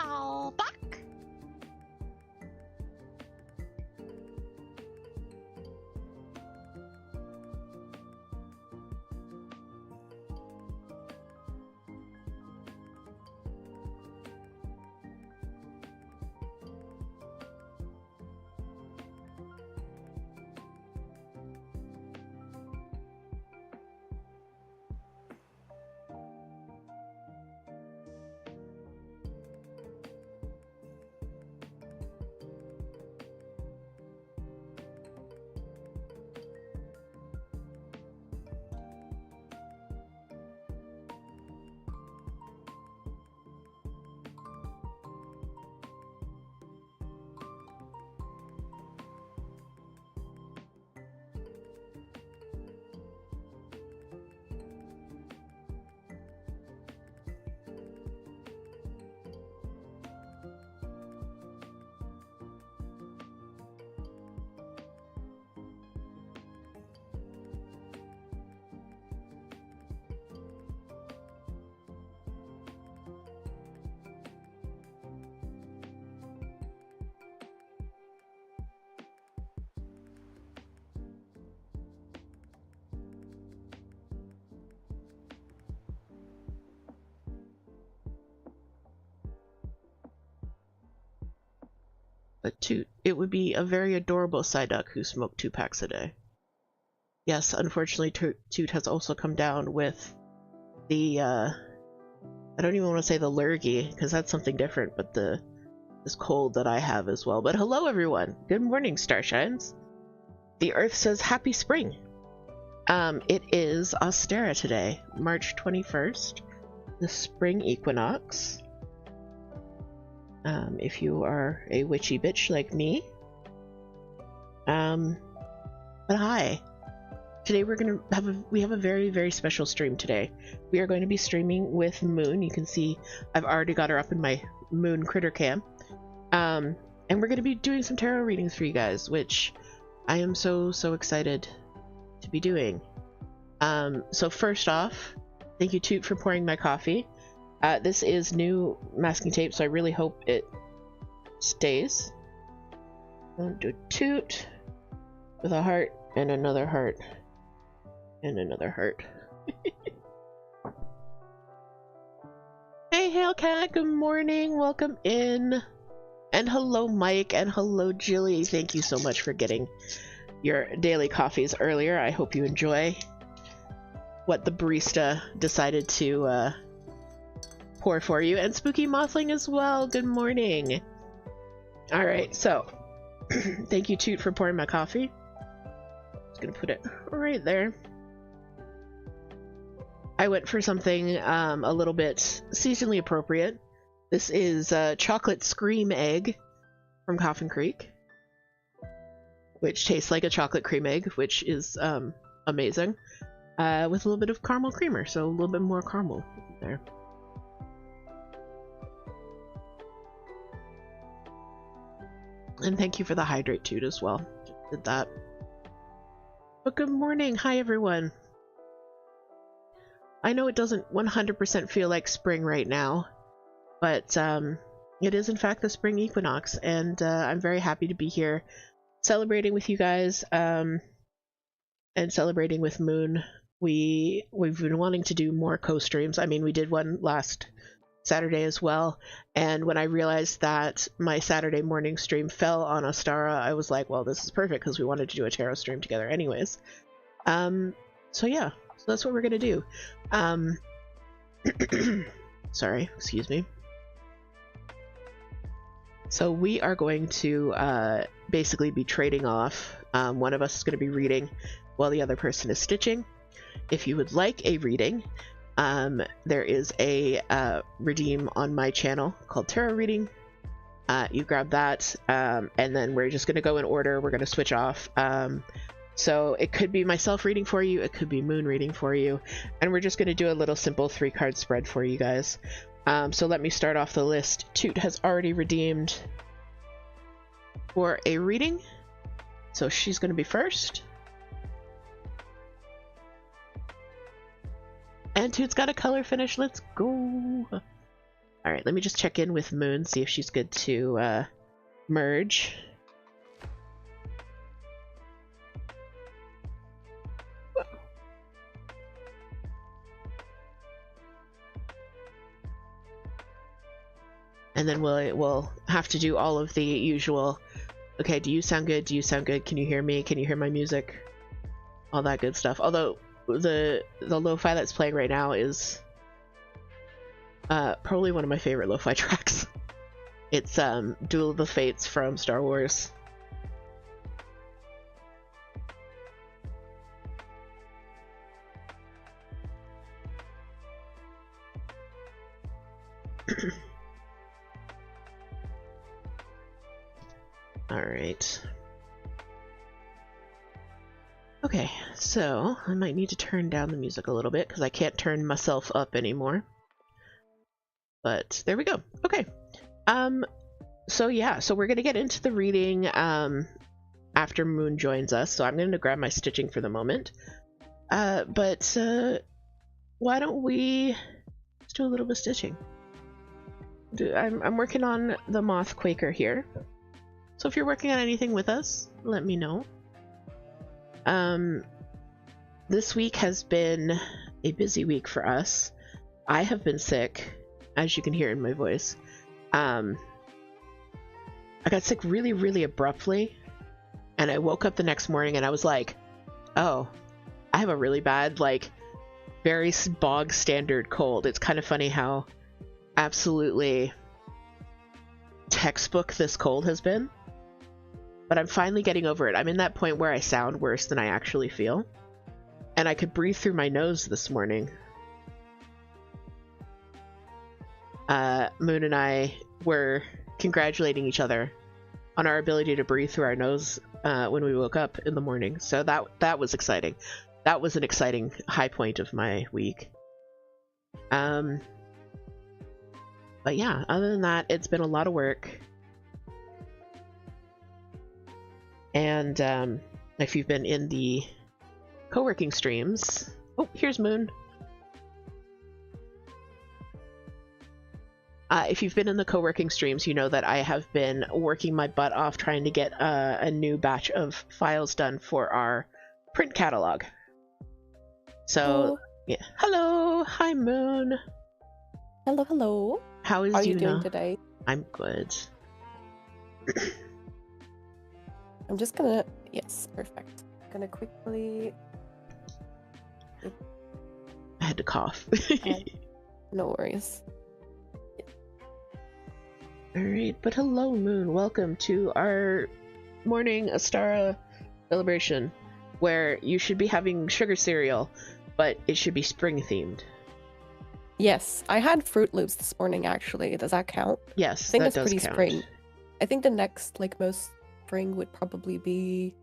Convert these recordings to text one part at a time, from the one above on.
now back. But Toot, it would be a very adorable Psyduck who smoked 2 packs a day. Yes, unfortunately, Toot has also come down with the, I don't even want to say the lurgy, because that's something different, but this cold that I have as well. But hello, everyone! Good morning, Starshines! The Earth says happy spring! It is Ostara today, March 21st, the spring equinox. If you are a witchy bitch like me. But hi. Today we have a very, very special stream today. We are going to be streaming with Moon. You can see I've already got her up in my Moon critter cam. And we're going to be doing some tarot readings for you guys, which I am so excited to be doing. So first off, thank you Toot for pouring my coffee. This is new masking tape, so I really hope it stays. I'm going to do a Toot with a heart and another heart and another heart. Hey Hailcat, good morning, welcome in. And hello Mike, and hello Jilly. Thank you so much for getting your daily coffees earlier. I hope you enjoy what the barista decided to pour for you. And Spooky Mothling as well, good morning. Alright, so thank you Toot for pouring my coffee. Just gonna put it right there. I went for something a little bit seasonally appropriate. This is chocolate scream egg from Coffin Creek, which tastes like a chocolate cream egg, which is amazing, with a little bit of caramel creamer, so a little bit more caramel there. And thank you for the hydrate Toot as well. Did that. But good morning, hi everyone. I know it doesn't 100% feel like spring right now, but it is in fact the spring equinox, and I'm very happy to be here celebrating with you guys, and celebrating with Moon. We've been wanting to do more co-streams. I mean, we did one last Saturday as well, and when I realized that my Saturday morning stream fell on Ostara, I was like, well, this is perfect because we wanted to do a tarot stream together anyways. So yeah, so that's what we're gonna do. Sorry, excuse me. So we are going to basically be trading off. One of us is going to be reading while the other person is stitching. If you would like a reading, there is a redeem on my channel called Tarot Reading. You grab that, and then we're just going to go in order. We're going to switch off. So it could be myself reading for you, it could be Moon reading for you, and we're just going to do a little simple 3-card spread for you guys. So let me start off the list. Toot has already redeemed for a reading, so she's going to be first. And Toot's got a color finish, let's go! All right, let me just check in with Moon, see if she's good to merge. And then we'll have to do all of the usual, okay, do you sound good? Do you sound good? Can you hear me? Can you hear my music? All that good stuff. Although the lo-fi that's playing right now is probably one of my favorite lo-fi tracks. It's Duel of the Fates from Star Wars. All right. Okay, so I might need to turn down the music a little bit because I can't turn myself up anymore. But there we go. Okay. So yeah, so we're gonna get into the reading after Moon joins us. So I'm gonna grab my stitching for the moment. But why don't we let's do a little bit of stitching. I'm working on the Moth Quaker here. So if you're working on anything with us, let me know. This week has been a busy week for us. I have been sick, as you can hear in my voice. I got sick really, really abruptly, and I woke up the next morning and I was like, oh, I have a really bad, like, very bog standard cold. It's kind of funny how absolutely textbook this cold has been. But I'm finally getting over it. I'm in that point where I sound worse than I actually feel. And I could breathe through my nose this morning. Moon and I were congratulating each other on our ability to breathe through our nose when we woke up in the morning. So that was exciting. That was an exciting high point of my week. But yeah, other than that, it's been a lot of work. And if you've been in the co-working streams... Oh, here's Moon. If you've been in the co-working streams, you know that I have been working my butt off trying to get a new batch of files done for our print catalog. So, hello. Yeah. Hello! Hi, Moon! Hello, hello. How are you doing today? I'm good. I'm just gonna... Yes, perfect. Gonna quickly... I had to cough. No worries. Alright, but hello, Moon. Welcome to our morning Ostara celebration, where you should be having sugar cereal, but it should be spring themed. Yes, I had Fruit Loops this morning, actually. Does that count? Yes, I think that that's does pretty count. spring. I think the next, like, most spring would probably be,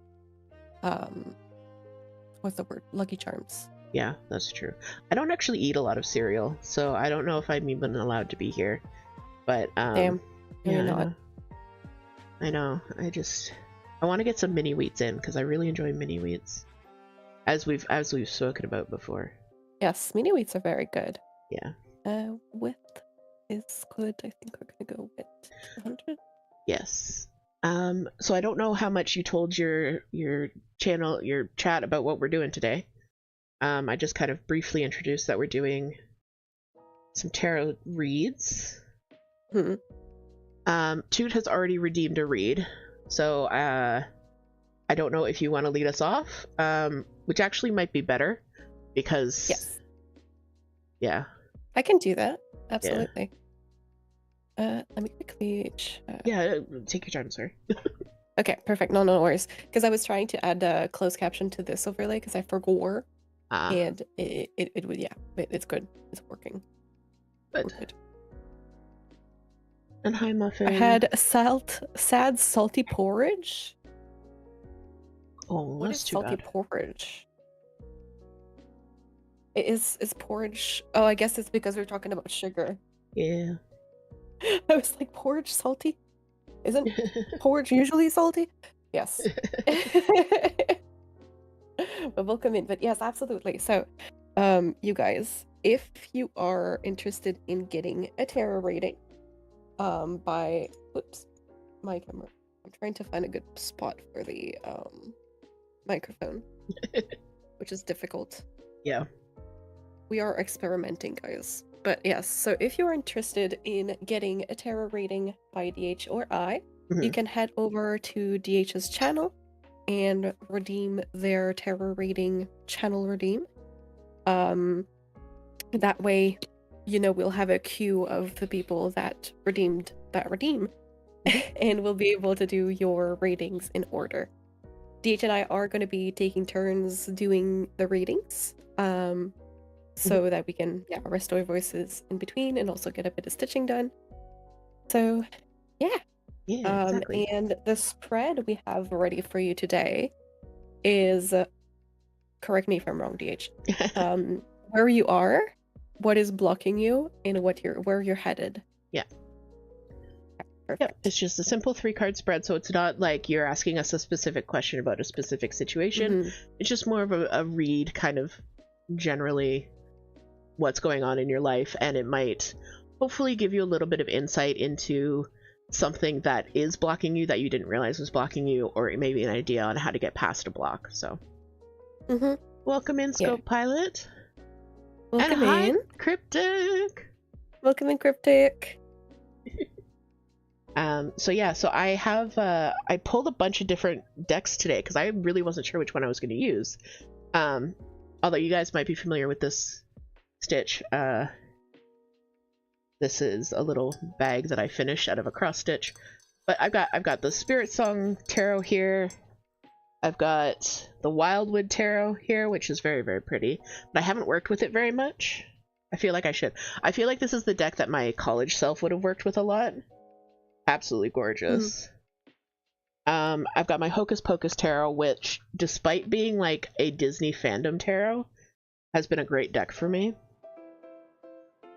what's the word? Lucky Charms. Yeah, that's true. I don't actually eat a lot of cereal, so I don't know if I'm even allowed to be here. But, Damn. No, yeah, you're not. I know. I want to get some mini wheats in, because I really enjoy mini wheats. As we've spoken about before. Yes, mini wheats are very good. Yeah. Width is good. I think we're gonna go with 200. Yes. So I don't know how much you told your channel, your chat about what we're doing today. I just kind of briefly introduced that we're doing some tarot reads. Toot has already redeemed a read, so I don't know if you want to lead us off, which actually might be better, because... Yes. Yeah. I can do that. Absolutely. Yeah. Let me quickly check. Yeah, take your time, sorry. Okay, perfect. No worries. Because I was trying to add a closed caption to this overlay because I forgot. And it would, yeah, it's good. It's working. Good. And hi, Muffin. I had sad salty porridge. Oh, What that's is too salty bad. porridge? Is porridge... Oh, I guess it's because we're talking about sugar. Yeah. I was like, porridge salty? Isn't porridge usually salty? Yes. But welcome in. But yes, absolutely. So, you guys, if you are interested in getting a tarot reading, by whoops, my camera. I'm trying to find a good spot for the microphone, which is difficult. Yeah. We are experimenting, guys. But yes, so if you're interested in getting a tarot reading by DH or I, you can head over to DH's channel and redeem their tarot reading channel redeem. That way, you know, we'll have a queue of the people that redeem, and we'll be able to do your readings in order. DH and I are going to be taking turns doing the readings, so that we can restore voices in between and also get a bit of stitching done. So, yeah. Exactly. And the spread we have ready for you today is, correct me if I'm wrong, DH, where you are, what is blocking you, and where you're headed. Yeah. Perfect. Yep. It's just a simple 3-card spread, so it's not like you're asking us a specific question about a specific situation. It's just more of a read, kind of generally what's going on in your life, and it might hopefully give you a little bit of insight into something that is blocking you that you didn't realize was blocking you, or maybe an idea on how to get past a block. So welcome in, Scope Pilot. Welcome and in, hi, Cryptic. Welcome in, Cryptic. So I have I pulled a bunch of different decks today because I really wasn't sure which one I was going to use. Although you guys might be familiar with this stitch. This is a little bag that I finished out of a cross stitch. But I've got the Spirit Song Tarot here. I've got the Wildwood Tarot here, which is very, very pretty. But I haven't worked with it very much. I feel like I should. I feel like this is the deck that my college self would have worked with a lot. Absolutely gorgeous. I've got my Hocus Pocus Tarot, which, despite being like a Disney fandom tarot, has been a great deck for me.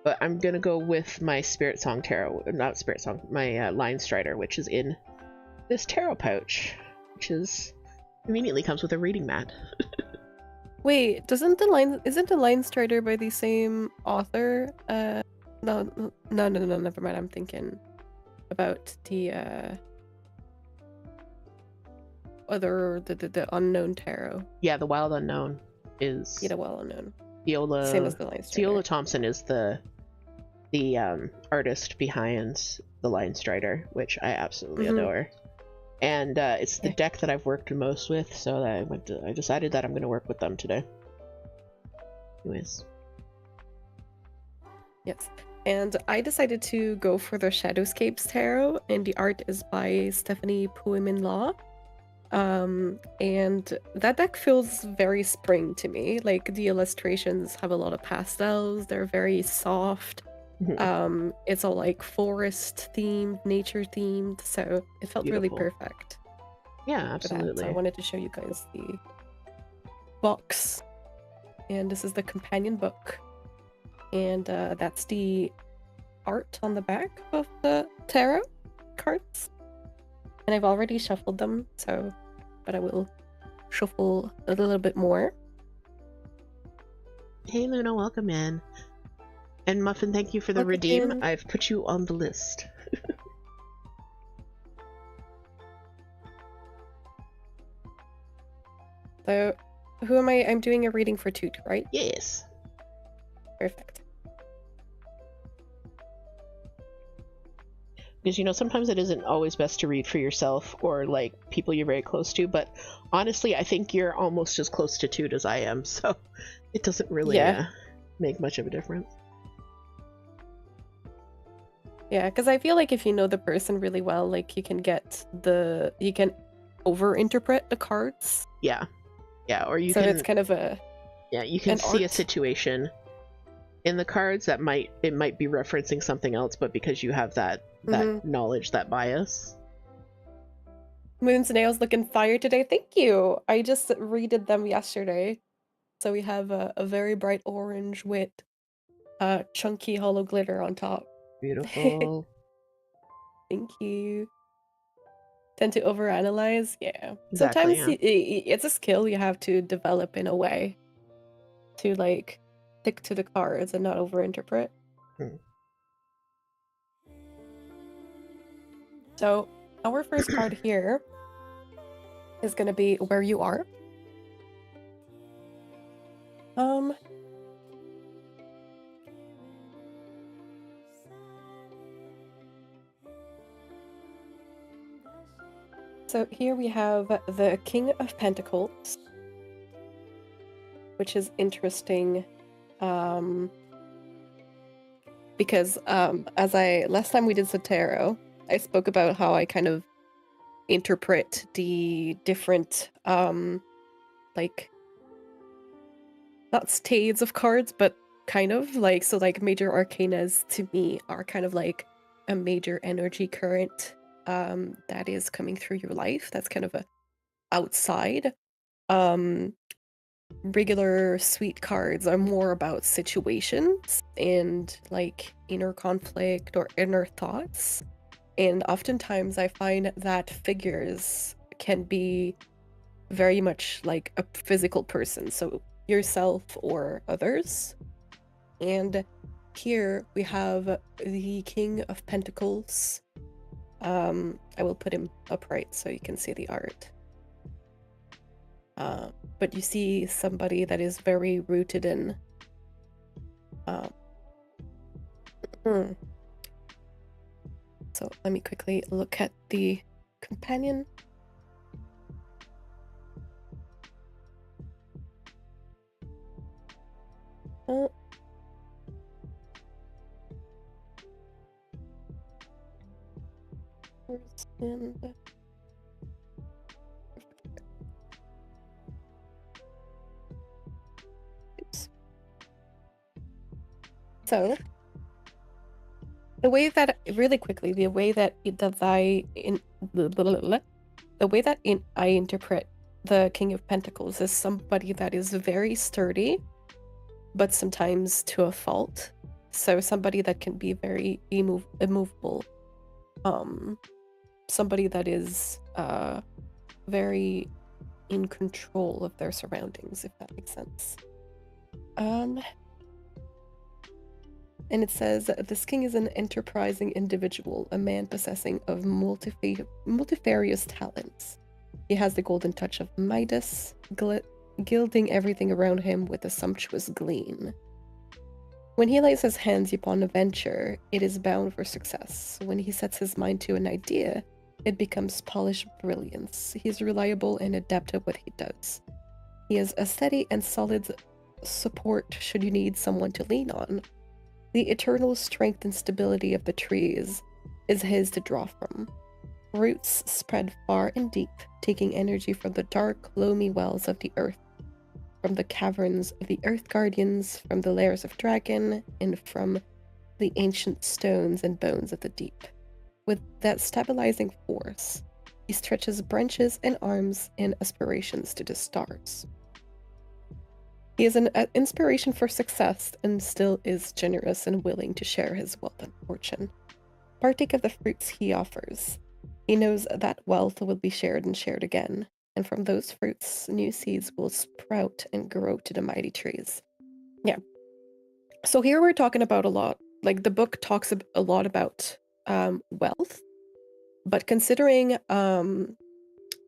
But I'm gonna go with my Spirit Song Tarot, not Spirit Song, my Line Strider, which is in this tarot pouch, which is conveniently comes with a reading mat. Wait, isn't the Line Strider by the same author? No, never mind. I'm thinking about the the Unknown Tarot. Yeah, the Wild Unknown is the Wild Unknown. Viola. Same as the Line Strider. Viola Thompson is the artist behind the Line Strider, which I absolutely adore. And it's the deck that I've worked the most with, so I decided that I'm going to work with them today. Anyways. Yes. And I decided to go for the Shadowscapes Tarot, and the art is by Stephanie Puimin-Law. And that deck feels very spring to me. Like, the illustrations have a lot of pastels, they're very soft. It's all like forest themed, nature themed, so it felt really perfect. Yeah, absolutely. So I wanted to show you guys the box, and this is the companion book, and that's the art on the back of the tarot cards. And I've already shuffled them, but I will shuffle a little bit more. Hey Luna, welcome in. And Muffin, thank you for the redeem. I've put you on the list. So, who am I? I'm doing a reading for Toot, right? Yes. Perfect. Because, sometimes it isn't always best to read for yourself or, like, people you're very close to, but honestly, I think you're almost as close to Toot as I am, so it doesn't really make much of a difference. Yeah, because I feel like if you know the person really well, like, you can over-interpret the cards. Yeah. Yeah, or you can... So it's kind of a... Yeah, you can see a situation in the cards that might be referencing something else, but because you have that knowledge, that bias. Moon's nails looking fire today. Thank you. I just redid them yesterday. So we have a very bright orange with chunky hollow glitter on top. Beautiful. Thank you. Tend to overanalyze? Yeah. Exactly, Sometimes it's a skill you have to develop in a way to, like, stick to the cards and not overinterpret. So our first card here is going to be where you are. So here we have the King of Pentacles, which is interesting, because last time we did Tarot, I spoke about how I kind of interpret the different like, not states of cards, but kind of like, so like major arcanas to me are kind of like a major energy current that is coming through your life. That's kind of a outside. Regular sweet cards are more about situations and like inner conflict or inner thoughts. And oftentimes I find that figures can be very much like a physical person, so yourself or others. And here we have the King of Pentacles. I will put him upright so you can see the art. But you see somebody that is very rooted in So let me quickly look at the companion. And oops. So the way that really quickly, the way that I interpret the King of Pentacles is somebody that is very sturdy, but sometimes to a fault. So somebody that can be very immovable. Somebody that is very in control of their surroundings, if that makes sense. And it says, this king is an enterprising individual, a man possessing of multifarious talents. He has the golden touch of Midas, gilding everything around him with a sumptuous gleam. When he lays his hands upon a venture, it is bound for success. When he sets his mind to an idea, it becomes polished brilliance. He is reliable and adept at what he does. He is a steady and solid support should you need someone to lean on. The eternal strength and stability of the trees is his to draw from. Roots spread far and deep, taking energy from the dark, loamy wells of the earth, from the caverns of the earth guardians, from the lairs of dragon, and from the ancient stones and bones of the deep. With that stabilizing force, he stretches branches and arms and aspirations to the stars. He is an inspiration for success and still is generous and willing to share his wealth and fortune. Partake of the fruits he offers. He knows that wealth will be shared and shared again, and from those fruits, new seeds will sprout and grow to the mighty trees. Yeah. So here we're talking about a lot. Like, the book talks a lot about wealth, but considering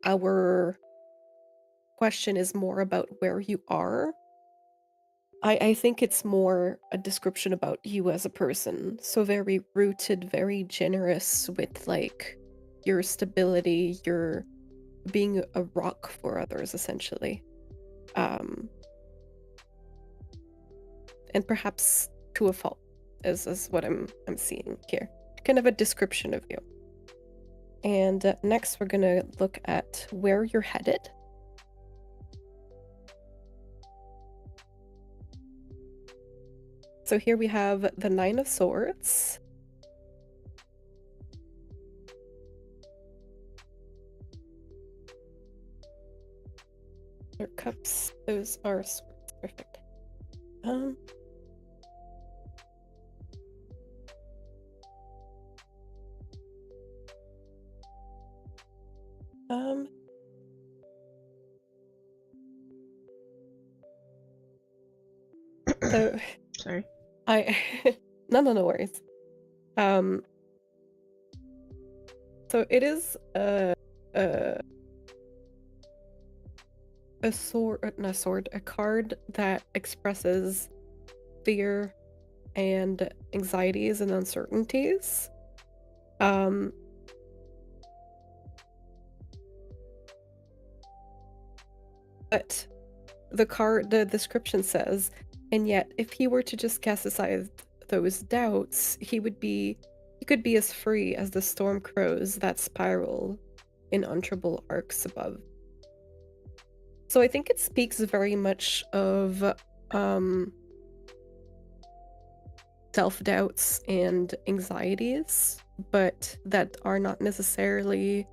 our question is more about where you are, I think it's more a description about you as a person. So very rooted, very generous with like your stability, your being a rock for others, essentially. And perhaps to a fault is what I'm seeing here. Kind of a description of you. And next we're gonna look at where you're headed. So here we have the Nine of Swords. Or cups, those are swords, perfect. So Sorry. no worries. So it is a card that expresses fear and anxieties and uncertainties. But the description says, and yet if he were to just cast aside those doubts, he could be as free as the storm crows that spiral in untroubled arcs above. So I think it speaks very much of self-doubts and anxieties, but that are not necessarily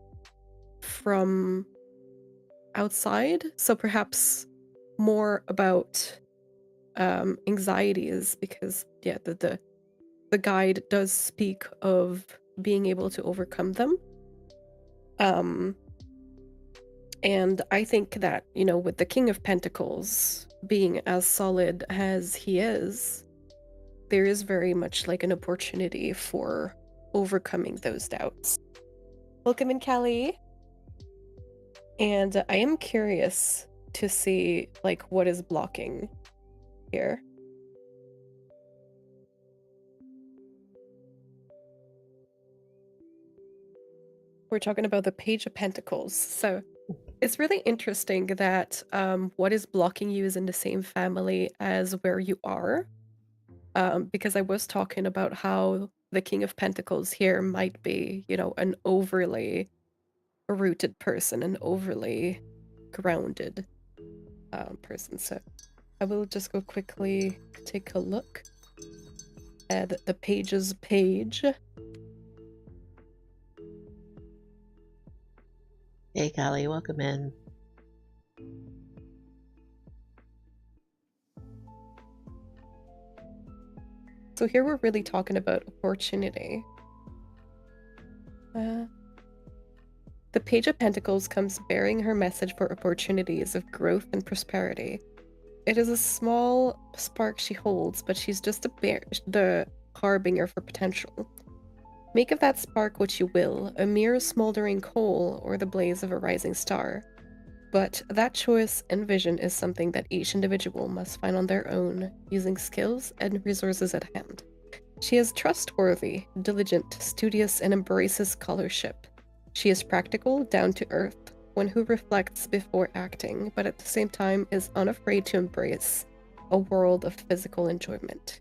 from outside. So perhaps more about anxieties, because the guide does speak of being able to overcome them. And I think that, with the King of Pentacles being as solid as he is, there is very much like an opportunity for overcoming those doubts. Welcome in, Callie. And I am curious to see like what is blocking here. We're talking about the Page of Pentacles. So it's really interesting that what is blocking you is in the same family as where you are. Because I was talking about how the King of Pentacles here might be, an overly rooted person, an overly grounded person. So I will just go quickly take a look at the Page's page. Hey, Callie, welcome in. So here we're really talking about opportunity. The Page of Pentacles comes bearing her message for opportunities of growth and prosperity. It is a small spark she holds, but she's just the harbinger for potential. Make of that spark what you will, a mere smoldering coal or the blaze of a rising star. But that choice and vision is something that each individual must find on their own, using skills and resources at hand. She is trustworthy, diligent, studious, and embraces scholarship. She is practical, down to earth, one who reflects before acting, but at the same time is unafraid to embrace a world of physical enjoyment.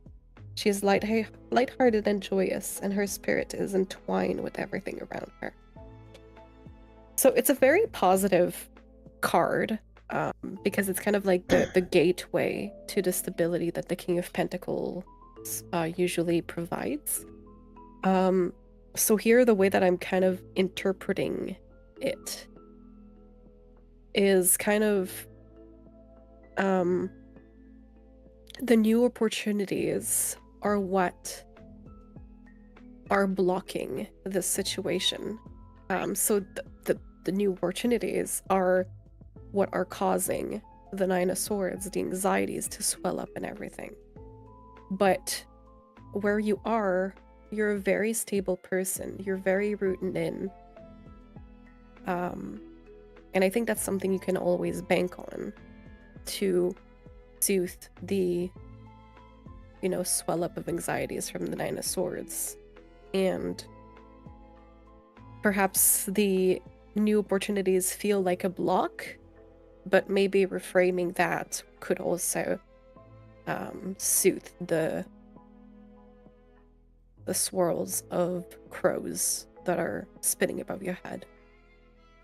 She is lighthearted and joyous, and her spirit is entwined with everything around her. So it's a very positive card, because it's kind of like the gateway to the stability that the King of Pentacles usually provides. So here, the way that I'm kind of interpreting it is kind of the new opportunities are what are blocking this situation. So the new opportunities are what are causing the Nine of Swords, the anxieties to swell up and everything. But where you are, you're a very stable person. You're very rooted in. And I think that's something you can always bank on to soothe the, swell up of anxieties from the Nine of Swords. And perhaps the new opportunities feel like a block, but maybe reframing that could also soothe the swirls of crows that are spinning above your head,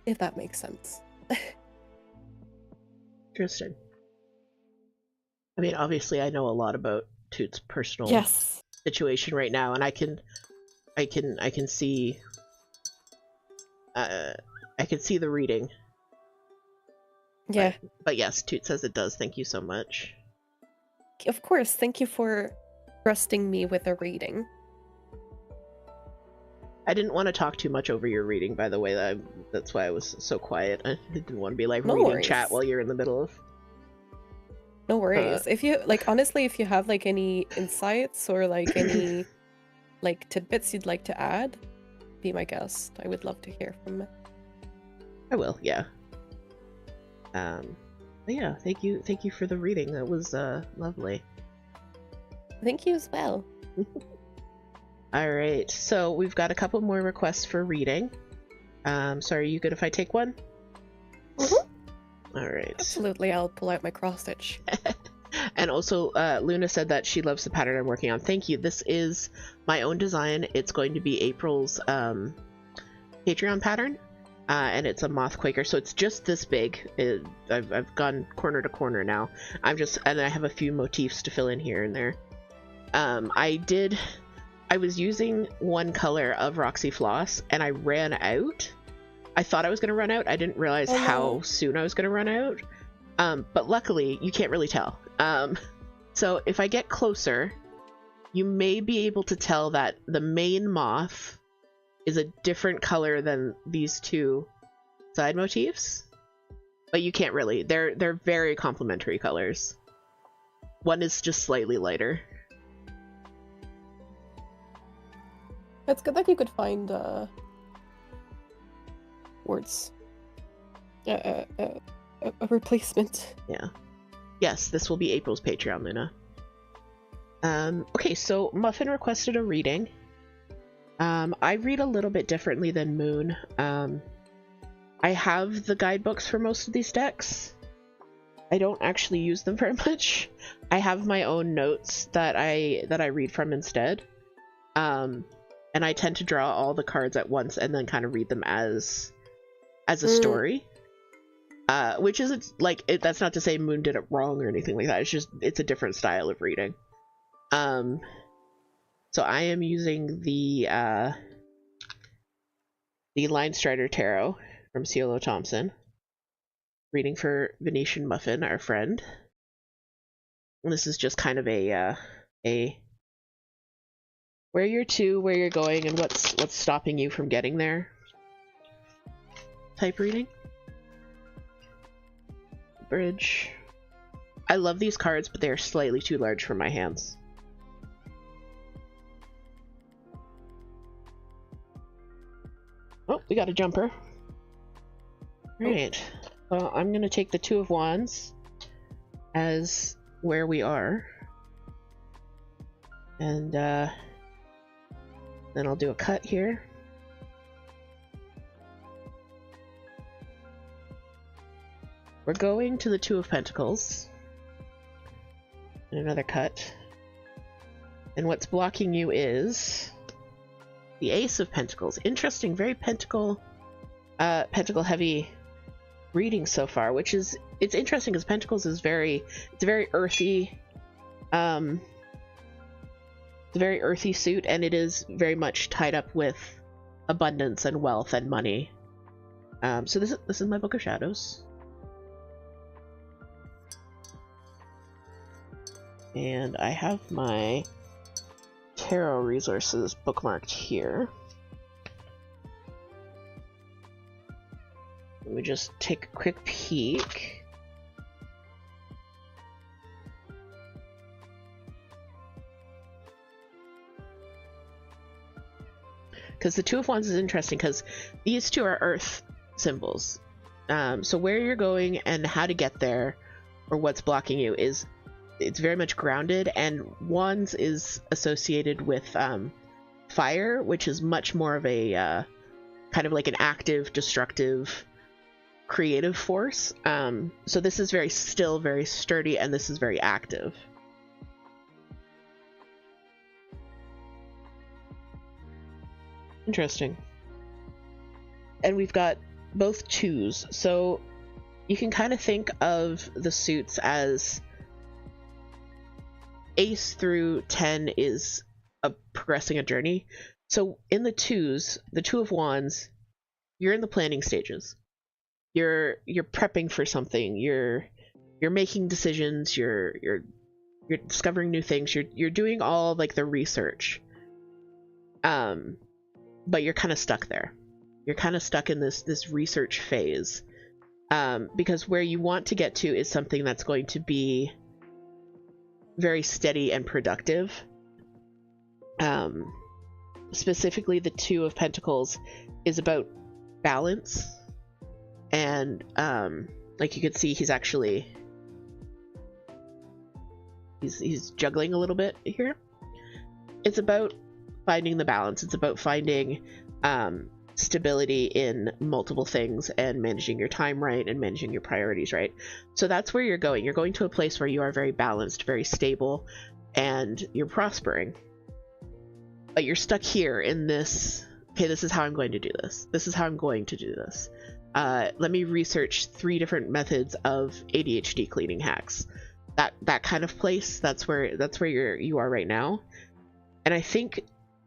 if that makes sense. Interesting. I mean, obviously, I know a lot about Toot's personal situation right now, and I can see, I can see the reading. Yeah. But yes, Toot says it does. Thank you so much. Of course. Thank you for trusting me with a reading. I didn't want to talk too much over your reading, by the way. That's why I was so quiet. I didn't want to be like reading chat while you're in the middle of. No worries. If you like, honestly, if you have like any insights or like any like tidbits you'd like to add, be my guest. I would love to hear from it. I will, yeah. But yeah, thank you for the reading. That was lovely. Thank you as well. All right, so we've got a couple more requests for reading. So are you good if I take one? All right. Absolutely, I'll pull out my cross stitch. And also, Luna said that she loves the pattern I'm working on. Thank you. This is my own design. It's going to be April's Patreon pattern, and it's a moth Quaker, so it's just this big. I've gone corner to corner now. And I have a few motifs to fill in here and there. I was using one color of Roxy Floss, and I ran out. I thought I was going to run out. I didn't realize how soon I was going to run out. But luckily, you can't really tell. So if I get closer, you may be able to tell that the main moth is a different color than these two side motifs. But you can't really. They're very complementary colors. One is just slightly lighter. It's good that you could find words. A replacement. Yeah. Yes, this will be April's Patreon, Luna. Okay, so Muffin requested a reading. I read a little bit differently than Moon. I have the guidebooks for most of these decks. I don't actually use them very much. I have my own notes that I read from instead. And I tend to draw all the cards at once and then kind of read them as a story. Which isn't like that's not to say Moon did it wrong or anything like that. It's just it's a different style of reading. So I am using the Line Strider Tarot from CeeLo Thompson, reading for Venetian Muffin, our friend. And this is just kind of a where you're to, where you're going, and what's stopping you from getting there type reading. Bridge. I love these cards, but they are slightly too large for my hands. Oh, we got a jumper. Alright. Well, I'm going to take the Two of Wands as where we are. And then I'll do a cut here. We're going to the Two of Pentacles. And another cut. And what's blocking you is the Ace of Pentacles. Interesting, very pentacle heavy reading so far, which is, it's interesting because Pentacles is it's a very earthy, it's a very earthy suit, and it is very much tied up with abundance and wealth and money. So this is my Book of Shadows. And I have my tarot resources bookmarked here. Let me just take a quick peek. Because the Two of Wands is interesting because these two are earth symbols. So where you're going and how to get there, or what's blocking you, it's very much grounded, and Wands is associated with fire, which is much more of a kind of like an active, destructive, creative force. So this is very still, very sturdy, and this is very active. Interesting. And we've got both twos, so you can kind of think of the suits as Ace through 10 is progressing a journey. So in the twos, the Two of Wands, you're in the planning stages. You're prepping for something. You're making decisions. You're discovering new things. You're doing all like the research. But you're kind of stuck there. You're kind of stuck in this research phase. Because where you want to get to is something that's going to be very steady and productive. Specifically, the Two of Pentacles is about balance, and like you can see, he's actually he's juggling a little bit here. It's about finding the balance. It's about finding stability in multiple things and managing your time right and managing your priorities right. So that's where you're going. You're going to a place where you are very balanced, very stable, and you're prospering. But you're stuck here in this, okay, this is how I'm going to do this. This is how I'm going to do this. Let me research 3 different methods of ADHD cleaning hacks. That kind of place, that's where you are right now. And I think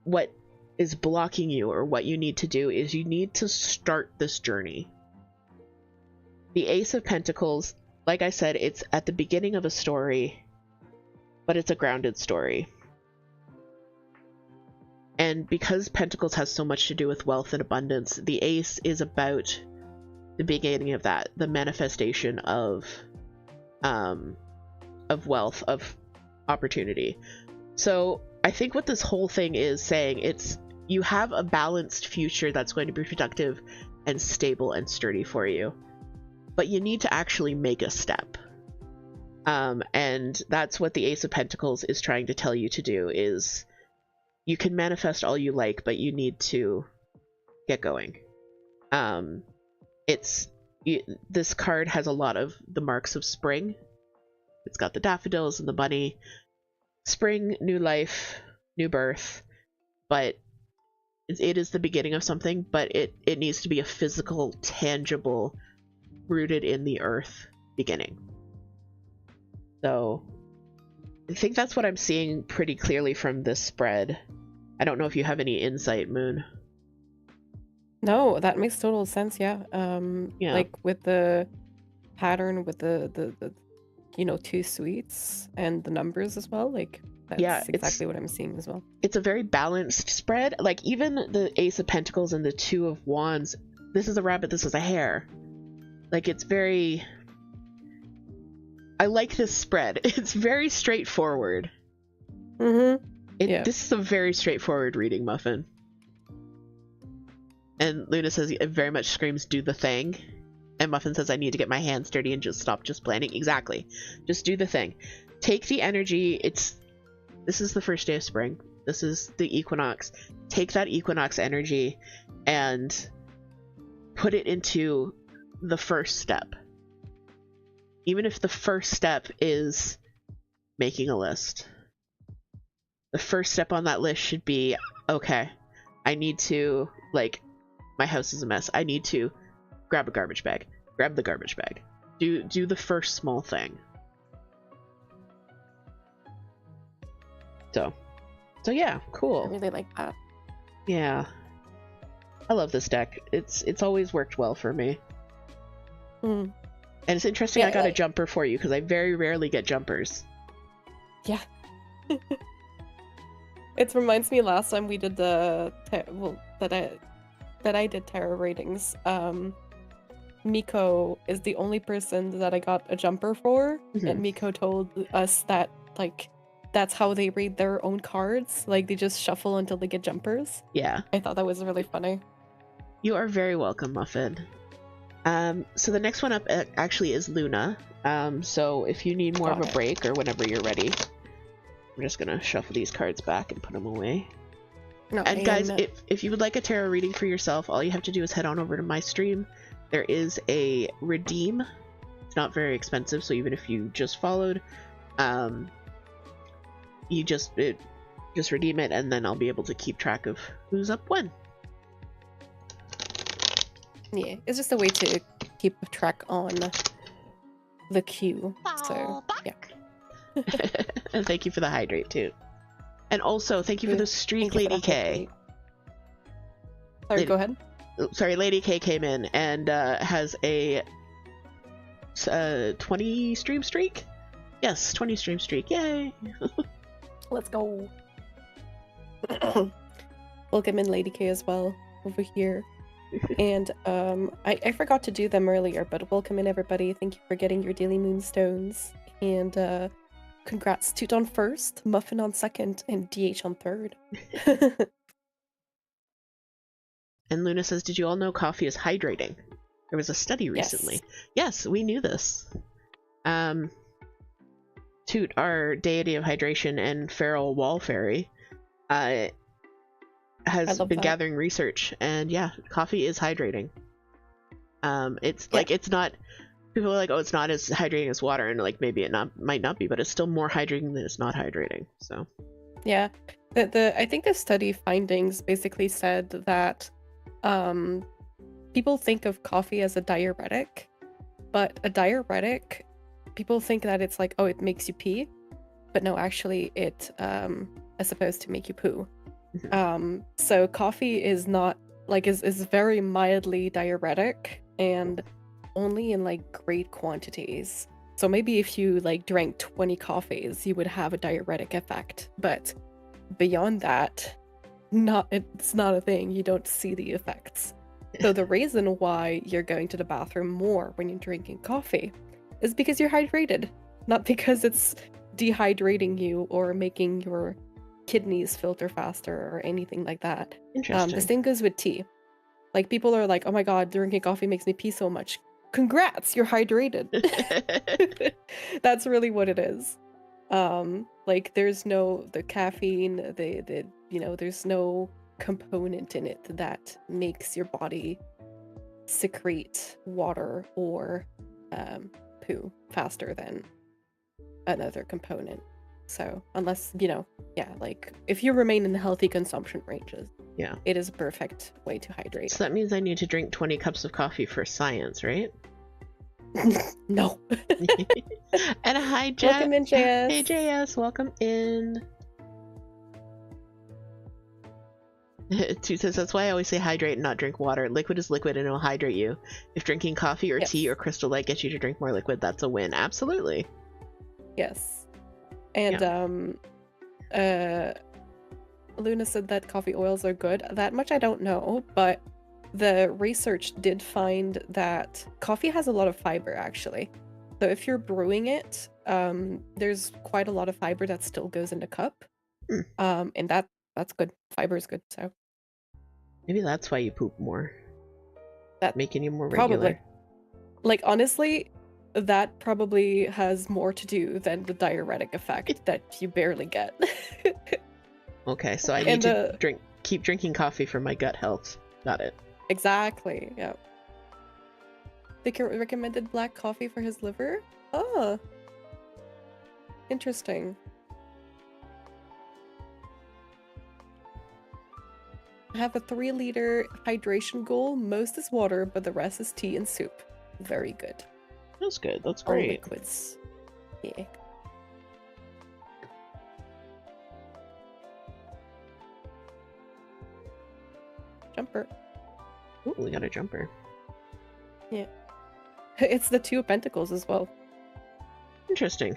what is blocking you, or what you need to do, is you need to start this journey. The Ace of Pentacles, like I said, it's at the beginning of a story, but it's a grounded story. And because Pentacles has so much to do with wealth and abundance, the Ace is about the beginning of that, the manifestation of wealth, of opportunity. So I think what this whole thing is saying, it's you have a balanced future that's going to be productive and stable and sturdy for you, but you need to actually make a step. And that's what the Ace of Pentacles is trying to tell you to do, is you can manifest all you like, but you need to get going. This card has a lot of the marks of spring. It's got the daffodils and the bunny. Spring, new life, new birth, but it is the beginning of something, but it needs to be a physical, tangible, rooted in the earth beginning. So I think that's what I'm seeing pretty clearly from this spread. I don't know if you have any insight, Moon. No, that makes total sense. Yeah. Yeah. Like with the pattern, with the 2 sweets and the numbers as well. Like that's exactly what I'm seeing as well. It's a very balanced spread. Like even the Ace of Pentacles and the Two of Wands, this is a rabbit, this is a hare. Like it's very, I like this spread. It's very straightforward. This is a very straightforward reading, Muffin. And Luna says it very much screams do the thing. And Muffin says I need to get my hands dirty and just stop just planning. Exactly. Just do the thing. Take the energy. This is the first day of spring. This is the equinox. Take that equinox energy and put it into the first step. Even if the first step is making a list. The first step on that list should be, okay, I need to, like, my house is a mess. I need to grab a garbage bag. Grab the garbage bag. Do the first small thing. So yeah, cool. I really like that. Yeah. I love this deck. It's always worked well for me. And it's interesting I got a jumper for you, because I very rarely get jumpers. Yeah. It reminds me last time we did that I did tarot readings. Miko is the only person that I got a jumper for, and Miko told us that like that's how they read their own cards. Like they just shuffle until they get jumpers. Yeah. I thought that was really funny. You are very welcome, Muffin. So the next one up actually is Luna. So if you need more of a break or whenever you're ready, I'm just gonna shuffle these cards back and put them away. No, and guys, if you would like a tarot reading for yourself, all you have to do is head on over to my stream. There is a redeem. It's not very expensive, so even if you just followed, you just redeem it, and then I'll be able to keep track of who's up when. Yeah, it's just a way to keep track on the queue. So yeah. And thank you for the hydrate too. And also thank you for the streak, Lady K. Sorry, go ahead. Sorry, Lady K came in and has a 20 stream streak? Yes, 20 stream streak. Yay! Let's go. Welcome in, Lady K, as well over here. And I forgot to do them earlier, but welcome in, everybody. Thank you for getting your daily moonstones. And Congrats, Toot on first, Muffin on second, and DH on third. And Luna says, did you all know coffee is hydrating? There was a study recently. Yes, we knew this. Toot, our deity of hydration and feral wall fairy, has been gathering research, and yeah, coffee is hydrating. It's like, it's not, people are like, oh, it's not as hydrating as water, and like maybe it might not be, but it's still more hydrating than it's not hydrating. So yeah, I think the study findings basically said that people think of coffee as a diuretic, but a diuretic, people think that it's like, oh, it makes you pee, but no, actually it is supposed to make you poo. So coffee is not like is very mildly diuretic, and only in like great quantities. So maybe if you like drank 20 coffees, you would have a diuretic effect, but beyond that, it's not a thing. You don't see the effects. So the reason why you're going to the bathroom more when you're drinking coffee is because you're hydrated, not because it's dehydrating you or making your kidneys filter faster or anything like that. interesting. The same goes with tea. Like, people are like, oh my god, drinking coffee makes me pee so much. Congrats, you're hydrated. That's really what it is. Like, there's no the caffeine, the there's no component in it that makes your body secrete water or poo faster than another component. So unless, like if you remain in the healthy consumption ranges, yeah, it is a perfect way to hydrate. So that means I need to drink 20 cups of coffee for science, right? No. And hi, Welcome in, JS. Hey, JS, welcome in. Toot says, that's why I always say hydrate and not drink water. Liquid is liquid and it'll hydrate you. If drinking coffee or tea or Crystal Light gets you to drink more liquid, that's a win. Absolutely. Yes. And Luna said that coffee oils are good. That much I don't know, but the research did find that coffee has a lot of fiber, actually. So if you're brewing it, there's quite a lot of fiber that still goes in the cup. And that's good. Fiber is good, so. Maybe that's why you poop more. That making you more probably. regular. Like, honestly, that probably has more to do than the diuretic effect that you barely get. Okay, so I need to keep drinking coffee for my gut health. Got it. Exactly, yeah. They recommended black coffee for his liver? Oh. Interesting. I have a 3-liter hydration goal. Most is water, but the rest is tea and soup. Very good. That's good. That's great. All liquids. Yeah. Jumper. Ooh, we got a jumper. Yeah. It's the 2 of Pentacles as well. Interesting.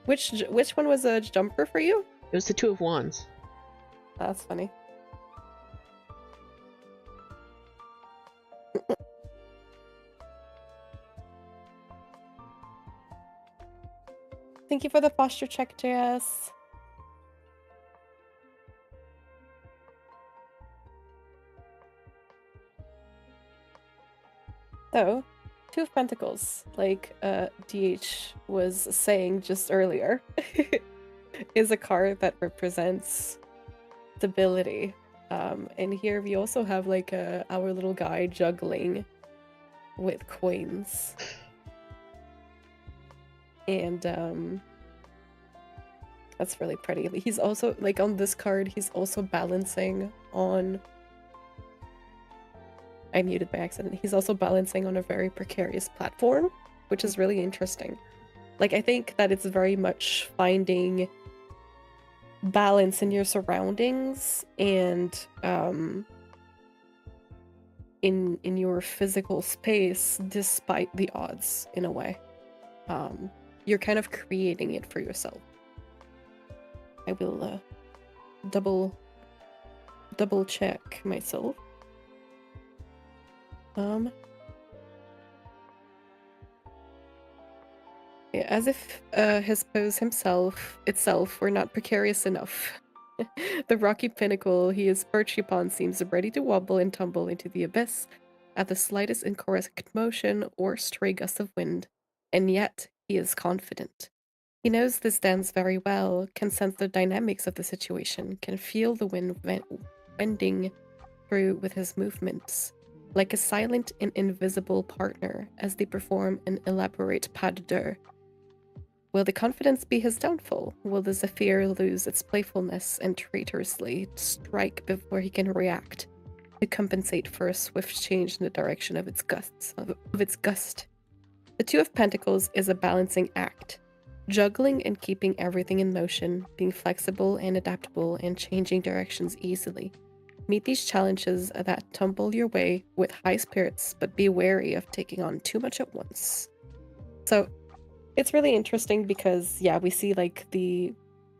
Which one was a jumper for you? It was the 2 of Wands. That's funny. Thank you for the posture check, JS. So, 2 of Pentacles, like DH was saying just earlier, is a card that represents stability. And here we also have like our little guy juggling with coins. And that's really pretty. He's also, like, on this card, he's also balancing on... I muted by accident. He's also balancing on a very precarious platform, which is really interesting. Like, I think that it's very much finding balance in your surroundings and in your physical space despite the odds, in a way. You're kind of creating it for yourself. I will double check myself. Yeah, as if his pose itself were not precarious enough. The rocky pinnacle he is perched upon seems ready to wobble and tumble into the abyss at the slightest incorrect motion or stray gust of wind, and yet he is confident. He knows this dance very well, can sense the dynamics of the situation, can feel the wind wending through with his movements, like a silent and invisible partner as they perform an elaborate pas de deux. Will the confidence be his downfall? Will the Zephyr lose its playfulness and traitorously strike before he can react to compensate for a swift change in the direction of its gust? The Two of Pentacles is a balancing act, juggling and keeping everything in motion, being flexible and adaptable and changing directions easily. Meet these challenges that tumble your way with high spirits, but be wary of taking on too much at once. So it's really interesting because, yeah, we see like the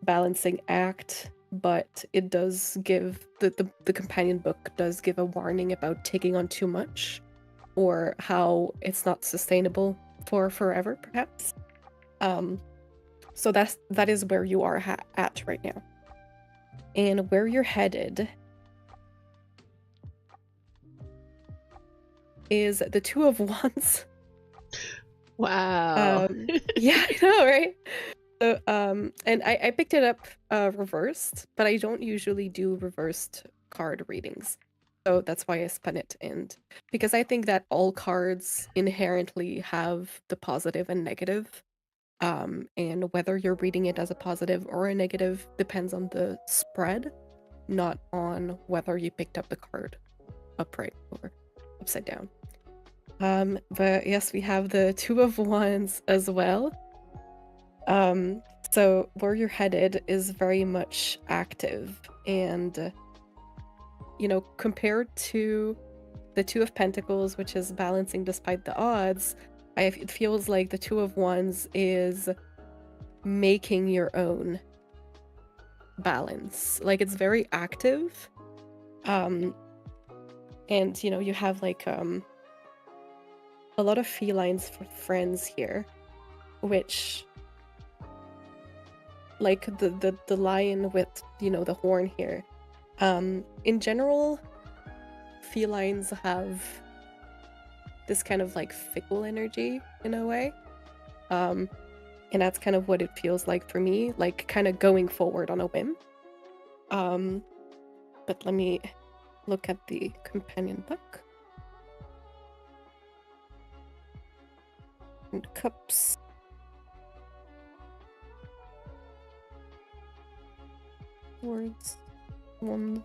balancing act, but it does give the companion book does give a warning about taking on too much, or how it's not sustainable for forever, perhaps. So that is where you are at right now, and where you're headed is the Two of Wands. Wow. Yeah, I know, right? So, and I picked it up reversed, but I don't usually do reversed card readings. So that's why I spun it, and because I think that all cards inherently have the positive and negative. And whether you're reading it as a positive or a negative depends on the spread, not on whether you picked up the card upright or upside down. But yes, we have the Two of Wands as well. So where you're headed is very much active, and compared to the Two of Pentacles, which is balancing despite the odds, it feels like the Two of Wands is making your own balance. Like, it's very active. And you have like a lot of felines for friends here, which, like the lion with the horn here. In general, felines have this kind of like fickle energy in a way. And that's kind of what it feels like for me, like kind of going forward on a whim. But let me look at the companion book. And cups. Words. One.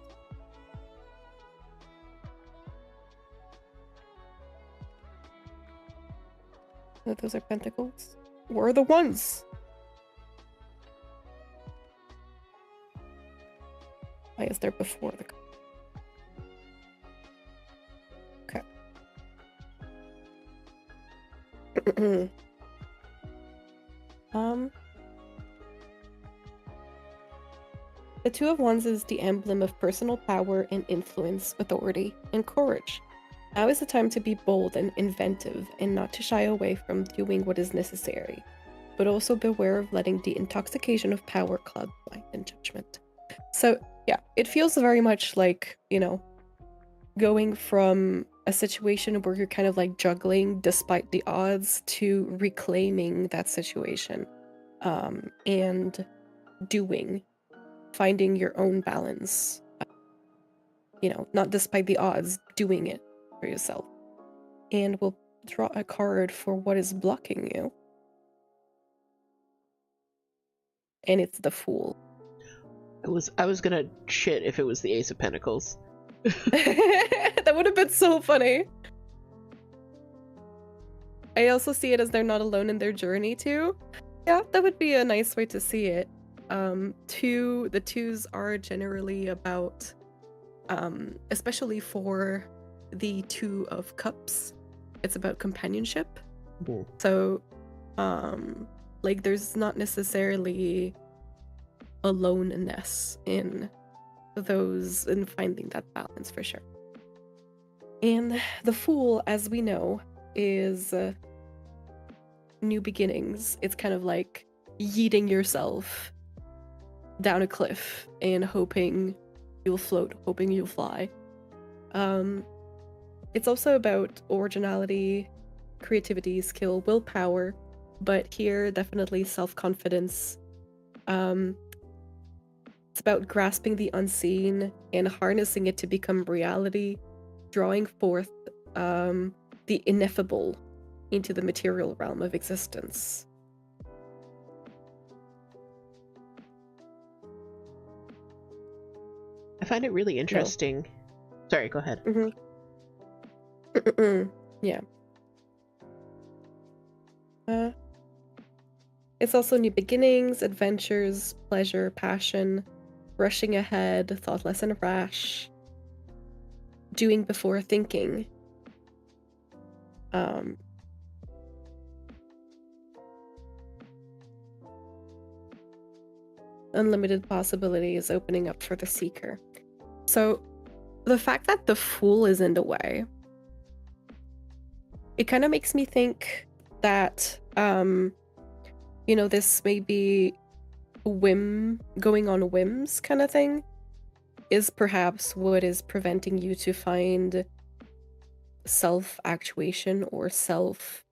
Oh, those are pentacles. Where are the ones? Why is there before the cup? Okay. The Two of Wands is the emblem of personal power and influence, authority, and courage. Now is the time to be bold and inventive, and not to shy away from doing what is necessary, but also beware of letting the intoxication of power cloud mind and judgment. So yeah, it feels very much like, going from a situation where you're kind of like juggling despite the odds to reclaiming that situation, and finding your own balance, not despite the odds, doing it for yourself. And we'll draw a card for what is blocking you. And it's the Fool. I was gonna shit if it was the Ace of Pentacles. That would have been so funny. I also see it as they're not alone in their journey too. Yeah, that would be a nice way to see it. The twos are generally about, especially for the Two of Cups, it's about companionship. Mm. So, like, there's not necessarily aloneness in those, in finding that balance for sure. And the Fool, as we know, is new beginnings. It's kind of like yeeting yourself down a cliff and hoping you'll float, hoping you'll fly. It's also about originality, creativity, skill, willpower, but here definitely self-confidence. Um, it's about grasping the unseen and harnessing it to become reality, drawing forth the ineffable into the material realm of existence. I find it really No. interesting. Sorry, go ahead. Yeah. It's also new beginnings, adventures, pleasure, passion, rushing ahead, thoughtless and rash, doing before thinking. Unlimited possibilities opening up for the seeker. So the fact that the Fool is in the way, it kind of makes me think that this may be going on whims kind of thing is perhaps what is preventing you to find self-actuation or self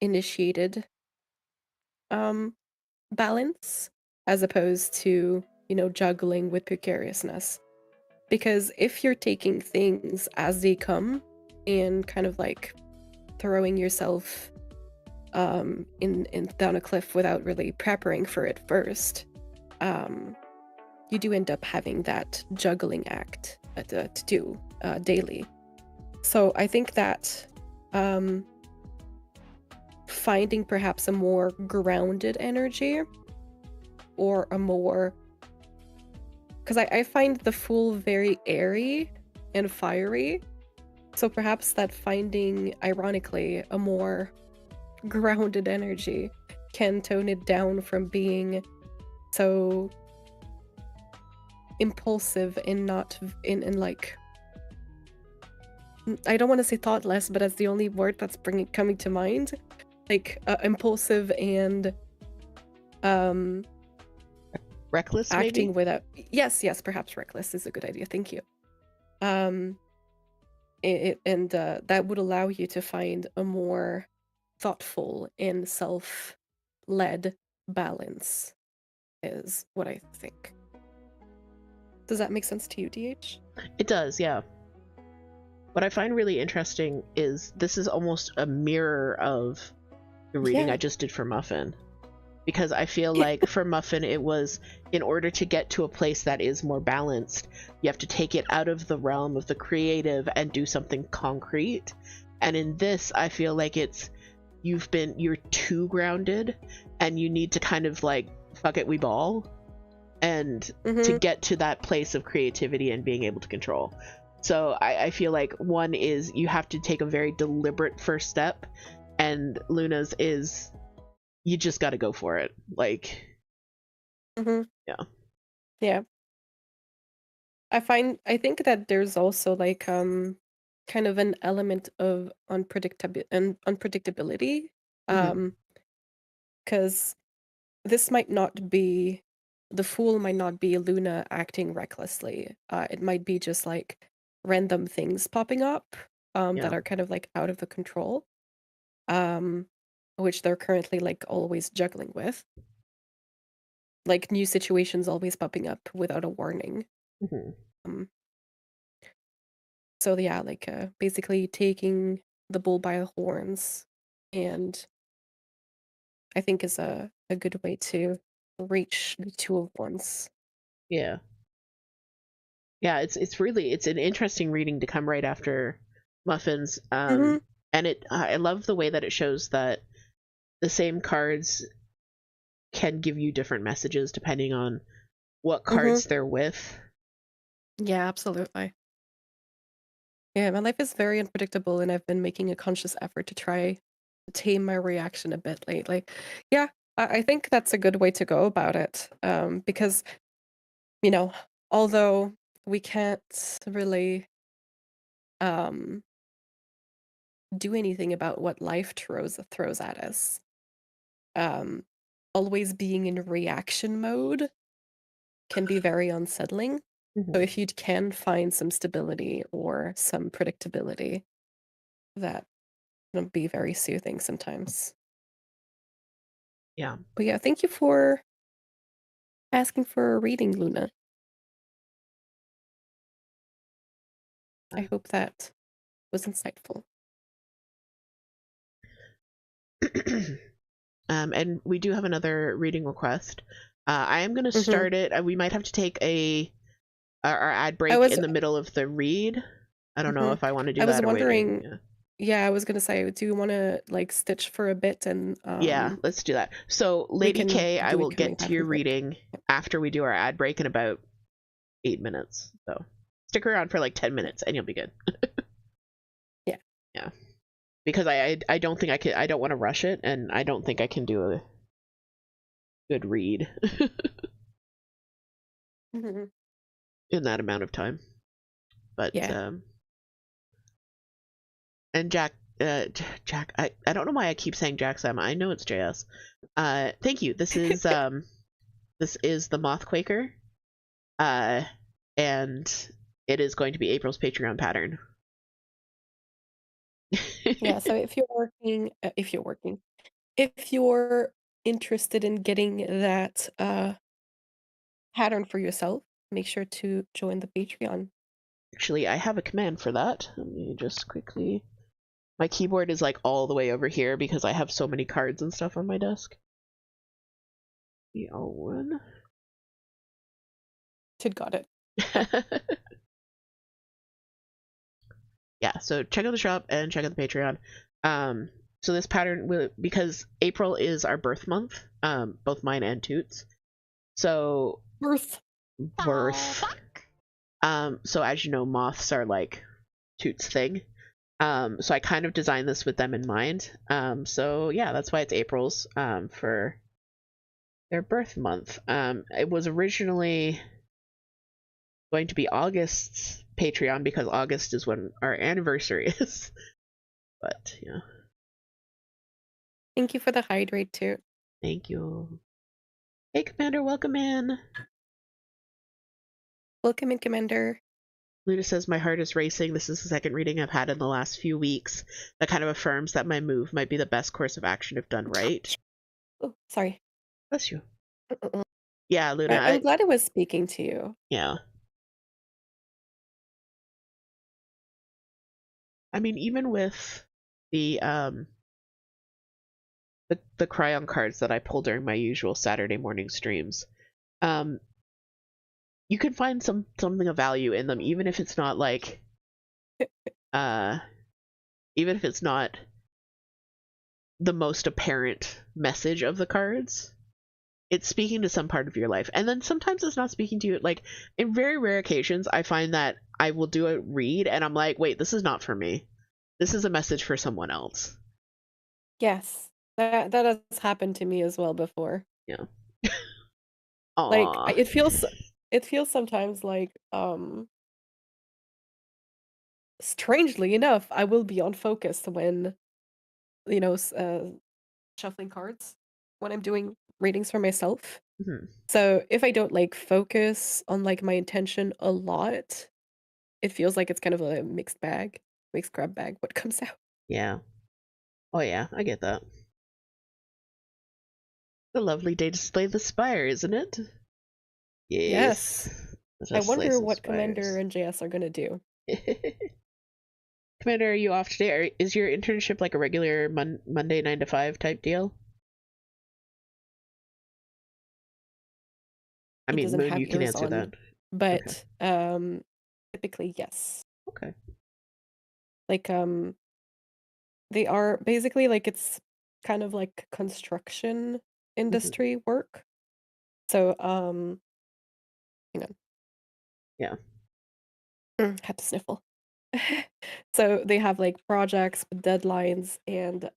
initiated balance, as opposed to juggling with precariousness. Because if you're taking things as they come and kind of like throwing yourself in down a cliff without really preparing for it first, you do end up having that juggling act to do daily. So I think that finding perhaps a more grounded energy, or a more, because I find the Fool very airy and fiery, so perhaps that finding, ironically, a more grounded energy can tone it down from being so impulsive and not in like, I don't want to say thoughtless, but that's the only word that's coming to mind, like impulsive and Reckless, acting maybe? without, yes, perhaps reckless is a good idea, thank you. And that would allow you to find a more thoughtful and self-led balance, is what I think. Does that make sense to you, DH? It does, yeah. What I find really interesting is this is almost a mirror of the reading Yeah. I just did for Muffin. Because I feel like for Muffin, it was, in order to get to a place that is more balanced, you have to take it out of the realm of the creative and do something concrete. And in this, I feel like you're too grounded and you need to kind of like, fuck it, we ball. And to get to that place of creativity and being able to control. So I feel like one is you have to take a very deliberate first step, and Luna's is you just got to go for it. Like, Yeah. I think that there's also like kind of an element of unpredictability, because this might not be, the Fool might not be Luna acting recklessly. It might be just like random things popping up that are kind of like out of the control, which they're currently like always juggling with. Like new situations always popping up without a warning. Um, so yeah, like basically taking the bull by the horns, and I think is a good way to reach the two of wands. yeah. It's an interesting reading to come right after Muffins. And I love the way that it shows that the same cards can give you different messages depending on what cards they're with. Yeah, absolutely. Yeah, my life is very unpredictable, and I've been making a conscious effort to try to tame my reaction a bit lately. Yeah, I think that's a good way to go about it. Because, you know, although we can't really do anything about what life throws at us. Um, Always being in reaction mode can be very unsettling. So Hmm. if you can find some stability or some predictability, that can be very soothing sometimes. Yeah. But yeah, thank you for asking for a reading, Luna. I hope that was insightful. And we do have another reading request. I am going to Hmm. start it. We might have to take our ad I break was in the middle of the read. I don't know mhm. if I want to do I was that or wait. wondering, Yeah. yeah, I was gonna say, do you wanna like stitch for a bit and Yeah, let's do that. So, we Lady can K, I do will it coming get to back from your the break. reading after we do our ad break in about 8 minutes. So, stick around for like 10 Yeah. minutes and you'll be good. Yeah. Yeah. Because I don't think I can, I don't want to rush it, and I don't think I can do a good read Mhm. in that amount of time. But, Yeah. and Jack, I don't know why I keep saying Jack Sam. I know it's JS. Thank you. This is the Moth Quaker. Uh, and it is going to be April's Patreon pattern. Yeah, so if you're interested in getting that pattern for yourself, make sure to join the Patreon. Actually, I have a command for that. Let me just quickly. My keyboard is like all the way over here because I have so many cards and stuff on my desk. The L1. Tid got it. Yeah, so check out the shop and check out the Patreon. So this pattern will, because April is our birth month, both mine and Toot's. So Birth. birth. So as you know, moths are like Toot's thing. So I kind of designed this with them in mind. So yeah, that's why it's April's for their birth month. It was originally going to be August's Patreon because August is when our anniversary is. But yeah, Thank you for the hydrate too. thank you. Hey, Commander, welcome in. Welcome in, Commander. Luna says, my heart is racing. This is the second reading I've had in the last few weeks that kind of affirms that my move might be the best course of action if done right. Oh, sorry. Bless you. Yeah, Luna, I'm glad I was speaking to you. yeah. I mean, even with the the Cryon cards that I pull during my usual Saturday morning streams, um, you can find something of value in them, even if it's not like, uh, even if it's not the most apparent message of the cards. It's speaking to some part of your life, and then sometimes it's not speaking to you. Like in very rare occasions, I find that I will do a read, and I'm like, wait, this is not for me. This is a message for someone else. Yes, that has happened to me as well before. Yeah. Like Aw. it feels sometimes like strangely enough, I will be unfocused when you know shuffling cards when I'm doing readings for myself. Mhm. So if I don't like focus on like my intention a lot, it feels like it's kind of a mixed bag, mixed grab bag. What comes out? Yeah. Oh yeah, I get that. A lovely day to slay the spire, isn't it? Yes. Yes. Let I us slay wonder some what Commander spires. and JS are gonna do. Commander, are you off today? Is your internship like a regular Monday 9 to 5 type deal? I He mean, doesn't Moon, have you can ears answer on, that. Okay. but typically yes. Okay. Like they are basically like it's kind of like construction Hmm. industry work. So hang on. Yeah. Had to sniffle. So they have like projects with deadlines and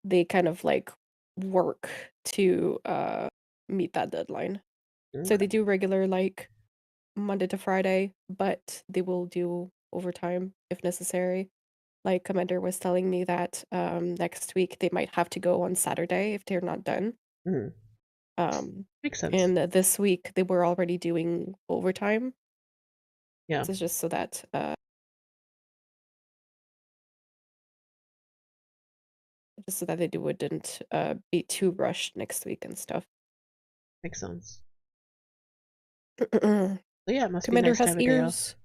they kind of like work to meet that deadline. So they Okay. do regular like Monday to Friday, but they will do overtime if necessary. like Commander was telling me that next week they might have to go on Saturday if they're not done. Mhm. Um, Makes sense. and this week they were already doing overtime. Yeah, This is just so that they wouldn't be too rushed next week and stuff. makes sense. But yeah, it must be Commander nice to has have a day off. ears.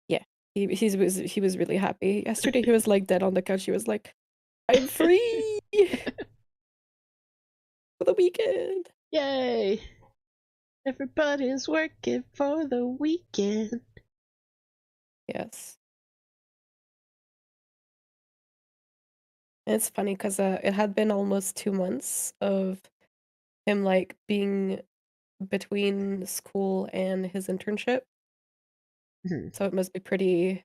Yeah, he was really happy. Yesterday he was like dead on the couch. He was like, "I'm free for the weekend." Yay! Everybody's working for the weekend. Yes. And it's funny because it had been almost 2 months of him like being between school and his internship. Mhm. So it must be pretty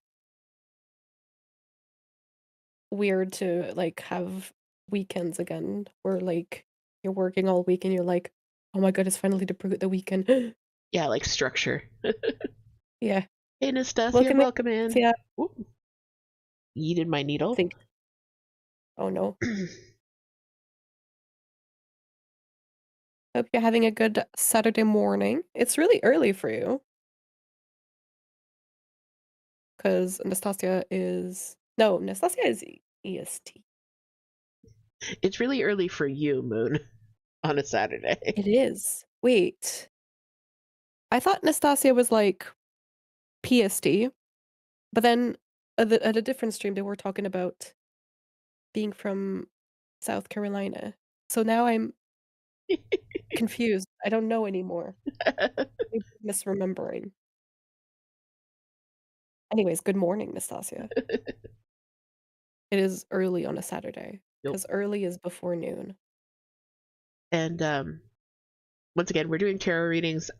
weird to like have weekends again where like you're working all week and you're like, oh my god, it's finally the weekend. Yeah, like structure. Yeah. Hey, Nastasia, Welcome in. welcome in. Yeah. Ooh, yeeted my needle. Think. Oh no. Hope you're having a good Saturday morning. It's really early for you because Nastasia is EST. It's really early for you, Moon, on a Saturday. It is. Wait. I thought Nastasia was like PST, but then at a different stream they were talking about being from South Carolina. So now I'm confused. I don't know anymore. Maybe I'm misremembering. Anyways, good morning, Nastasia. It is early on a Saturday Nope. because early is before noon. And once again, we're doing tarot readings.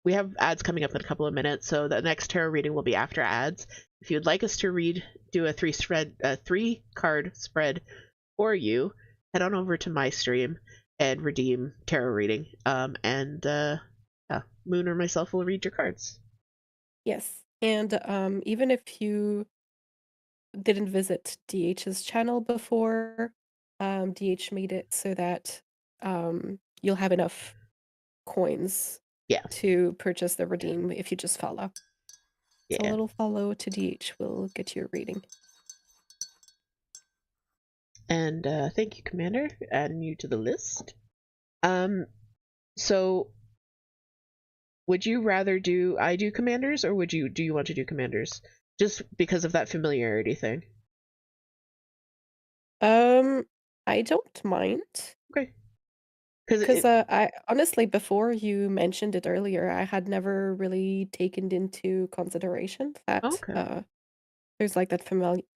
We have ads coming up in a couple of minutes, so the next tarot reading will be after ads. If you'd like us to do a three card spread for you, head on over to my stream and redeem tarot reading. Yeah, Moon or myself will read your cards. Yes. And even if you didn't visit DH's channel before, DH made it so that you'll have enough coins Yeah, to purchase the redeem if you just follow. So a yeah. little follow to DH will get you a reading. And thank you, Commander, for adding you to the list. So would you rather I do commanders, or do you want to do commanders? Just because of that familiarity thing. Um, I don't mind. Okay. Because Because it. I honestly, before you mentioned it earlier, I had never really taken into consideration that Okay. there's like that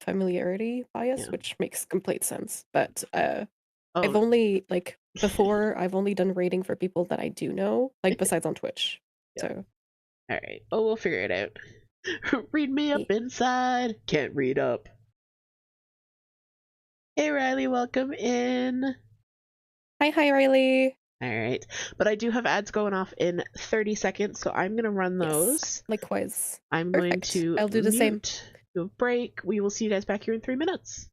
familiarity bias, Yeah. which makes complete sense. But I've Oh. only like before I've only done rating for people that I do know, like besides on Twitch. Yep. So All right. Oh, we'll figure it out. Read me yeah. up inside. Can't read up. Hey, Riley, welcome in. Hi, Riley. All right. But I do have ads going off in 30 seconds, so I'm going to run Yes, those. likewise. I'm going Perfect. to I'll do the same. mute, do a break. We will see you guys back here in 3 minutes.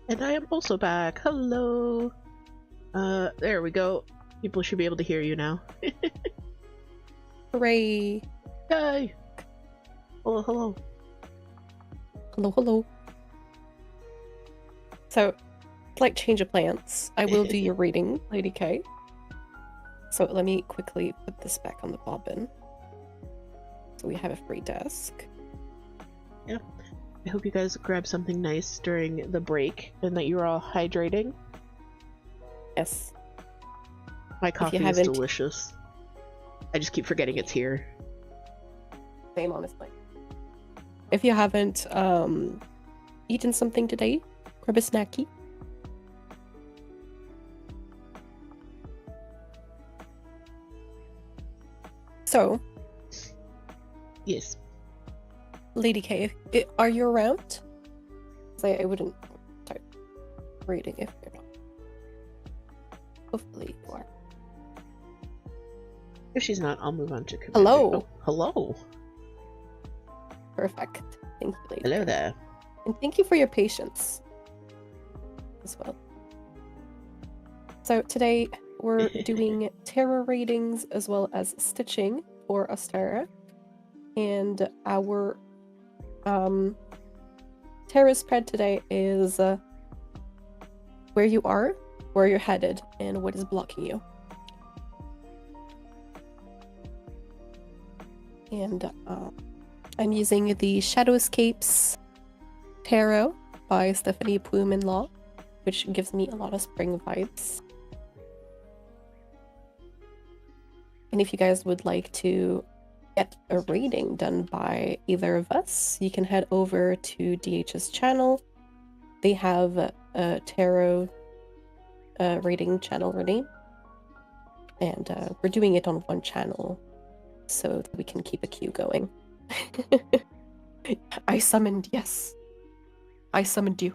And I am also back. Hello. There we go. People should be able to hear you now. Hooray! Yay! Hello, hello. Hello, hello. So, slight change of plans. I will do your reading, Lady K. So let me quickly put this back on the bobbin. So we have a free desk. Yeah. I hope you guys grab something nice during the break and that you're all hydrating. Yes. My coffee is delicious. I just keep forgetting it's here. Same, honestly. If you haven't eaten something today, grab a snacky. So, yes, Lady K, are you around? I wouldn't start reading if you're not. Hopefully you are. If she's not, I'll move on to Commander. Hello. Oh, hello. Perfect. Thank you, Lady Hello K. there. And thank you for your patience as well. So today we're doing tarot readings as well as stitching for Ostara. And our tarot spread today is where you are, where you're headed, and what is blocking you. And I'm using the Shadowscapes Tarot by Stephanie Plume-in-Law, which gives me a lot of spring vibes. And if you guys would like to get a reading done by either of us, you can head over to DH's channel. They have a tarot reading channel ready. And we're doing it on one channel so that we can keep a queue going. I summoned, yes. I summoned you.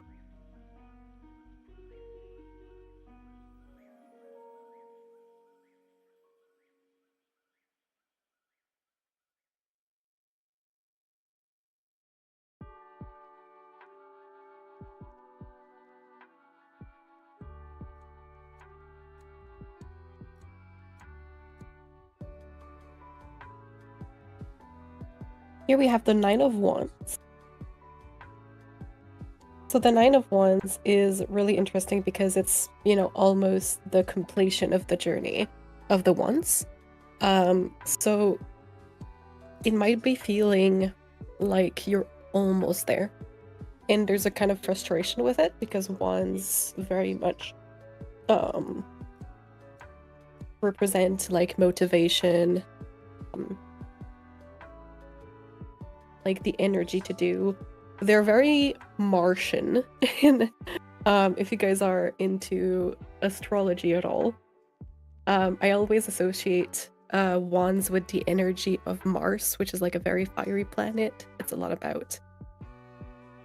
Here we have the Nine of Wands. So the Nine of Wands is really interesting because it's, you know, almost the completion of the journey of the wands. So it might be feeling like you're almost there. And there's a kind of frustration with it because wands very much represent like motivation, like the energy to do. They're very Martian. And if you guys are into astrology at all, I always associate wands with the energy of Mars, which is like a very fiery planet. It's a lot about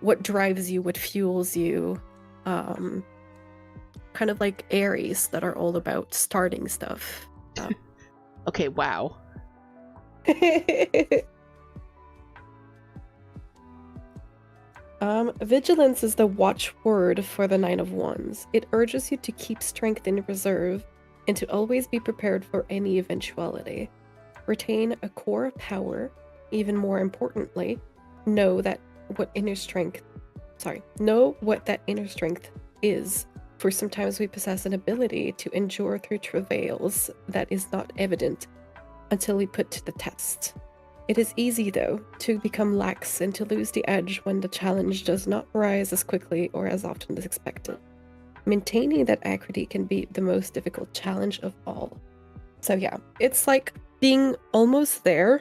what drives you, what fuels you, kind of like Aries that are all about starting stuff. Okay, wow. Vigilance is the watchword for the Nine of Wands. It urges you to keep strength in reserve and to always be prepared for any eventuality. Retain a core power. Even more importantly, know what that inner strength is. For sometimes we possess an ability to endure through travails that is not evident until we put to the test. It is easy, though, to become lax and to lose the edge when the challenge does not rise as quickly or as often as expected. Maintaining that equity can be the most difficult challenge of all. So yeah, it's like being almost there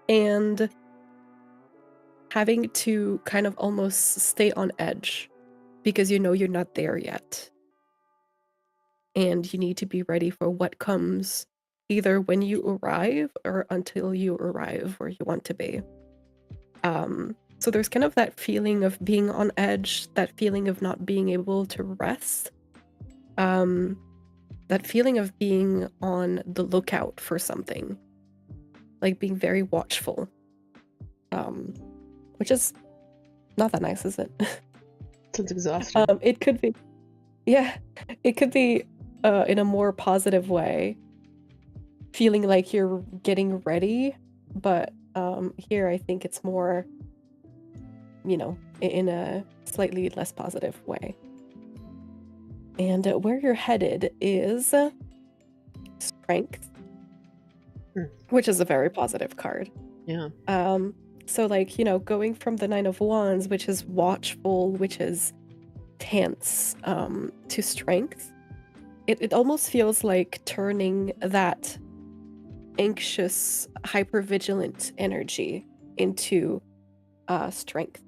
and having to kind of almost stay on edge because you know you're not there yet. And you need to be ready for what comes either when you arrive or until you arrive where you want to be. So there's kind of that feeling of being on edge, that feeling of not being able to rest, that feeling of being on the lookout for something, like being very watchful, which is not that nice, is it? Sounds exhausting. It could be, yeah, it could be in a more positive way, feeling like you're getting ready, but here I think it's more, in a slightly less positive way. And where you're headed is strength, which is a very positive card. Yeah. So like, going from the Nine of Wands, which is watchful, which is tense, to strength, it almost feels like turning that anxious, hypervigilant energy into strength.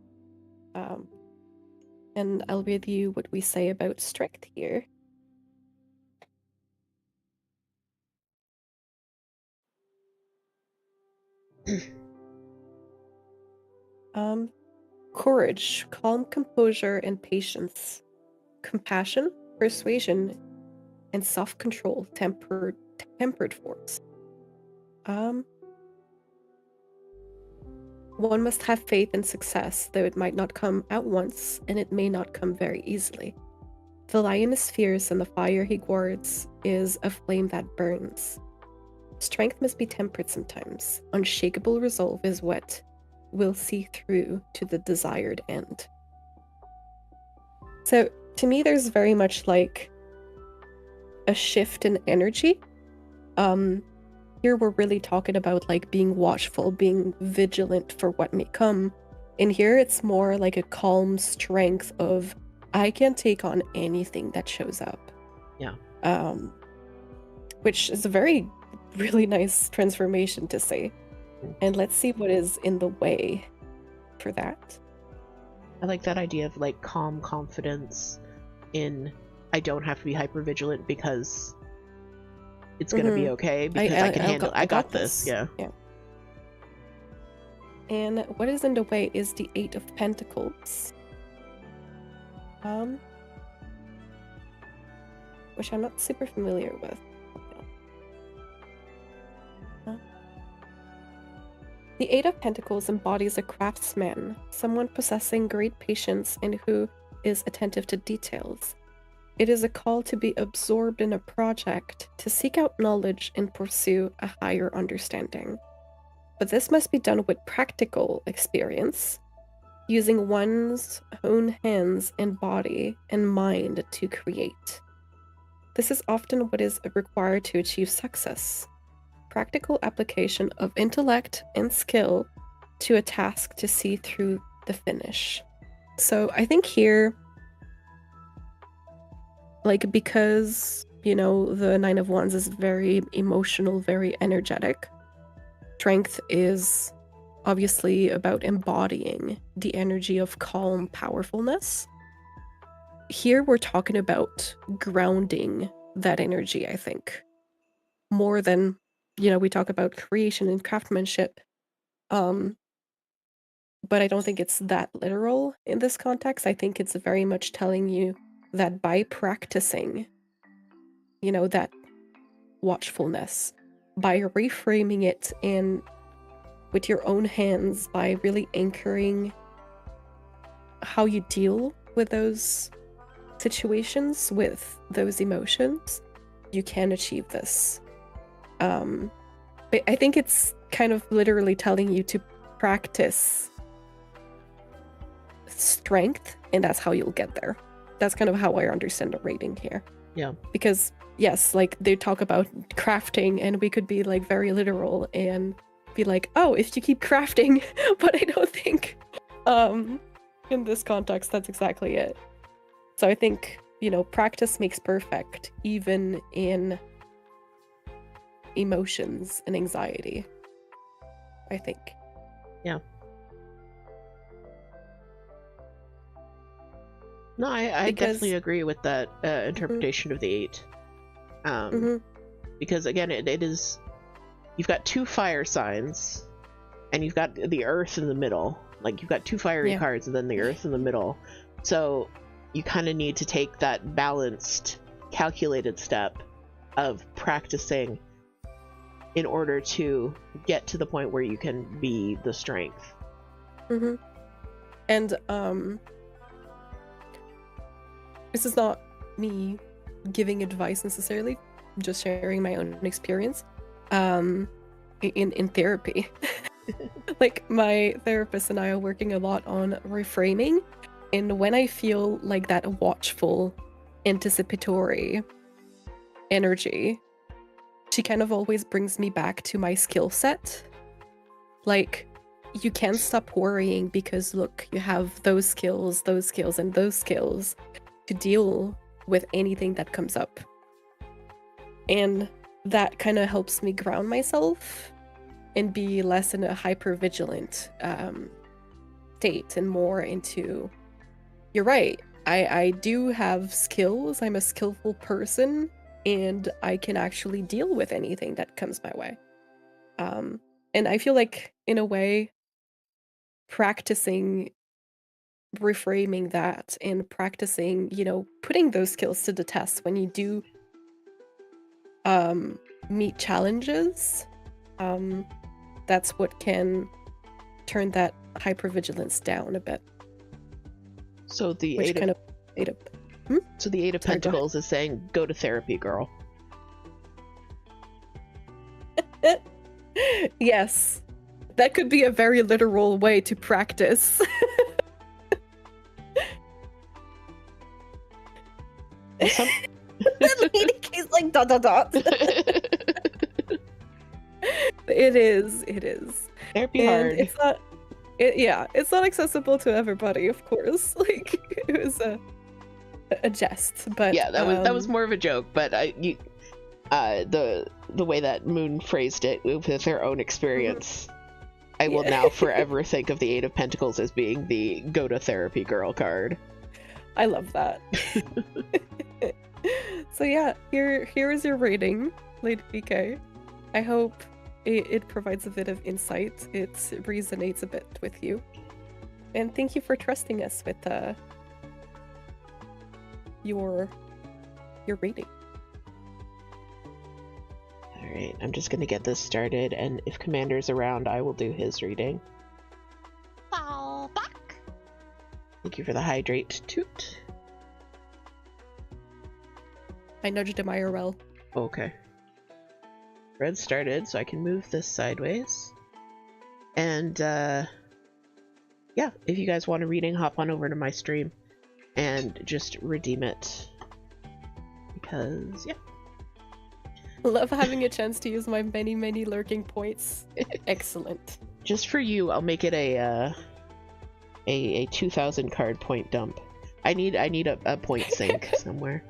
And I'll read you what we say about strength here. Courage, calm composure, and patience. Compassion, persuasion, and self-control, tempered force. One must have faith in success, though it might not come at once, and it may not come very easily. The lion is fierce, and the fire he guards is a flame that burns. Strength must be tempered sometimes. Unshakable resolve is what will see through to the desired end. So, to me, there's very much like a shift in energy. Here we're really talking about like being watchful, being vigilant for what may come. And here it's more like a calm strength of, I can take on anything that shows up. Yeah. Which is a really nice transformation to see. And let's see what is in the way for that. I like that idea of like calm confidence in, I don't have to be hyper vigilant because it's gonna be okay, because I can handle. I got this. Yeah. And what is in the way is the Eight of Pentacles, which I'm not super familiar with. The Eight of Pentacles embodies a craftsman, someone possessing great patience and who is attentive to details. It is a call to be absorbed in a project, to seek out knowledge and pursue a higher understanding. But this must be done with practical experience, using one's own hands and body and mind to create. This is often what is required to achieve success. Practical application of intellect and skill to a task to see through the finish. So I think here, like, because, the Nine of Wands is very emotional, very energetic, strength is obviously about embodying the energy of calm powerfulness. Here we're talking about grounding that energy, I think, more than, we talk about creation and craftsmanship. But I don't think it's that literal in this context. I think it's very much telling you that by practicing, that watchfulness, by reframing it in with your own hands, by really anchoring how you deal with those situations, with those emotions, you can achieve this. But I think it's kind of literally telling you to practice strength, and that's how you'll get there. That's kind of how I understand the rating here. Yeah. Because yes, like they talk about crafting, and we could be like very literal and be like, oh, if you keep crafting, but I don't think in this context that's exactly it. So I think, practice makes perfect, even in emotions and anxiety, I think. Yeah. No, I definitely agree with that interpretation of the 8. Because again, it is, you've got 2 fire signs, and you've got the earth in the middle. Like, you've got 2 fiery cards and then the earth in the middle. So you kind of need to take that balanced, calculated step of practicing in order to get to the point where you can be the strength. And this is not me giving advice necessarily, just sharing my own experience in therapy. Like, my therapist and I are working a lot on reframing, and when I feel like that watchful, anticipatory energy, she kind of always brings me back to my skill set. Like, you can't stop worrying because look, you have those skills, and those skills to deal with anything that comes up. And that kind of helps me ground myself and be less in a hyper-vigilant state and more into, you're right, I do have skills, I'm a skillful person, and I can actually deal with anything that comes my way. And I feel like, in a way, practicing reframing that and practicing, putting those skills to the test when you do meet challenges, that's what can turn that hypervigilance down a bit. So the Which Eight kind of, of so the Eight of Sorry, go Pentacles is saying, go to therapy, girl. Yes, that could be a very literal way to practice. Well, The lady is like ... It is. therapy And hard. it's not accessible to everybody, of course. Like, it was a jest, but Yeah, that was more of a joke, but the way that Moon phrased it with her own experience, I will now forever think of the Eight of Pentacles as being the go to therapy girl card. I love that. So yeah, here is your rating, Lady PK. I hope it provides a bit of insight. It resonates a bit with you. And thank you for trusting us with your rating. Alright, I'm just gonna get this started, and if Commander's around, I will do his reading. Fall back. Thank you for the hydrate, Toot. I nudged him IRL. Okay. Red started, so I can move this sideways. And, yeah, if you guys want a reading, hop on over to my stream and just redeem it. Because, yeah. Love having a chance to use my many lurking points. Excellent. Just for you, I'll make it a 2,000 card point dump. I need a point sink somewhere.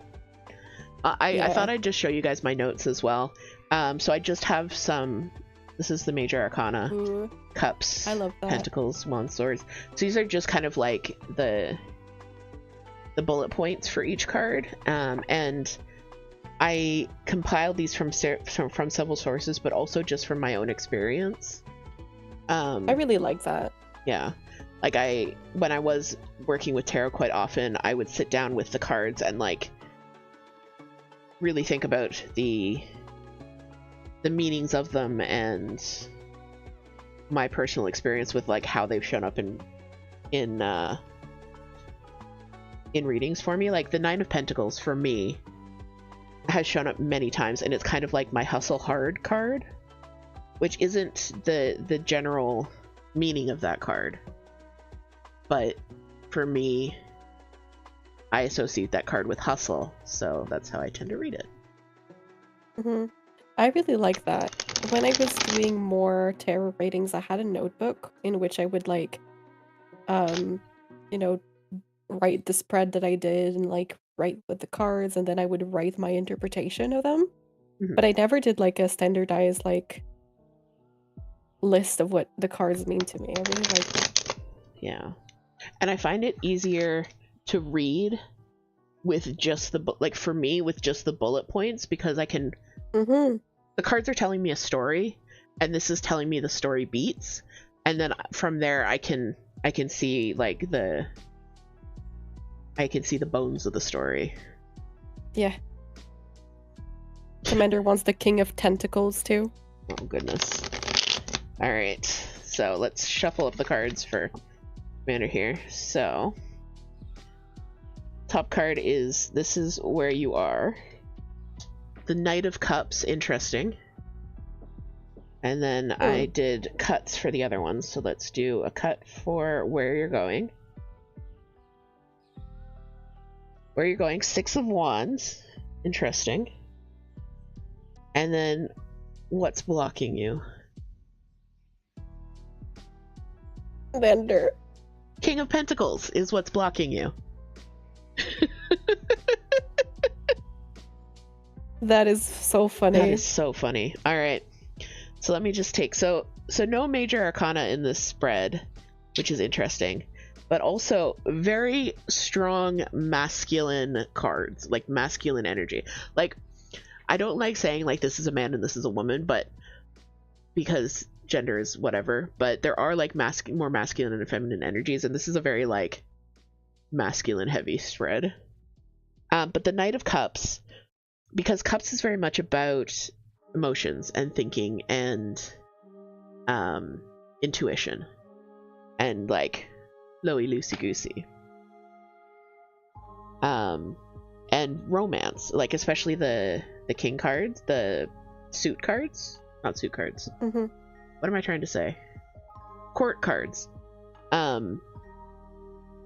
I thought I'd just show you guys my notes as well. So I just have some. This is the Major Arcana. Ooh, Cups. I love that. Pentacles, Wands, Swords. So these are just kind of like the bullet points for each card. And I compiled these from several sources, but also just from my own experience. I really like that. Yeah. Like, when I was working with tarot quite often, I would sit down with the cards and like really think about the meanings of them and my personal experience with like how they've shown up in readings for me. Like the Nine of Pentacles for me has shown up many times, and it's kind of like my hustle hard card, which isn't the general meaning of that card, but for me, I associate that card with hustle, so that's how I tend to read it. I really like that. When I was doing more tarot readings, I had a notebook in which I would like, write the spread that I did and like write with the cards, and then I would write my interpretation of them. Mhm. But I never did like a standardized like list of what the cards mean to me. I really like that. Yeah, and I find it easier to read with just for me with just the bullet points, because I can the cards are telling me a story, and this is telling me the story beats, and then from there I can see like I can see the bones of the story. Yeah. Commander wants the King of Tentacles too. Oh goodness. All right, so let's shuffle up the cards for Commander here. So top card is, this is where you are. The Knight of Cups, interesting. And then I did cuts for the other ones, so let's do a cut for where you're going. Where you're going, 6 of Wands, interesting. And then what's blocking you? Vendor. King of Pentacles is what's blocking you. That is so funny. That is so funny. All right. So let me just take, so no major arcana in this spread, which is interesting, but also very strong masculine cards, like masculine energy. Like, I don't like saying like this is a man and this is a woman, but because gender is whatever, but there are like more masculine and feminine energies, and this is a very like masculine heavy spread. But the Knight of Cups, because Cups is very much about emotions and thinking and intuition and like lowy loosey goosey and romance, like especially the king cards, the suit cards, not suit cards. Mm-hmm. What am I trying to say? Court cards.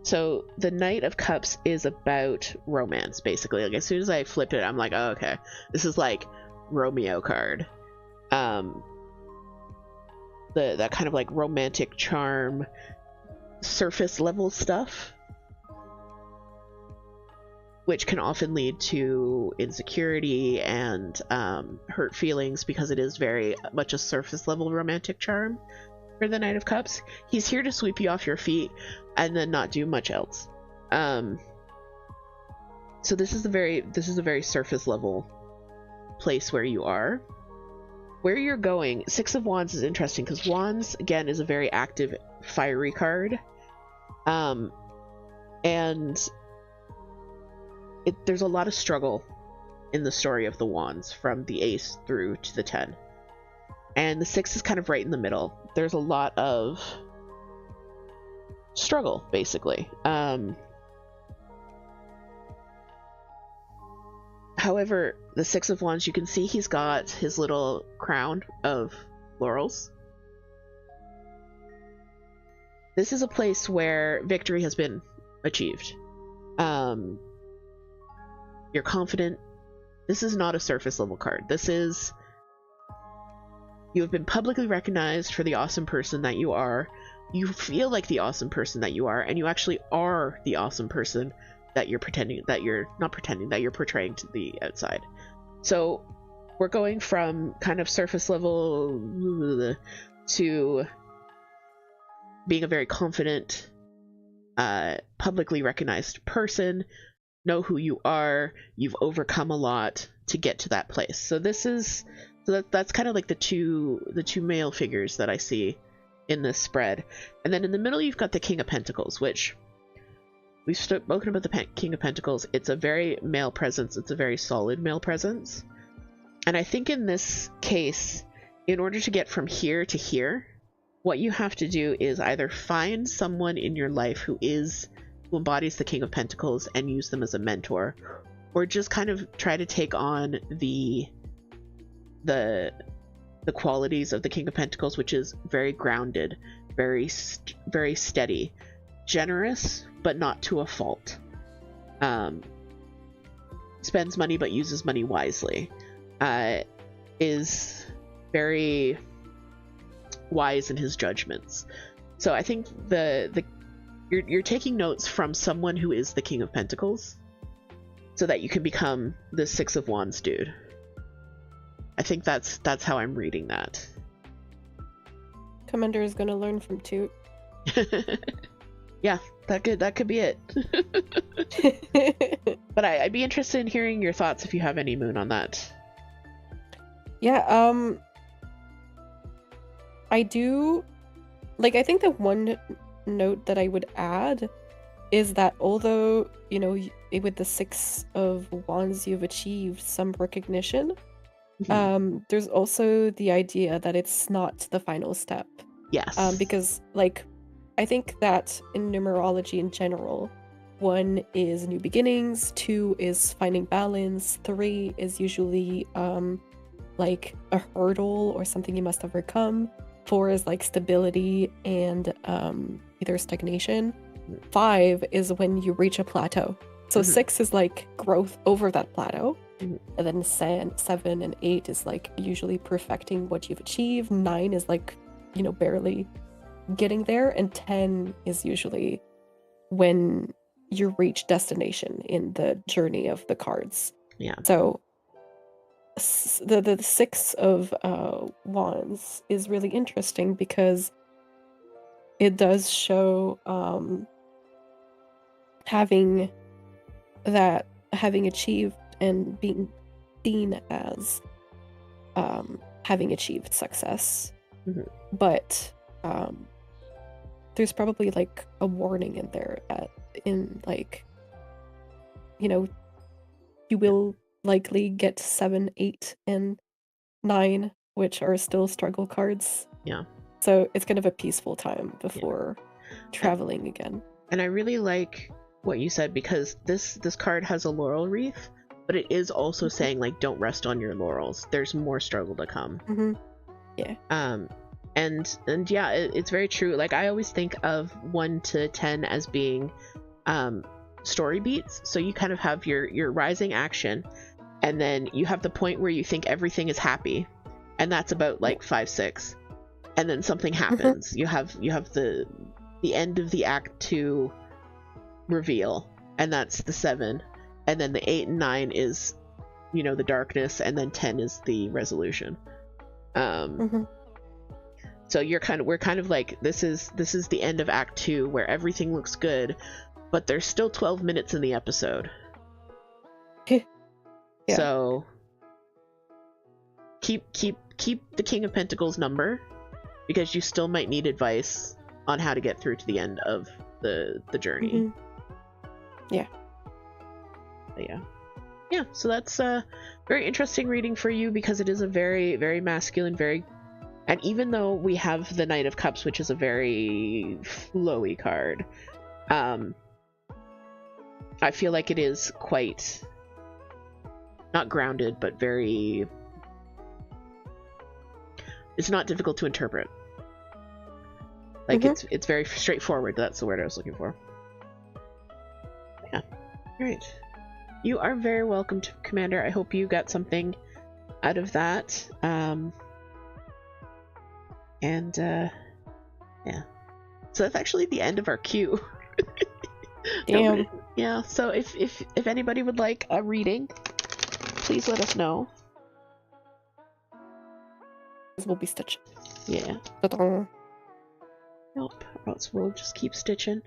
So the Knight of Cups is about romance, basically. Like as soon as I flip it, I'm like, oh, okay, this is like Romeo card. That kind of like romantic charm, surface level stuff, which can often lead to insecurity and hurt feelings, because it is very much a surface level romantic charm for the Knight of Cups. He's here to sweep you off your feet and then not do much else. So this is a very surface level place where you are. Where you're going, 6 of Wands is interesting because Wands again is a very active, fiery card, and there's a lot of struggle in the story of the Wands from the Ace through to the 10, and the 6 is kind of right in the middle. There's a lot of struggle, basically. However, the 6 of Wands, you can see he's got his little crown of laurels. This is a place where victory has been achieved. You're confident. This is not a surface level card. This is, you have been publicly recognized for the awesome person that you are. You feel like the awesome person that you are, and you actually are the awesome person that you're portraying to the outside. So we're going from kind of surface level to being a very confident, publicly recognized person, know who you are, you've overcome a lot to get to that place. So that's kind of like the two male figures that I see in this spread. And then in the middle you've got the King of Pentacles, which we've spoken about the King of Pentacles. It's a very male presence. It's a very solid male presence. And I think in this case, in order to get from here to here, what you have to do is either find someone in your life who embodies the King of Pentacles and use them as a mentor, or just kind of try to take on the qualities of the King of Pentacles, which is very grounded, very steady, generous, but not to a fault. Spends money but uses money wisely. Is very wise in his judgments. So I think you're taking notes from someone who is the King of Pentacles, so that you can become the 6 of Wands dude. I think that's how I'm reading that. Commander is gonna learn from Toot. Yeah, that could be it. But I'd be interested in hearing your thoughts if you have any, Moon, on that. Yeah, I do, like, I think the one note that I would add is that although, you know, with the 6 of Wands you've achieved some recognition, there's also the idea that it's not the final step. Yes. Because, like, I think that in numerology in general, 1 is new beginnings, 2 is finding balance, 3 is usually like a hurdle or something you must overcome, 4 is like stability and either stagnation, 5 is when you reach a plateau. So 6 is like growth over that plateau, and then 7 and 8 is like usually perfecting what you've achieved, 9 is like, you know, barely getting there, and 10 is usually when you reach destination in the journey of the cards. Yeah. So the 6 of wands is really interesting because it does show having achieved and being seen as having achieved success. But there's probably like a warning in there in like, you know, you will likely get 7, 8, and 9, which are still struggle cards. Yeah. So it's kind of a peaceful time before traveling again. And I really like what you said, because this card has a laurel wreath, but it is also saying like, don't rest on your laurels. There's more struggle to come. Yeah. And yeah, it's very true. Like, I always think of 1 to 10 as being story beats. So you kind of have your rising action, and then you have the point where you think everything is happy, and that's about like 5, 6, and then something happens. You have the end of the act 2 reveal, and that's the 7, and then the 8 and 9 is, you know, the darkness, and then 10 is the resolution. So we're kind of like, this is the end of act 2 where everything looks good, but there's still 12 minutes in the episode. Yeah. So keep the King of Pentacles number, because you still might need advice on how to get through to the end of the journey. Yeah. But yeah, so that's a very interesting reading for you, because it is a very, very masculine, and even though we have the Knight of Cups, which is a very flowy card, I feel like it is quite not grounded, but very, it's not difficult to interpret. Like, it's very straightforward. That's the word I was looking for. Yeah. Great. You are very welcome, Commander. I hope you got something out of that. Yeah. So that's actually the end of our queue. Damn. Yeah, so if anybody would like a reading, please let us know. This will be stitched. Yeah. Ta-da. Nope. Or else we'll just keep stitching.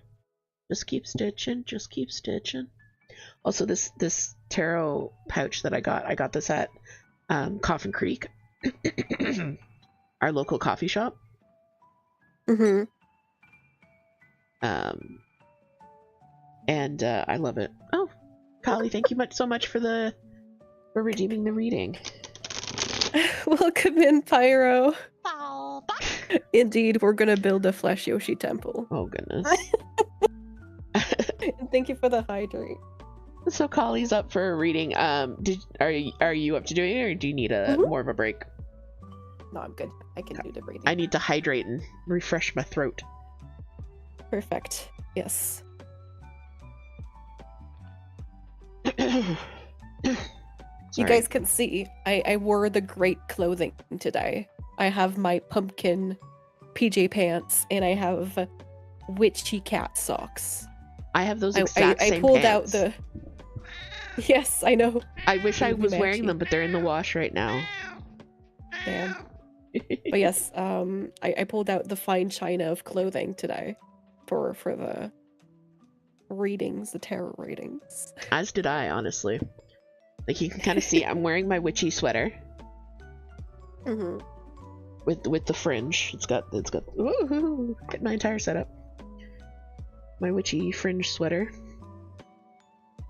Just keep stitching. Just keep stitching. Also, this tarot pouch that I got this at Coffin Creek, our local coffee shop. And I love it. Oh, Kali, thank you so much for redeeming the reading. Welcome in, Pyro. Fall back. Indeed, we're gonna build a Flesh Yoshi temple. Oh goodness. Thank you for the hydrate. So Kali's up for a reading. Are you up to doing it, or do you need more of a break? No, I'm good. I can do the reading. I need to hydrate and refresh my throat. Perfect. Yes. You guys can see I wore the great clothing today. I have my pumpkin PJ pants, and I have witchy cat socks. I have those exact same I pulled pants. out the... Yes, I know. I wish I was wearing them, but they're in the wash right now. Damn. But yes, I pulled out the fine china of clothing today for the readings, the tarot readings. As did I, honestly. Like, you can kind of see I'm wearing my witchy sweater. With the fringe. It's got ooh, get my entire setup. My witchy fringe sweater.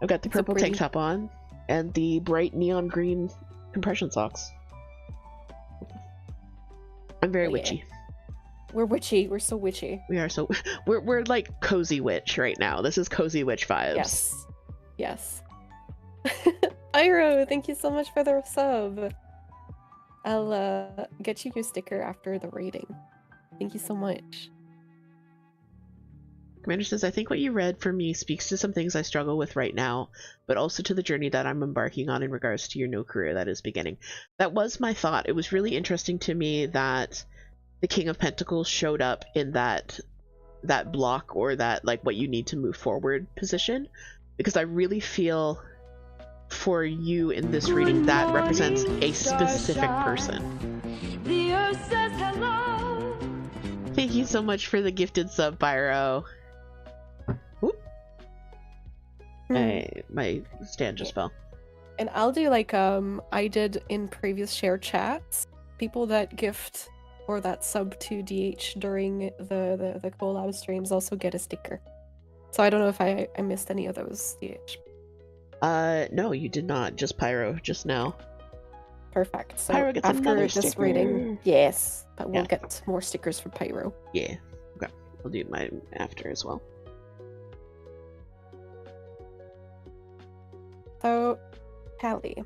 I've got the purple tank top on and the bright neon green compression socks. I'm very witchy. We're witchy. We're so witchy. We are so we're like cozy witch right now. This is cozy witch vibes. Yes. Yes. Iro, thank you so much for the sub. I'll get you your sticker after the rating. Thank you so much. Commander says, I think what you read for me speaks to some things I struggle with right now, but also to the journey that I'm embarking on in regards to your new career that is beginning. That was my thought. It was really interesting to me that the King of Pentacles showed up in that block, or that like what you need to move forward position, because I really feel for you in this reading that represents a specific person. The earth says hello. Thank you so much for the gifted sub, Pyro. My stand just fell. And I'll do like I did in previous shared chats. People that gift or that sub to DH during the collab streams also get a sticker. So I don't know if I missed any of those, DH. No, you did not. Just Pyro just now. Perfect. So Pyro gets after another this sticker. rating, yes, but we'll get more stickers for Pyro. Yeah. Okay. I'll do mine after as well. So, Callie.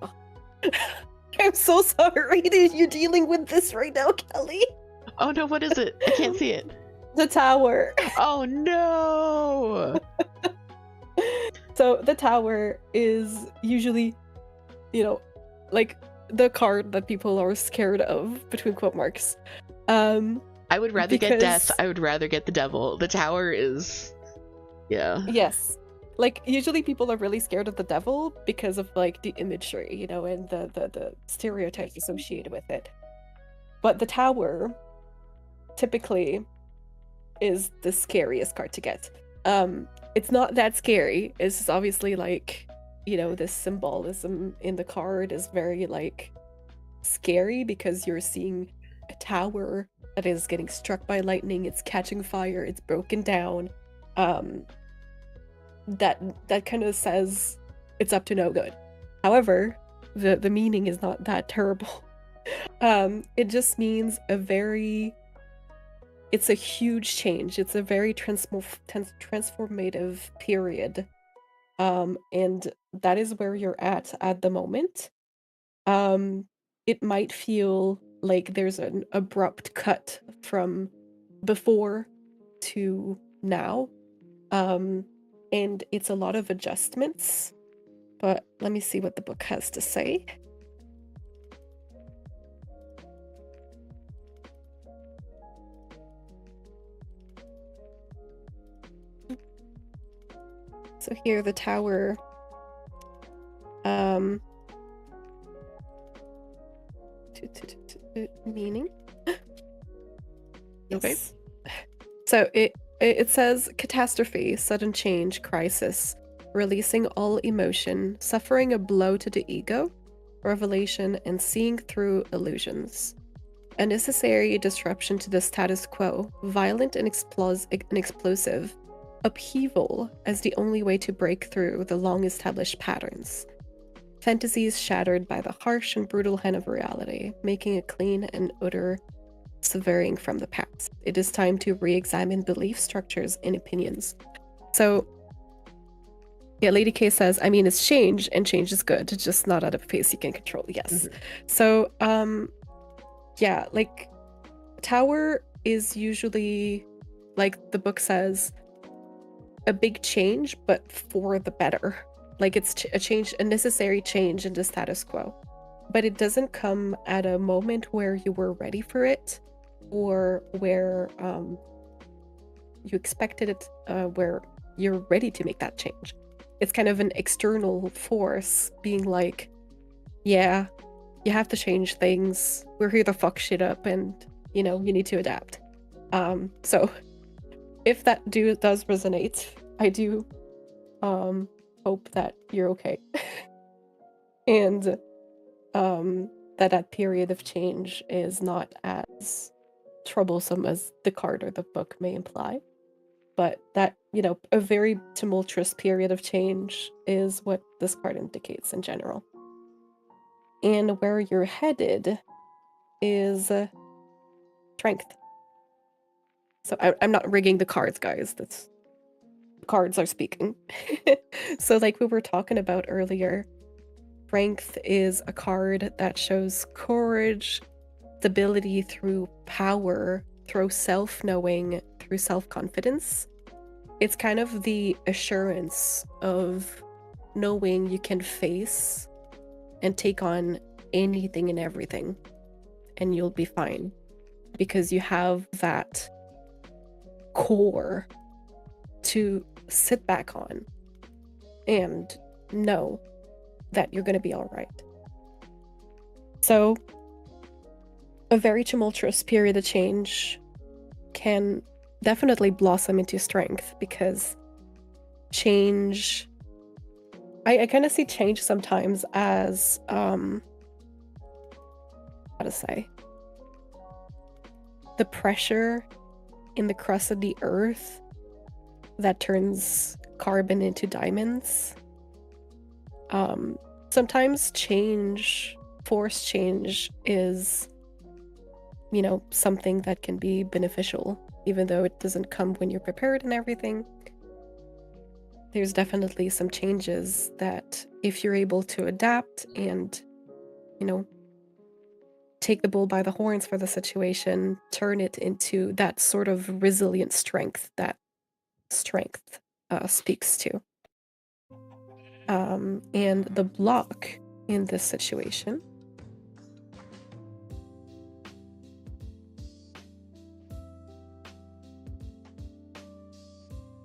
Oh. I'm so sorry that you're dealing with this right now, Kelly. Oh no, what is it? I can't see it. The tower. Oh no! So the tower is usually, like the card that people are scared of, between quote marks. I would rather get death. because- I would rather get the devil. The tower is... Yeah. Yes. Like, usually people are really scared of the devil because of, like, the imagery, and the stereotypes associated with it. But the tower, typically, is the scariest card to get. It's not that scary. It's just obviously, like, the symbolism in the card is very, like, scary because you're seeing a tower that is getting struck by lightning, it's catching fire, it's broken down. That kind of says it's up to no good. However, the meaning is not that terrible. It just means it's a huge change. It's a very transformative period. And that is where you're at the moment. It might feel like there's an abrupt cut from before to now. And it's a lot of adjustments, but let me see what the book has to say. So here, the tower, meaning. Okay. Yes. So it says catastrophe, sudden change, crisis, releasing all emotion, suffering a blow to the ego, revelation, and seeing through illusions. A necessary disruption to the status quo, violent and explosive, upheaval as the only way to break through the long-established patterns. Fantasies shattered by the harsh and brutal hand of reality, making a clean and utter severing from the past. It is time to re-examine belief structures and opinions. So, yeah, Lady K says, I mean, it's change, and change is good, just not at a pace you can control. Yes. Mhm. So, yeah, like, tower is usually, like the book says, a big change, but for the better. Like, it's a necessary change in the status quo. But it doesn't come at a moment where you were ready for it, or where you expected it, where you're ready to make that change. It's kind of an external force being like, yeah, you have to change things. We're here to fuck shit up, and, you need to adapt. So if that does resonate, I do hope that you're okay. And that period of change is not as troublesome as the card or the book may imply. but that, a very tumultuous period of change is what this card indicates in general. And where you're headed is strength. So I'm not rigging the cards, guys. The cards are speaking. So like we were talking about earlier, strength is a card that shows courage, stability through power, through self-knowing, through self-confidence. It's kind of the assurance of knowing you can face and take on anything and everything, and you'll be fine because you have that core to sit back on and know that you're going to be all right. So a very tumultuous period of change can definitely blossom into strength, because change, I kind of see change sometimes as how to say, the pressure in the crust of the earth that turns carbon into diamonds. Sometimes change, forced change, is something that can be beneficial, even though it doesn't come when you're prepared and everything. There's definitely some changes that, if you're able to adapt and take the bull by the horns for the situation, turn it into that sort of resilient strength that strength speaks to. And the block in this situation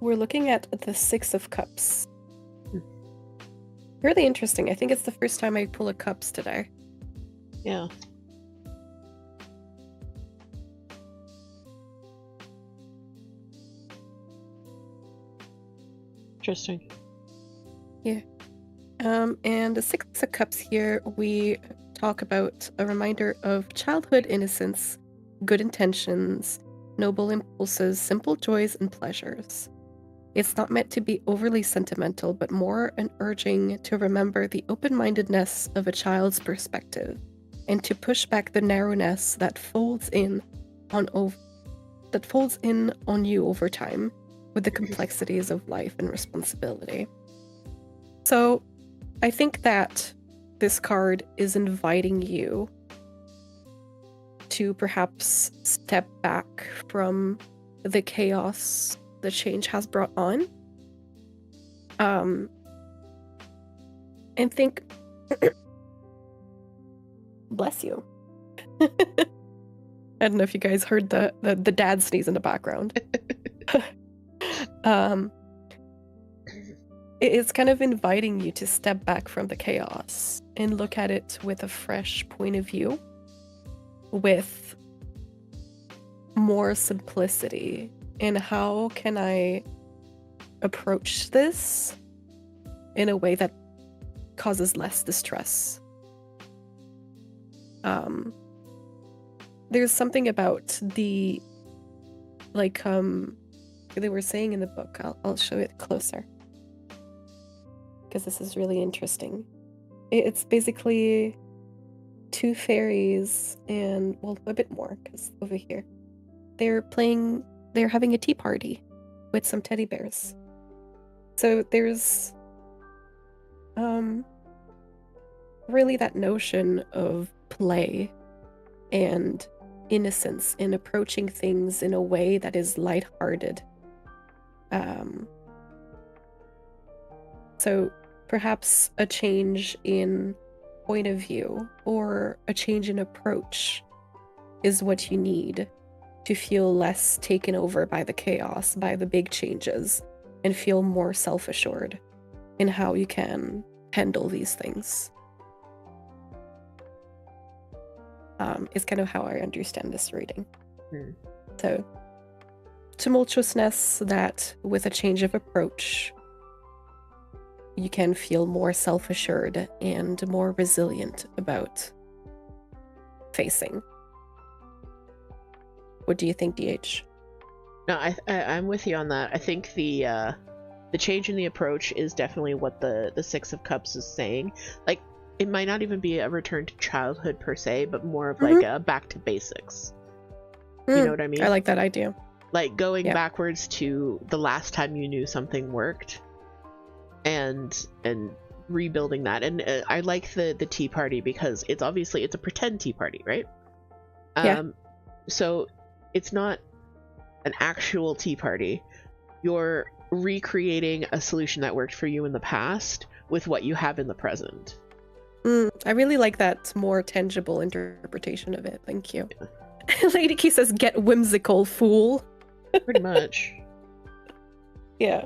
we're looking at the Six of Cups. Really interesting. I think it's the first time I pull a cups today. Yeah. Interesting. Yeah. And the Six of Cups here, we talk about a reminder of childhood innocence, good intentions, noble impulses, simple joys and pleasures. It's not meant to be overly sentimental, but more an urging to remember the open-mindedness of a child's perspective, and to push back the narrowness that folds in on you over time with the complexities of life and responsibility. So I think that this card is inviting you to perhaps step back from the chaos the change has brought on, and think, bless you. I don't know if you guys heard the dad sneeze in the background. It's kind of inviting you to step back from the chaos and look at it with a fresh point of view, with more simplicity. And how can I approach this in a way that causes less distress? There's something about the, like, they were saying in the book, I'll show it closer, because this is really interesting. It's basically two fairies and, well, a bit more, because over here, they're having a tea party with some teddy bears. So there's really that notion of play and innocence in approaching things in a way that is lighthearted. So perhaps a change in point of view or a change in approach is what you need to feel less taken over by the chaos, by the big changes, and feel more self-assured in how you can handle these things. Is kind of how I understand this reading. So, tumultuousness that, with a change of approach, you can feel more self-assured and more resilient about facing. What do you think, DH? No, I'm with you on that. I think the change in the approach is definitely what the Six of Cups is saying. Like, it might not even be a return to childhood per se, but more of like a back to basics. You know what I mean? I like that idea. Like going backwards to the last time you knew something worked, and rebuilding that. And I like the tea party because it's obviously it's a pretend tea party, right? So it's not an actual tea party. You're recreating a solution that worked for you in the past with what you have in the present. I really like that more tangible interpretation of it. Thank you. Yeah. Lady Key says, "Get whimsical, fool." Pretty much. Yeah.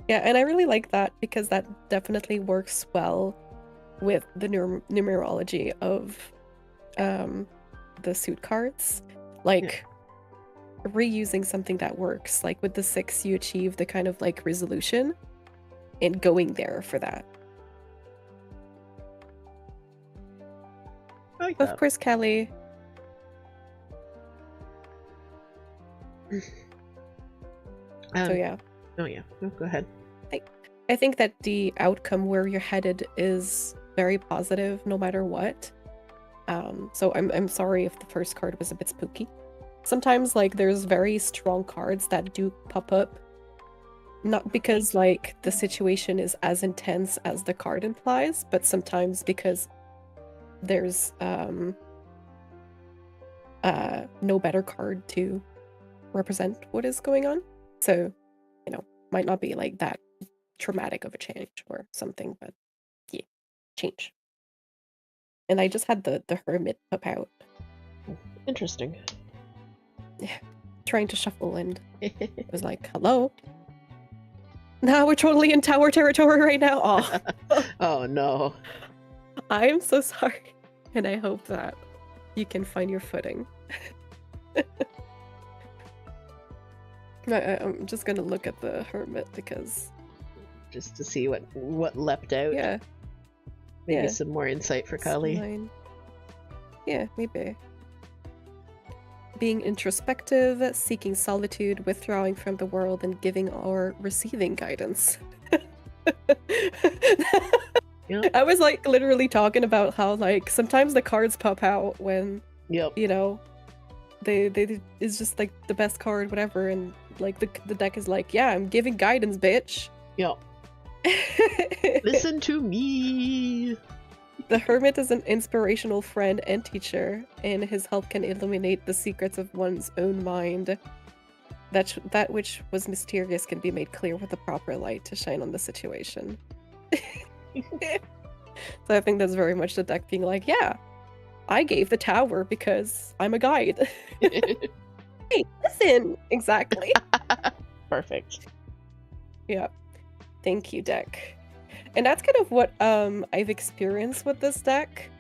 Yeah, and I really like that because that definitely works well with the numerology of the suit cards. Like, reusing something that works. Like with the 6, you achieve the kind of like resolution and going there for that. Like of course, Kelly. So yeah. Oh yeah. No, go ahead. I think that the outcome where you're headed is very positive no matter what. So I'm sorry if the first card was a bit spooky. Sometimes like there's very strong cards that do pop up, not because like the situation is as intense as the card implies, but sometimes because there's no better card to represent what is going on. So, you know, might not be like that traumatic of a change or something, but yeah, change. And I just had the Hermit pop out. Interesting. Yeah, trying to shuffle and it was like, hello? Now we're totally in tower territory right now. Oh, oh no. I am so sorry. And I hope that you can find your footing. I'm just gonna look at the Hermit because... just to see what leapt out. Yeah. Maybe some more insight for Kali. Yeah, maybe. Being introspective, seeking solitude, withdrawing from the world, and giving or receiving guidance. I was like literally talking about how like sometimes the cards pop out when you know they it's just like the best card, whatever, and like the deck is like, yeah, I'm giving guidance, bitch. Yep. Listen to me. The Hermit is an inspirational friend and teacher, and his help can illuminate the secrets of one's own mind. That which was mysterious can be made clear with the proper light to shine on the situation. So I think that's very much the deck being like, yeah, I gave the tower because I'm a guide. Hey, listen! Exactly. Perfect. Yeah. Thank you, deck. And that's kind of what I've experienced with this deck.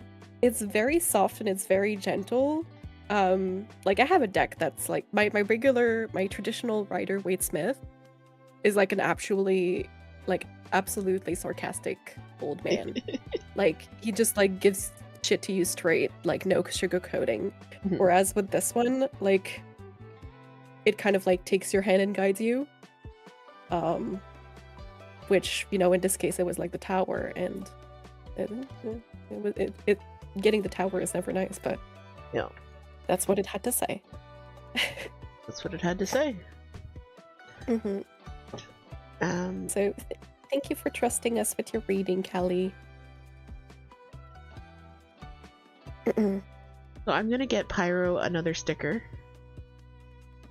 It's very soft and it's very gentle. Like I have a deck that's like my traditional Rider-Waite Smith is like an absolutely sarcastic old man. Like he just like gives shit to you straight, like no sugarcoating. Mm-hmm. Whereas with this one, like it kind of like takes your hand and guides you. Which, you know, in this case it was like the tower, and it getting the tower is never nice, but yeah, that's what it had to say. That's what it had to say. Mm-hmm. So thank you for trusting us with your reading, Kelly. So I'm gonna get Pyro another sticker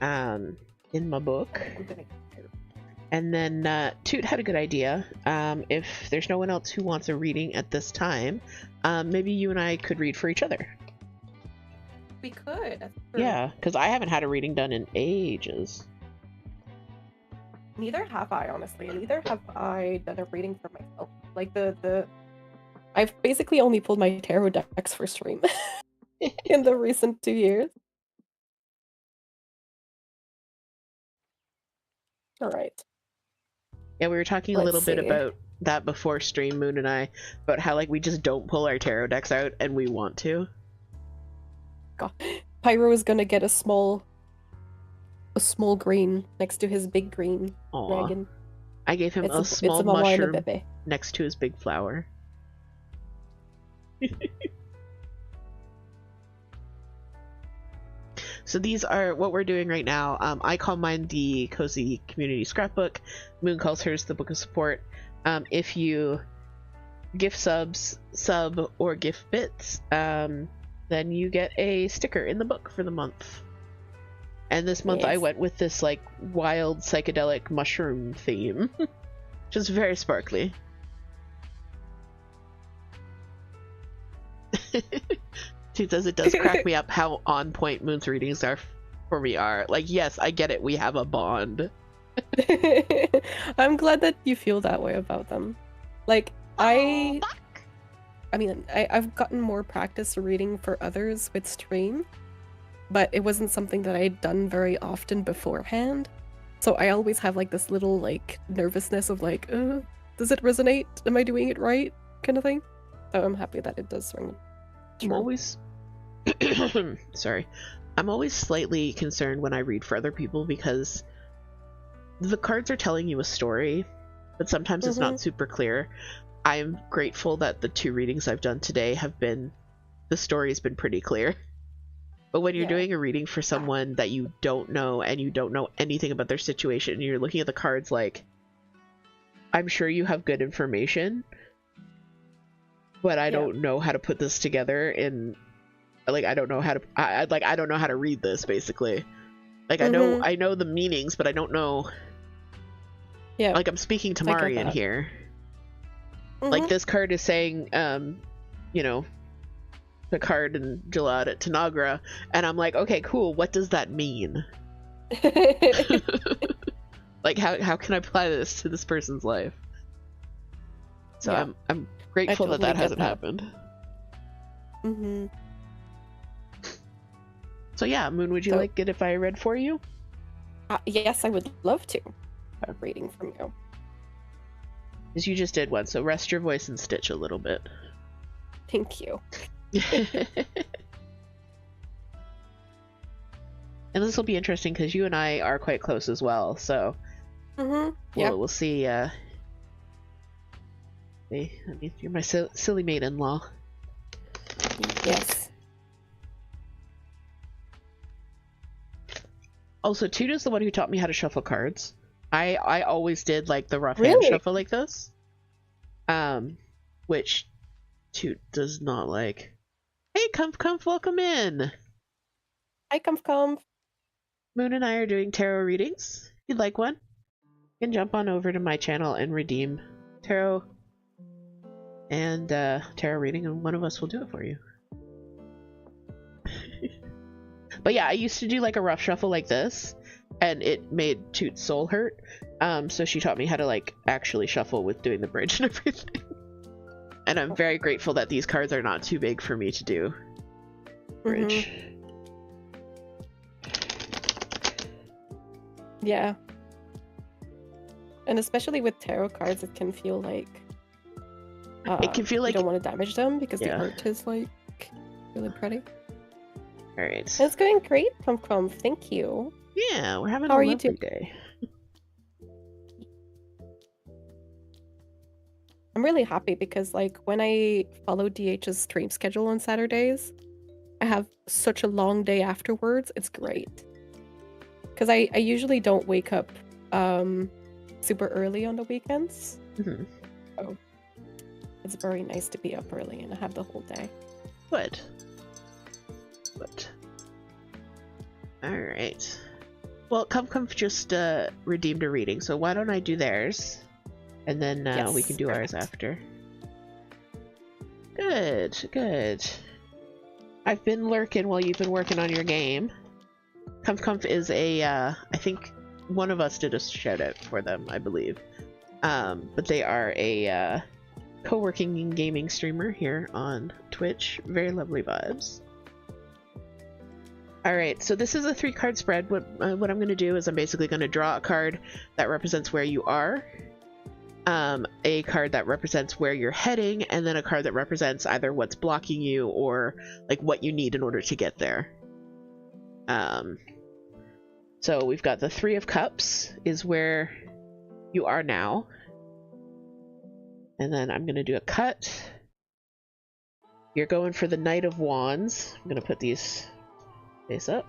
in my book. And then Toot had a good idea. If there's no one else who wants a reading at this time, maybe you and I could read for each other. We could. Yeah, because I haven't had a reading done in ages. Neither have I, honestly, and neither have I done a reading for myself. Like I've basically only pulled my tarot decks for stream in the recent 2 years. All right. Yeah, we were talking a little bit about that before stream, Moon and I, about how like we just don't pull our tarot decks out and we want to. God. Pyro is gonna get a small small green next to his big green Aw. dragon. I gave him a small it's a mama and a mushroom bebe. next to his big flower. So these are what we're doing right now. I call mine the Cozy Community Scrapbook. Moon calls hers the Book of Support. If you gift sub, or gift bits, then you get a sticker in the book for the month. And this month I went with this like wild psychedelic mushroom theme, which is very sparkly. Toot says it does crack me up how on point Moon's readings are for me are. Like, yes, I get it. We have a bond. I'm glad that you feel that way about them. Like, I mean, I've gotten more practice reading for others with stream, but it wasn't something that I had done very often beforehand. So I always have like this little like nervousness of like, does it resonate? Am I doing it right? Kind of thing. So I'm happy that it does ring. I'm always sorry. I'm always slightly concerned when I read for other people because the cards are telling you a story, but sometimes it's not super clear. I'm grateful that the 2 readings I've done today have been, the story's been pretty clear. But when you're doing a reading for someone that you don't know and you don't know anything about their situation, and you're looking at the cards like, I'm sure you have good information, but I don't know how to put this together in, like, I don't know how to, I don't know how to read this, basically. Like, I know the meanings, but I don't know. Yeah. Like, I'm speaking to Marian here. Like, this card is saying, you know, the card in Jalad at Tanagra, and I'm like, okay, cool, what does that mean? Like, how can I apply this to this person's life? So I'm grateful totally that hasn't happened. So yeah, Moon, would you like it if I read for you? Yes, I would love to. A reading from you. Because you just did one, so rest your voice and stitch a little bit. Thank you. And this will be interesting because you and I are quite close as well, so we'll see. You're my silly mate-in-law. Yes. Also, Toot is the one who taught me how to shuffle cards. I always did like the rough hand shuffle like this, which Toot does not like. Hey, Comf, welcome in. Hi, Comf. Moon and I are doing tarot readings. If you'd like one, you can jump on over to my channel and redeem tarot and tarot reading, and one of us will do it for you. But yeah, I used to do like a rough shuffle like this, and it made Toot's soul hurt. So she taught me how to like actually shuffle with doing the bridge and everything. And I'm very grateful that these cards are not too big for me to do bridge. Yeah. And especially with tarot cards, it can feel like it can feel like you don't want to damage them because the art is like really pretty. All right. It's going great, Comf. Thank you. Yeah, we're having a lovely day. I'm really happy because like when I follow DH's stream schedule on Saturdays, I have such a long day afterwards. It's great. Because I usually don't wake up super early on the weekends. So it's very nice to be up early and have the whole day. Good. Alright. Well, Comf just redeemed a reading, so why don't I do theirs? And then we can do ours after. Good. I've been lurking while you've been working on your game. Comf is a, I think one of us did a shout out for them, I believe. But they are a co-working and gaming streamer here on Twitch. Very lovely vibes. Alright, so this is a 3-card spread. What I'm going to do is I'm basically going to draw a card that represents where you are, a card that represents where you're heading, and then a card that represents either what's blocking you or like what you need in order to get there. So we've got the Three of Cups is where you are now. And then I'm going to do a cut. You're going for the Knight of Wands. I'm going to put these face up.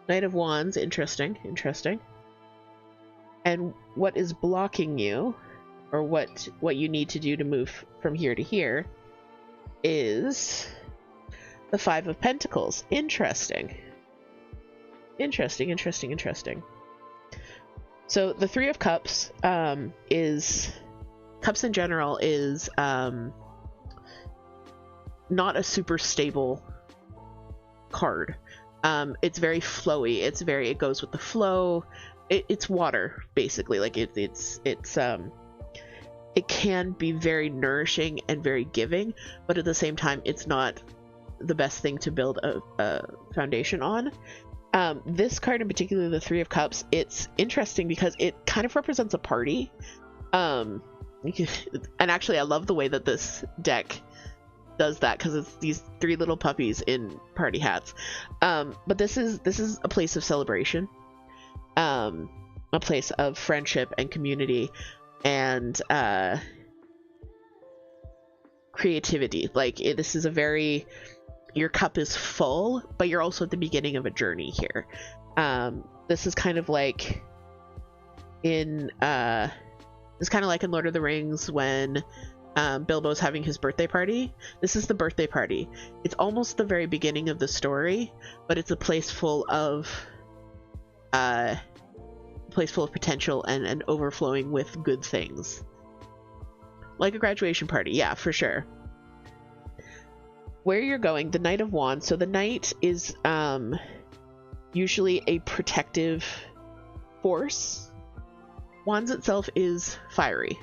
Knight of Wands, interesting, interesting. And what is blocking you, or what you need to do to move from here to here, is the Five of Pentacles. Interesting. Interesting, interesting, interesting. So the Three of Cups is... Cups in general is not a super stable card. It's very flowy. It goes with the flow. It's water, basically. Like it can be very nourishing and very giving, but at the same time, it's not the best thing to build a foundation on. This card in particular, the Three of Cups, it's interesting because it kind of represents a party. And actually, I love the way that this deck does that, because it's these three little puppies in party hats. But this is a place of celebration, a place of friendship and community and creativity. Like this is a very, your cup is full, but you're also at the beginning of a journey here. This is kind of like in it's kind of like in Lord of the Rings when Bilbo's having his birthday party. This is the birthday party. It's almost the very beginning of the story, but it's a place full of potential and overflowing with good things. Like a graduation party, yeah, for sure. Where you're going, the Knight of Wands. So the Knight is usually a protective force. Wands itself is fiery.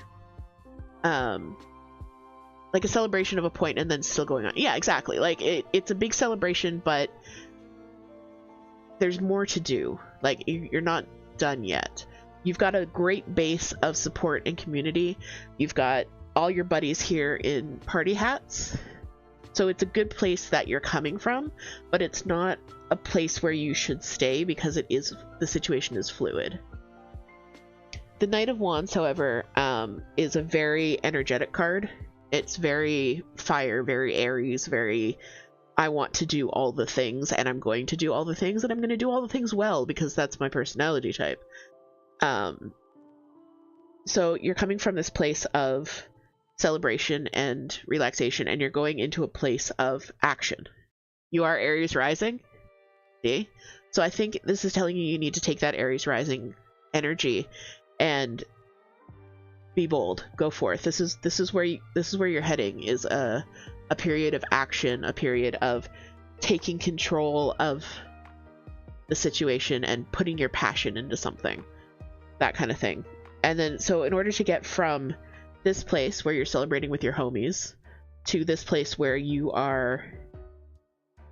Like a celebration of a point and then still going on. Yeah, exactly. Like it's a big celebration, but there's more to do. Like you're not done yet. You've got a great base of support and community. You've got all your buddies here in party hats. So it's a good place that you're coming from, but it's not a place where you should stay because the situation is fluid. The Knight of Wands, however, is a very energetic card. It's very fire, very Aries, very, I want to do all the things, and I'm going to do all the things, and I'm going to do all the things well, because that's my personality type. So you're coming from this place of celebration and relaxation, and you're going into a place of action. You are Aries rising. See? So I think this is telling you need to take that Aries rising energy and be bold. Go forth. This is where you're heading, is a period of action, a period of taking control of the situation and putting your passion into something, that kind of thing. And then, so in order to get from this place where you're celebrating with your homies to this place where you are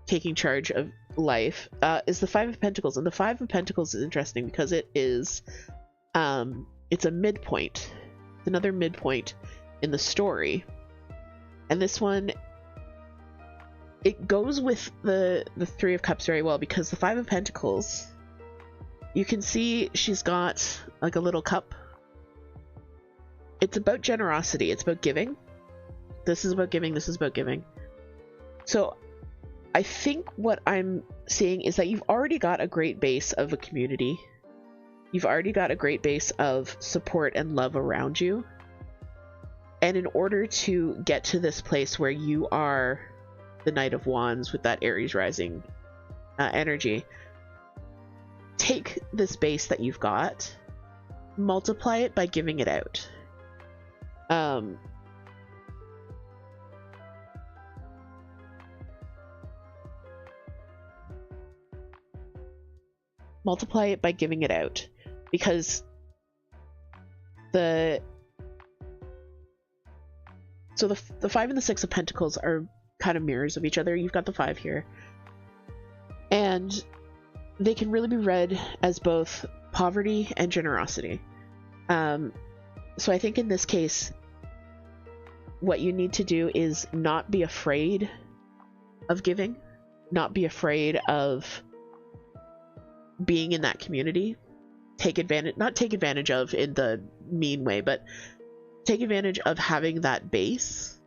taking charge of life, is the Five of Pentacles. And the Five of Pentacles is interesting because it is it's a midpoint. It's another midpoint in the story. And this one, it goes with the Three of Cups very well, because the Five of Pentacles, you can see she's got like a little cup. It's about generosity. It's about giving. This is about giving. This is about giving. So I think what I'm seeing is that you've already got a great base of a community. You've already got a great base of support and love around you. And in order to get to this place where you are the Knight of Wands with that Aries rising energy, take this base that you've got, multiply it by giving it out. Multiply it by giving it out, because the Five and the Six of Pentacles are kind of mirrors of each other. You've got the Five here, and they can really be read as both poverty and generosity. So I think in this case, what you need to do is not be afraid of giving, not be afraid of being in that community, not take advantage of in the mean way, but take advantage of having that base,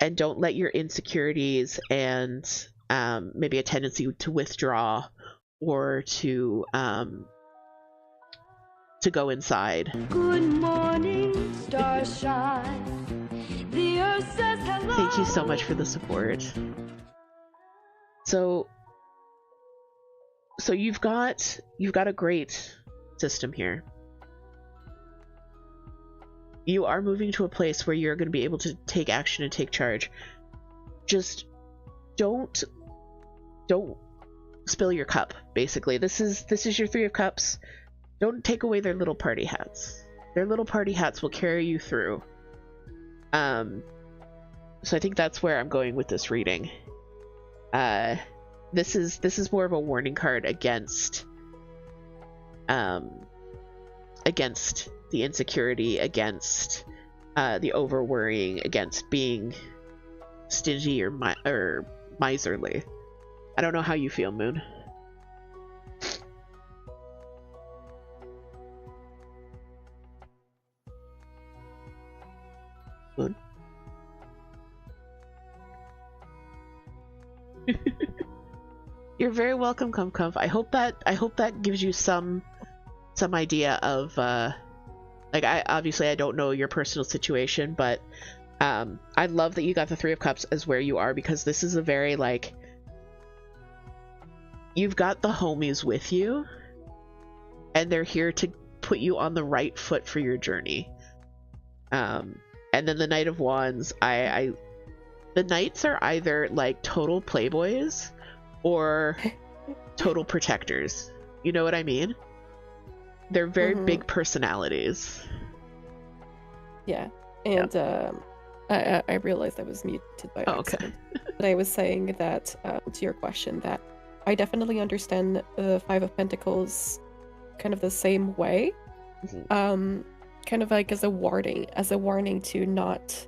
and don't let your insecurities and maybe a tendency to withdraw or to go inside. Good morning, starshine. The earth says hello. Thank you so much for the support. So you've got a great system here. You are moving to a place where you're going to be able to take action and take charge. Just don't spill your cup, basically. This is your Three of Cups. Don't take away their little party hats. Their little party hats will carry you through. So I think that's where I'm going with this reading. This is more of a warning card against the insecurity, against the over worrying, against being stingy or miserly. I don't know how you feel, Moon. Moon? You're very welcome, Kumkumf. I hope that gives you some idea of like, I don't know your personal situation, but I love that you got the Three of Cups as where you are, because this is a very, like, you've got the homies with you and they're here to put you on the right foot for your journey. And then the Knight of Wands, the Knights are either like total playboys or total protectors. You know what I mean? They're very big personalities. Yeah, and I realized I was muted by accident. Okay. But I was saying that to your question, that I definitely understand the Five of Pentacles kind of the same way. Kind of like as a warning to not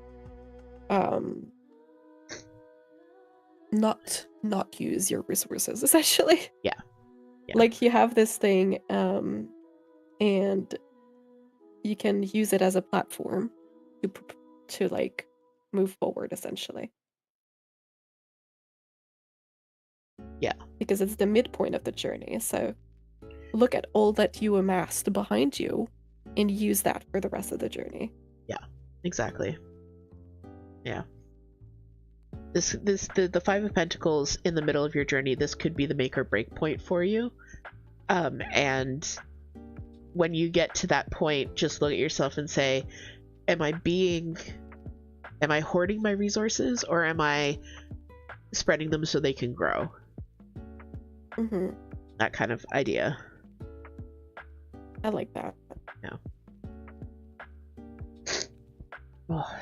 use your resources, essentially. Yeah. Like, you have this thing, and you can use it as a platform to like move forward, essentially. Yeah. Because it's the midpoint of the journey, so look at all that you amassed behind you and use that for the rest of the journey. Yeah, exactly. Yeah. The Five of Pentacles in the middle of your journey, this could be the make or break point for you. And when you get to that point, just look at yourself and say, am I hoarding my resources, or am I spreading them so they can grow? That kind of idea. I like that. Yeah. Oh.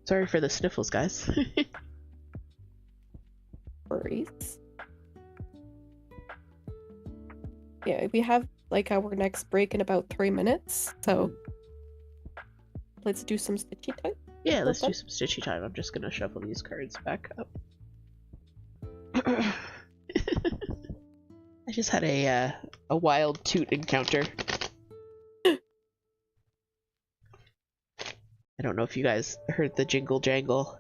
Sorry for the sniffles, guys. Worries. Yeah, we have like our next break in about 3 minutes, so let's do some stitchy time. Yeah, let's do some stitchy time. I'm just gonna shuffle these cards back up. I just had a wild Toot encounter. I don't know if you guys heard the jingle jangle.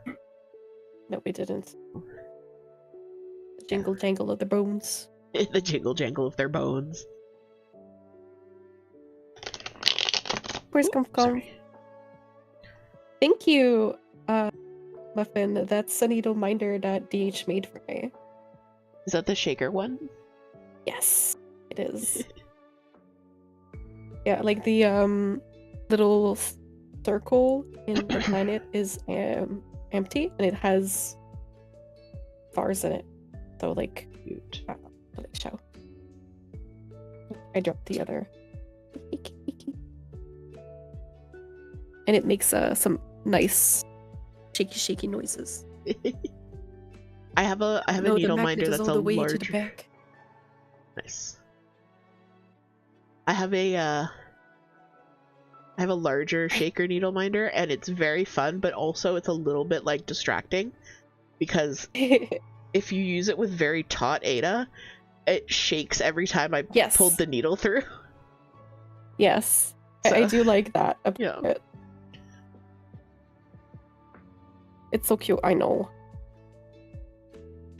No, we didn't. The jingle jangle of the bones. The jingle jangle of their bones. Where's Kumkum? Thank you, Muffin. That's a needle minder that DH made for me. Is that the shaker one? Yes, it is. Yeah, like the little circle in the planet is empty, and it has bars in it. So like, cute. Show. I dropped the other. And it makes some nice shaky noises. I have a needle minder that's all the way larger. To the back. Nice. I have a larger shaker needle minder, and it's very fun, but also it's a little bit like distracting, because if you use it with very taut Ada, it shakes every time I Yes. pulled the needle through. Yes. So, I do like that about yeah. it. It's so cute, I know.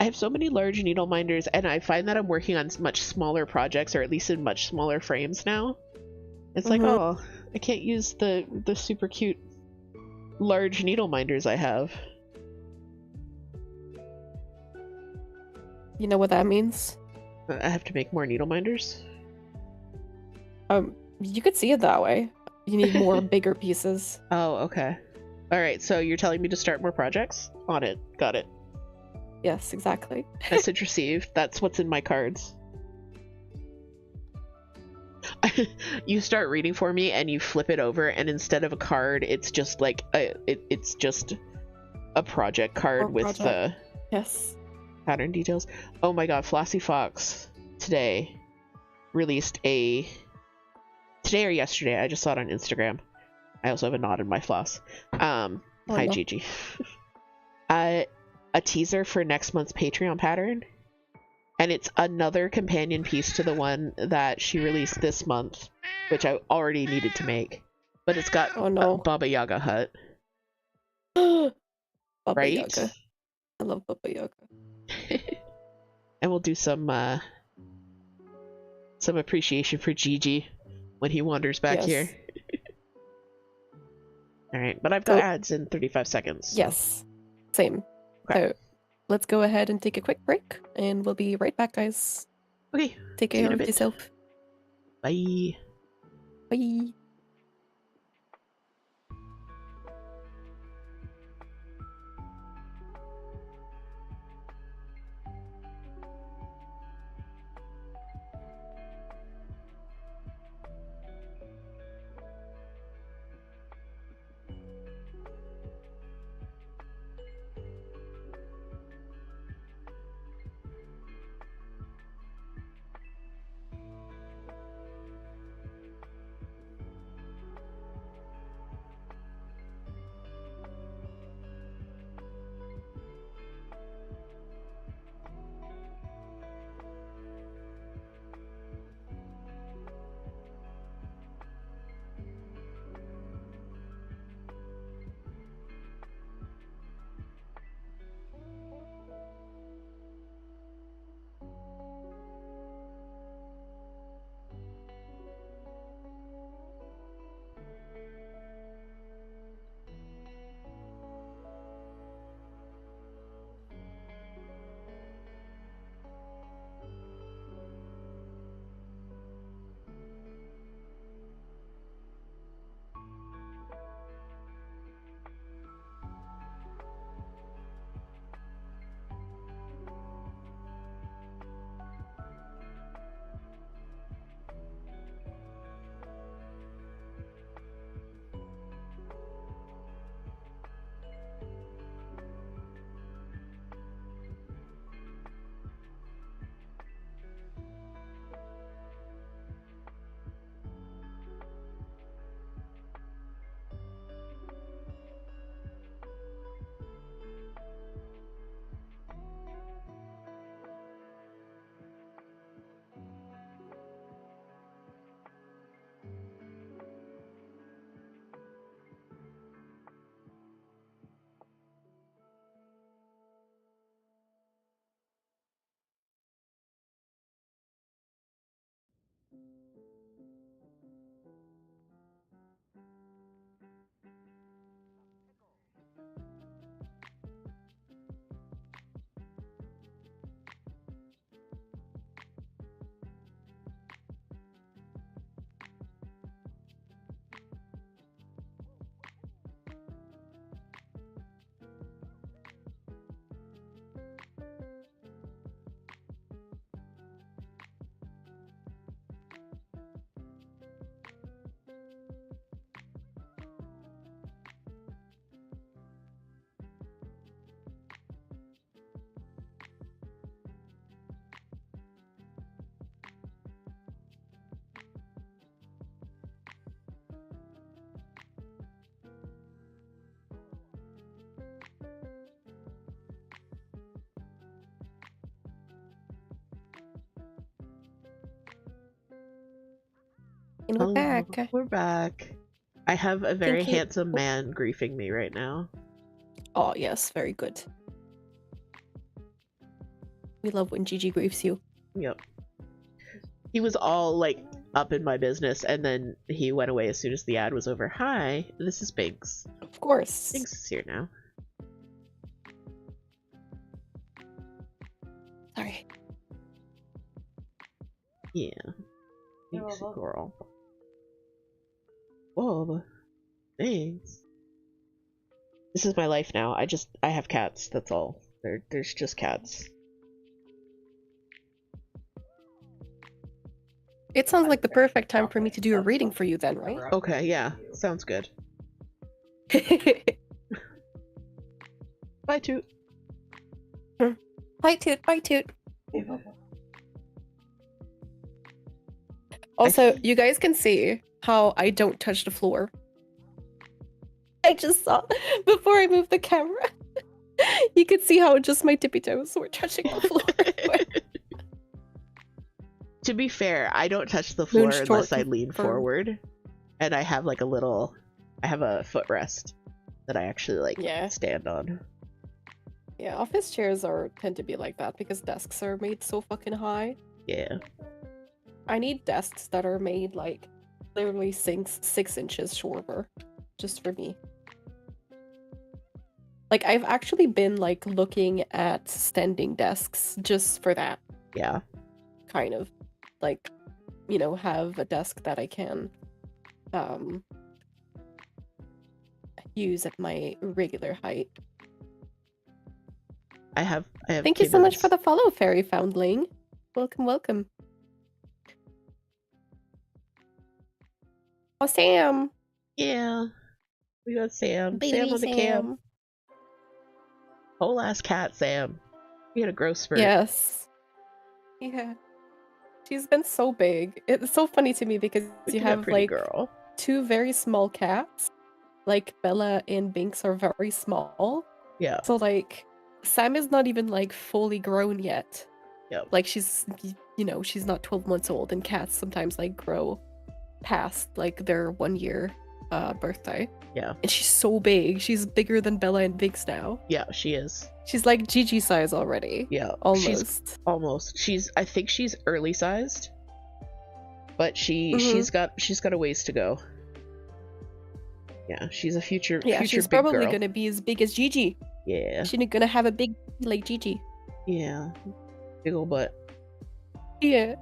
I have so many large needle minders, and I find that I'm working on much smaller projects, or at least in much smaller frames now. It's like, oh, I can't use the super cute large needle minders I have. You know what that means? I have to make more needle minders. You could see it that way. You need more bigger pieces. Oh, okay. All right, so you're telling me to start more projects? On it. Got it. Yes, exactly. Message received. That's what's in my cards. You start reading for me and you flip it over, and instead of a card, it's just like it's just a project card with the yes pattern details. Oh my god, Flossy Fox today released today or yesterday, I just saw it on Instagram. I also have a knot in my floss. Hi no. Gigi. A teaser for next month's Patreon pattern, and it's another companion piece to the one that she released this month, which I already needed to make, but it's got a Baba Yaga hut. Baba right? Yaga. I love Baba Yaga. And we'll do some appreciation for Gigi when he wanders back here. All right, but I've got ads in 35 seconds. So. Yes, same. Okay. So let's go ahead and take a quick break, and we'll be right back, guys. Okay. Take care of yourself. Bye. Bye. And we're back. We're back. I have a very Thank you. handsome man griefing me right now. Oh, yes, very good. We love when Gigi griefs you. Yep. He was all like up in my business, and then he went away as soon as the ad was over. Hi, this is Biggs. Of course. Biggs is here now. Sorry. Yeah. Thanks, girl. Whoa. Thanks. This is my life now. I have cats, that's all. There's just cats. It sounds like the perfect time for me to do a reading for you then, right? Okay, yeah. Sounds good. Bye, Toot. Bye, Toot. Bye, Toot. Also, you guys can see how I don't touch the floor. I just saw before I moved the camera. You could see how just my tippy toes were touching the floor. To be fair, I don't touch the floor Moonshort unless I lean confirmed. forward. And I have like I have a footrest that I actually like stand on. Yeah, office chairs tend to be like that because desks are made so fucking high. Yeah. I need desks that are made like literally 6 inches shorter, just for me. Like I've actually been like looking at standing desks just for that. Yeah. Kind of like, you know, have a desk that I can use at my regular height. I have Thank you so much for the follow, Fairy Foundling. Welcome, welcome. Oh, Sam. Yeah. We got Sam. Baby Sam on the cam. Whole ass cat, Sam. We had a growth spurt. Yes. Yeah. She's been so big. It's so funny to me because you have like girl. 2 very small cats. Like Bella and Binks are very small. Yeah. So like Sam is not even like fully grown yet. Yep. Like she's, you know, she's not 12 months old, and cats sometimes like grow past like their 1 year birthday. Yeah. And she's so big. She's bigger than Bella and Binks now. Yeah, she is. She's like Gigi size already. Yeah. Almost. I think she's early sized. But she's got a ways to go. Yeah, she's a future she's big probably girl. gonna be as big as Gigi. Yeah. She's gonna have a big like Gigi. Yeah. Big ol' butt. Yeah.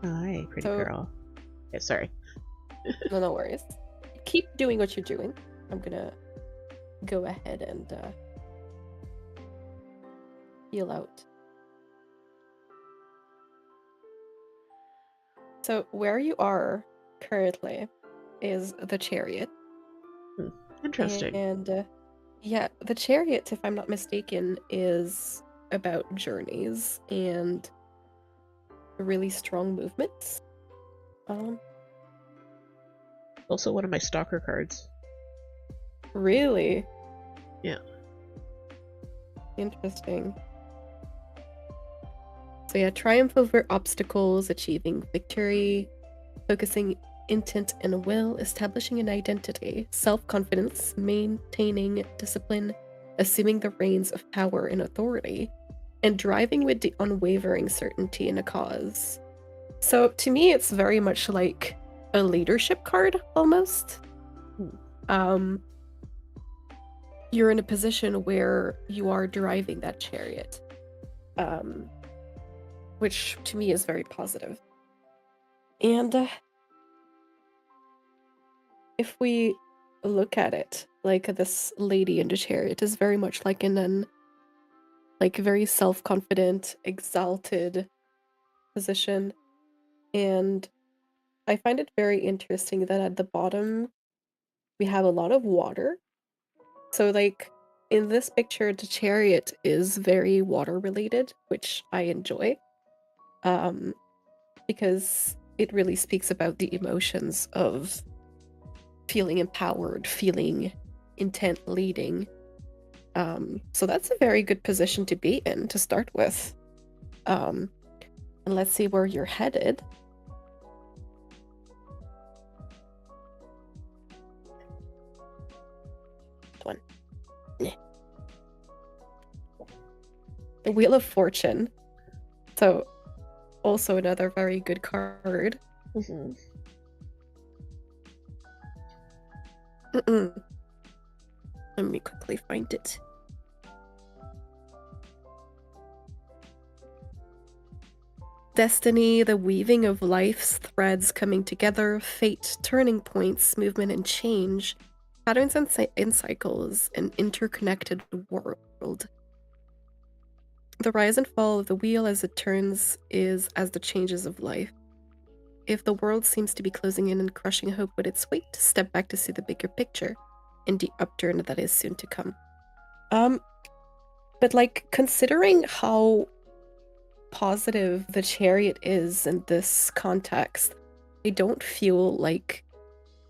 Hi, pretty girl. Yeah, sorry. No worries. Keep doing what you're doing. I'm gonna go ahead and heal out. So where you are currently is the chariot. Interesting. And yeah, the chariot, if I'm not mistaken, is about journeys and really strong movements. Also one of my stalker cards. Really? Yeah. Interesting. So yeah, triumph over obstacles, achieving victory, focusing intent and will, establishing an identity, self-confidence, maintaining discipline, assuming the reins of power and authority, and driving with the unwavering certainty in a cause. So to me, it's very much like a leadership card, almost. You're in a position where you are driving that chariot, which to me is very positive. And if we look at it, like this lady in the chariot is very much like in an very self-confident, exalted position. And I find it very interesting that at the bottom we have a lot of water. So like in this picture, the chariot is very water related, which I enjoy. Because it really speaks about the emotions of feeling empowered, feeling intent, leading. So that's a very good position to be in to start with. And let's see where you're headed. next one. The Wheel of Fortune. So, also another very good card. Mm-hmm. Let me quickly find it. Destiny, the weaving of life's threads coming together, fate, turning points, movement and change, patterns and cycles, an interconnected world. The rise and fall of the wheel as it turns is as the changes of life. If the world seems to be closing in and crushing hope with its weight, step back to see the bigger picture and the upturn that is soon to come. But like, considering how positive the Chariot is in this context, I don't feel like,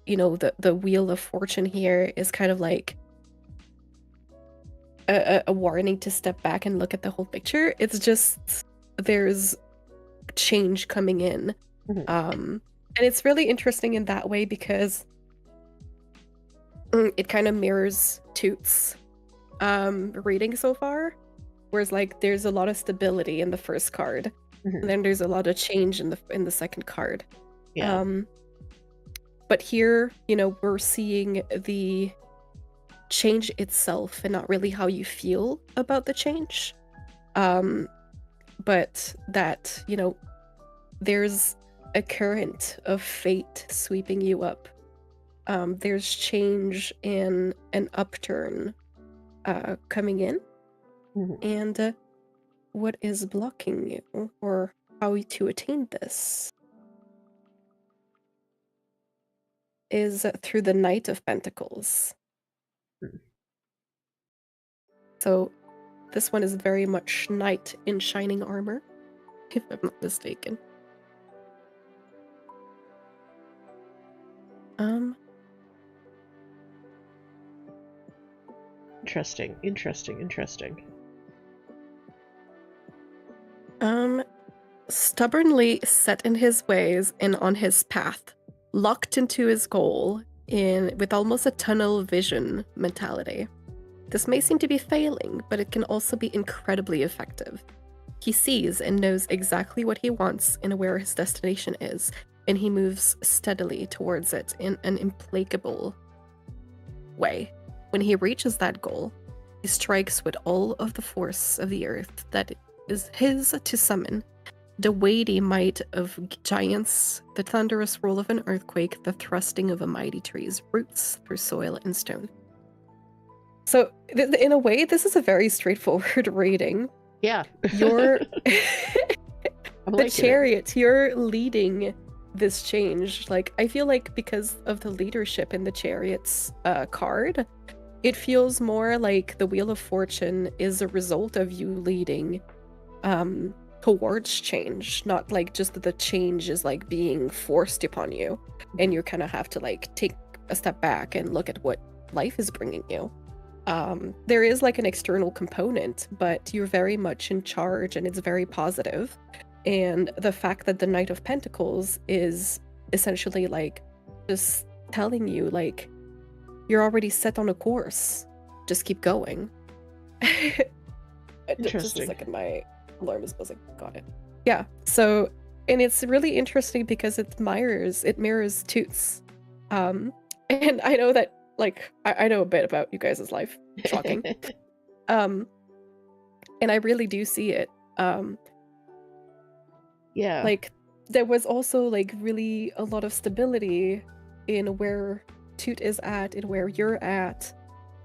you know, the Wheel of Fortune here is kind of like a warning to step back and look at the whole picture. It's just there's change coming in. Mhm. And it's really interesting in that way because it kind of mirrors Toot's reading so far. Whereas like there's a lot of stability in the first card. Mhm. And then there's a lot of change in the second card. Yeah. But here, you know, we're seeing the change itself and not really how you feel about the change. But that, you know, there's a current of fate sweeping you up. There's change and an upturn coming in. Mhm. And what is blocking you, or how to attain this, is through the Knight of Pentacles. Hmm. So this one is very much knight in shining armor, if I'm not mistaken. Interesting. Stubbornly set in his ways and on his path, locked into his goal with almost a tunnel vision mentality. This may seem to be failing, but it can also be incredibly effective. He sees and knows exactly what he wants and where his destination is, and he moves steadily towards it in an implacable way. When he reaches that goal, he strikes with all of the force of the earth that is his to summon. The weighty might of giants, the thunderous roll of an earthquake, the thrusting of a mighty tree's roots through soil and stone. So, in a way, this is a very straightforward reading. Yeah. You're I'm the liking Chariot, you're leading this change. Like, I feel like because of the leadership in the Chariot's card, it feels more like the Wheel of Fortune is a result of you leading towards change, not like just that the change is like being forced upon you and you kind of have to like take a step back and look at what life is bringing you. There is like an external component, but you're very much in charge and it's very positive. And the fact that the Knight of Pentacles is essentially like just telling you like you're already set on a course, just keep going. Just a Interesting. second, my alarm is buzzing. Got it. Yeah. So, and it's really interesting because it mirrors Toot's. And I know that like I know a bit about you guys' life. Shocking. And I really do see it. Yeah. Like there was also like really a lot of stability in where Toot is at and where you're at.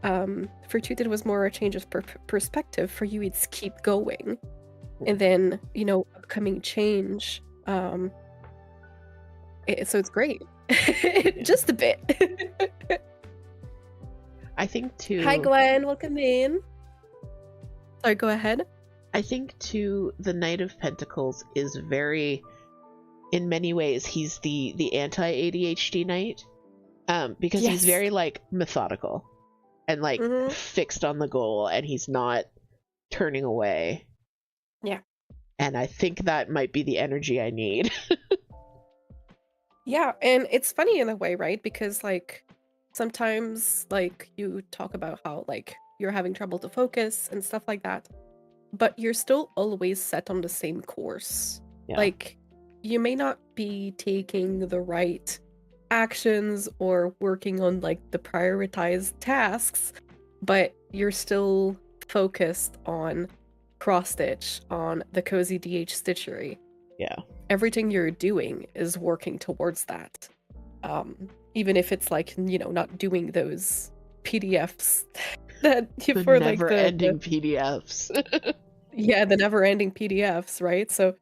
For Toot, it was more a change of perspective. For you, it's keep going. And then, you know, upcoming change. So it's great. Just a bit. I think too. Hi, Gwen. Welcome in. Sorry, go ahead. I think too, the Knight of Pentacles is very, in many ways, he's the anti-ADHD knight, because he's Yes. very like methodical and like Mhm. fixed on the goal, and he's not turning away. Yeah. And I think that might be the energy I need. Yeah, and it's funny in a way, right? Because like sometimes like you talk about how like you're having trouble to focus and stuff like that, but you're still always set on the same course. Yeah. Like you may not be taking the right actions or working on like the prioritized tasks, but you're still focused on cross stitch, on the cozy DH stitchery. Yeah. Everything you're doing is working towards that. Even if it's like, you know, not doing those PDFs that The for like never-ending PDFs. yeah, the never-ending PDFs, right? So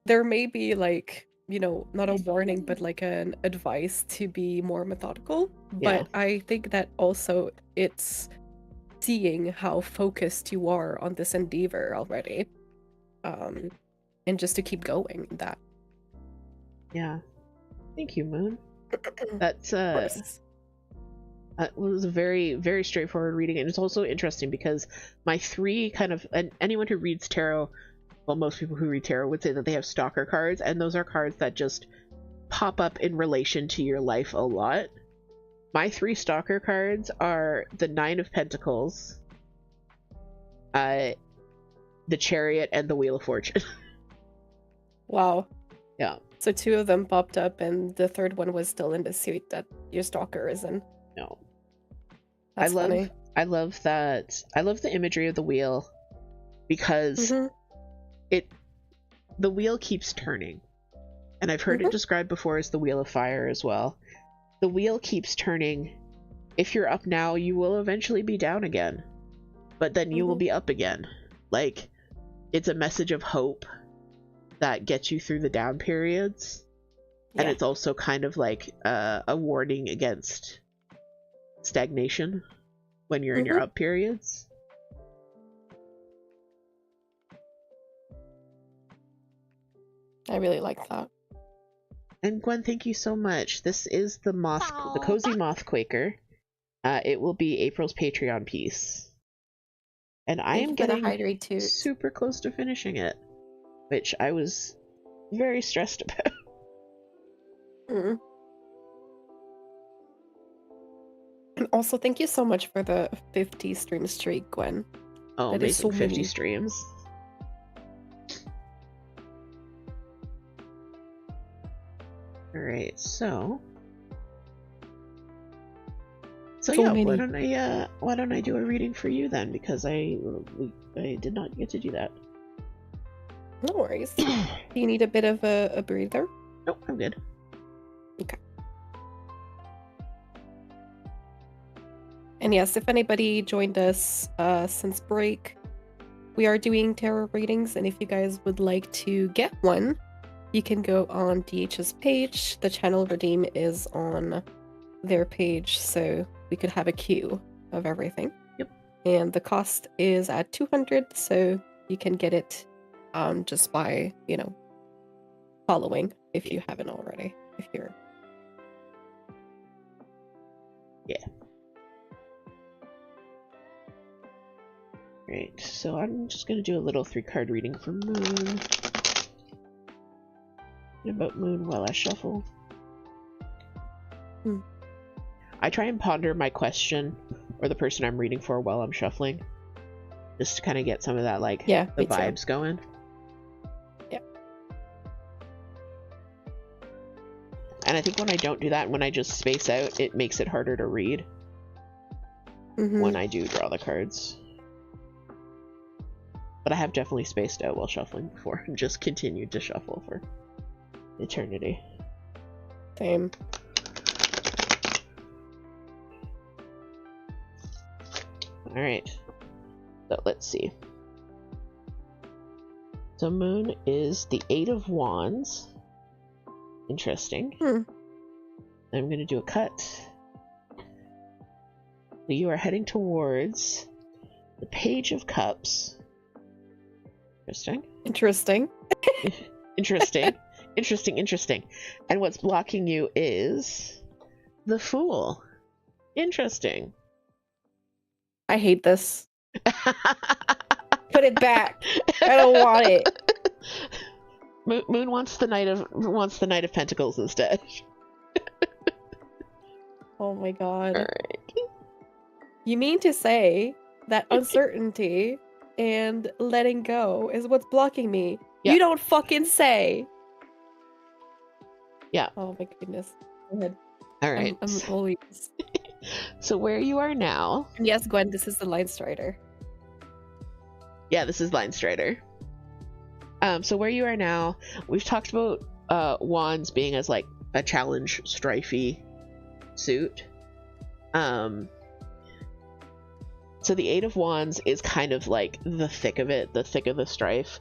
there may be like, you know, not a warning, but like an advice to be more methodical. Yeah. But I think that also it's seeing how focused you are on this endeavor already. And just to keep going in that. Yeah. Thank you, Moon. That's Of course. was a very, very straightforward reading, and it's also interesting because my three kind of, and anyone who reads tarot, well, most people who read tarot would say that they have stalker cards, and those are cards that just pop up in relation to your life a lot. My three stalker cards are the Nine of Pentacles, the Chariot, and the Wheel of Fortune. Wow. Yeah. So two of them popped up, and the third one was still in the suit that your stalker is in. No. That's funny. I love that. I love the imagery of the wheel because the wheel keeps turning. And I've heard it described before as the wheel of fire as well. The wheel keeps turning. If you're up now, you will eventually be down again. But then you will be up again. Like, it's a message of hope that gets you through the down periods. And it's also kind of like a warning against stagnation when you're in your up periods. I really like that. And Gwen, thank you so much. This is the the Cozy Moth Quaker. It will be April's Patreon piece. And I am getting super close to finishing it, which I was very stressed about. And also, thank you so much for the 50 stream streak, Gwen. Oh, that amazing, is so 50 many. Streams. Alright, so yeah, many. why don't I do a reading for you then, because I did not get to do that. No worries. Do you need a bit of a breather? Nope, I'm good. Okay. And yes, if anybody joined us since break, we are doing tarot readings, and if you guys would like to get one, you can go on DH's page. The channel redeem is on their page, so we could have a queue of everything. Yep. And the cost is at 200, so you can get it just by, you know, following if you haven't already. If you're Great, so I'm just going to do a little 3-card reading for Moon. About Moon while I shuffle. I try and ponder my question or the person I'm reading for while I'm shuffling, just to kind of get some of that, like, the vibes going. Yeah. And I think when I don't do that, when I just space out, it makes it harder to read when I do draw the cards. But I have definitely spaced out while shuffling before and just continued to shuffle for eternity. Same. Alright. So let's see. So Moon is the 8 of Wands. Interesting. I'm going to do a cut. So you are heading towards the Page of Cups. Interesting. Interesting. And what's blocking you is the Fool. Interesting. I hate this. Put it back. I don't want it. Moon wants the Knight of Pentacles instead. Oh my god. Alright. You mean to say that uncertainty and letting go is what's blocking me? Yeah. You don't fucking say. Yeah. Oh my goodness. Go ahead. Alright. I'm always. So where you are now... And yes, Gwen, this is the line strider. Yeah, this is Line Strider. So where you are now, we've talked about wands being as like a challenge strifey suit. So the Eight of Wands is kind of like the thick of it, the thick of the strife.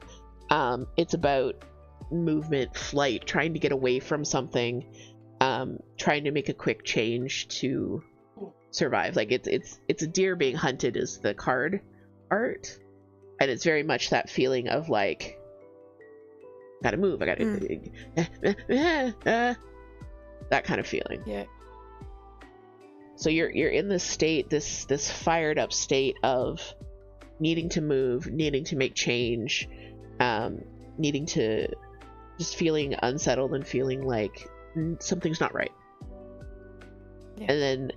It's about movement, flight, trying to get away from something, trying to make a quick change to survive. Like it's a deer being hunted is the card art, and it's very much that feeling of like, gotta move, I gotta that kind of feeling. Yeah. So you're in this state, this fired up state of needing to move, needing to make change, needing to just feeling unsettled and feeling like something's not right. Yeah. And then,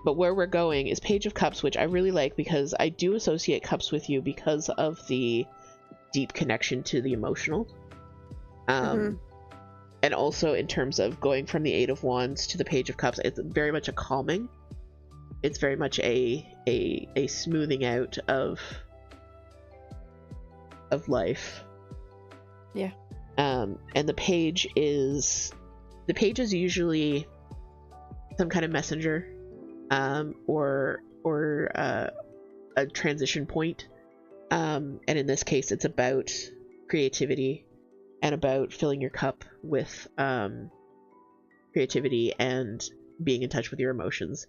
but where we're going is Page of Cups, which I really like because I do associate cups with you because of the deep connection to the emotional. And also in terms of going from the Eight of Wands to the Page of Cups, it's very much a calming. It's very much a smoothing out of life. Yeah. And the page is usually some kind of messenger, or a transition point. And in this case, it's about creativity and about filling your cup with creativity and being in touch with your emotions.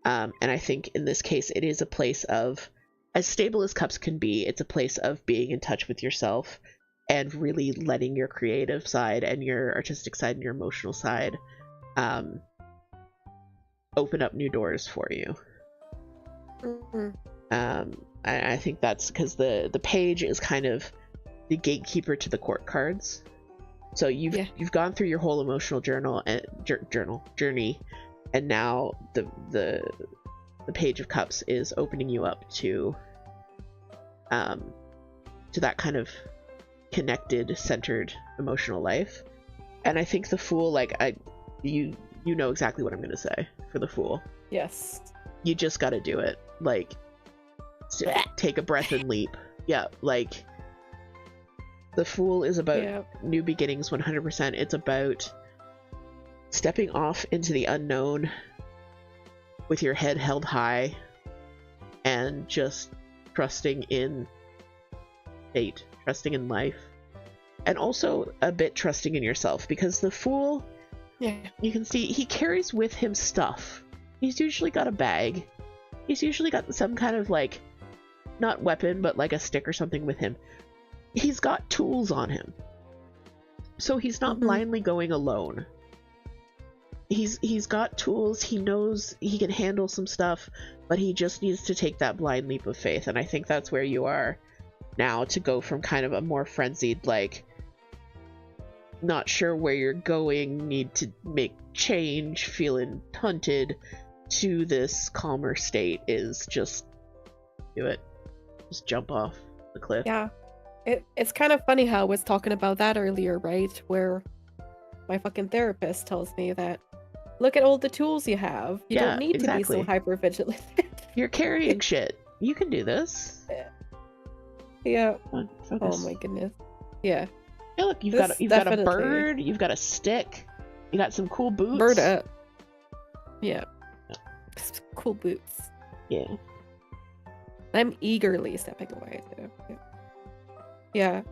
And I think in this case, it is a place of, as stable as cups can be, it's a place of being in touch with yourself and really letting your creative side and your artistic side and your emotional side open up new doors for you. I think that's because the page is kind of the gatekeeper to the court cards. So you've gone through your whole emotional journey, and now the Page of Cups is opening you up to that kind of connected, centered emotional life. And I think the Fool, like you know exactly what I'm gonna say for the Fool. Yes. You just got to do it. Like, take a breath and leap. Yeah, like the Fool is about new beginnings 100%. It's about stepping off into the unknown with your head held high and just trusting in fate, trusting in life, and also a bit trusting in yourself, because the Fool, you can see he carries with him stuff. He's usually got a bag. He's usually got some kind of, like, not weapon, but like a stick or something with him. He's got tools on him. So he's not blindly going alone. He's got tools, he knows he can handle some stuff, but he just needs to take that blind leap of faith. And I think that's where you are now, to go from kind of a more frenzied, like, not sure where you're going, need to make change, feeling hunted, to this calmer state is just do it. Just jump off the cliff. Yeah. It's kind of funny how I was talking about that earlier, right? Where my fucking therapist tells me that, look at all the tools you have. You don't need to be so hyper vigilant. You're carrying shit. You can do this. Yeah. Come on, oh my goodness. Yeah. Yeah, look, you've got a bird, you've got a stick, you got some cool boots. Bird up. Yeah. Cool boots. Yeah. I'm eagerly stepping away too. Yeah.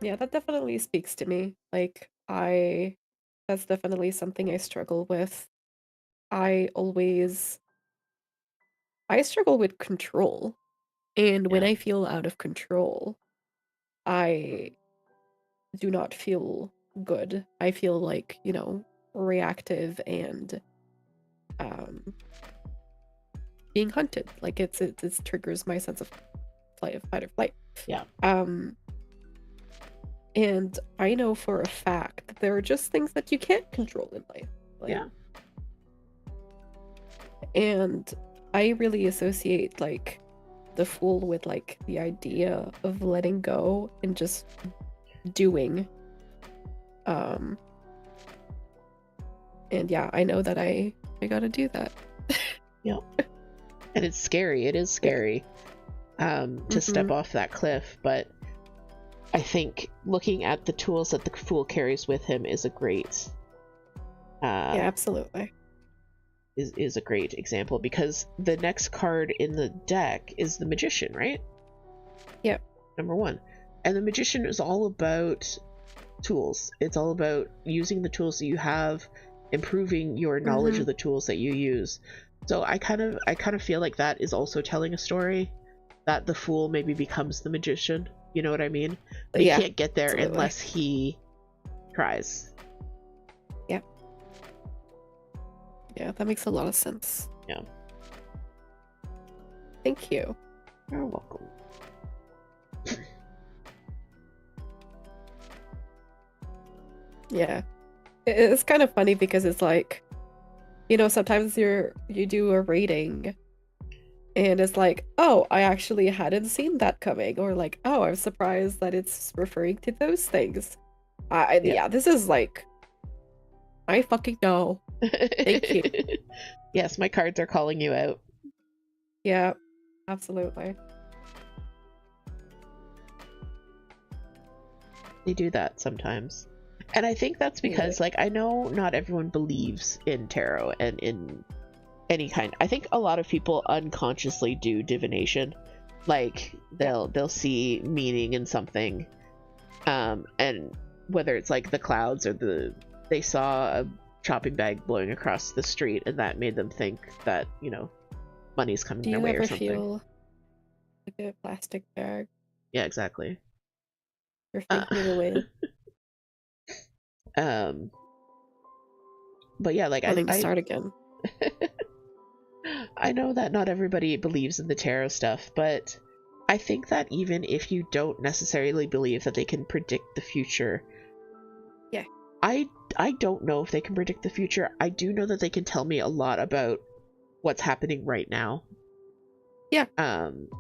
Yeah, that definitely speaks to me. Like, that's definitely something I struggle with. I struggle with control. And when I feel out of control, I do not feel good. I feel like, reactive and being hunted. Like it triggers my sense of fight or flight. Yeah. And I know for a fact that there are just things that you can't control in life. Like, And I really associate like the Fool with like the idea of letting go and just doing. And yeah, I know that I gotta do that. Yep. And it's scary. It is scary to step off that cliff, but I think looking at the tools that the Fool carries with him is a great Yeah, absolutely. is a great example, because the next card in the deck is the Magician, right? Yep. Number 1. And the Magician is all about tools. It's all about using the tools that you have, improving your knowledge of the tools that you use. So I kind of feel like that is also telling a story, that the Fool maybe becomes the Magician. You know what I mean? But he can't get there unless he tries. Yeah. Yeah, that makes a lot of sense. Yeah. Thank you. You're welcome. Yeah. It's kind of funny because it's like, you know, sometimes you do a rating and it's like, oh, I actually hadn't seen that coming, or like, oh, I'm surprised that it's referring to those things. Yeah, this is like, I fucking know. Thank you. Yes, my cards are calling you out. Yeah, absolutely. They do that sometimes. And I think that's because, like, I know not everyone believes in tarot and in any kind. I think a lot of people unconsciously do divination. Like, they'll see meaning in something. And whether it's like the clouds or they saw a shopping bag blowing across the street and that made them think that, you know, money's coming their way or something. Do you ever feel like a plastic bag? Yeah, exactly. You're thinking it away. But yeah, like I start again. I know that not everybody believes in the tarot stuff, but I think that even if you don't necessarily believe that they can predict the future, yeah, I don't know if they can predict the future. I do know that they can tell me a lot about what's happening right now. Yeah.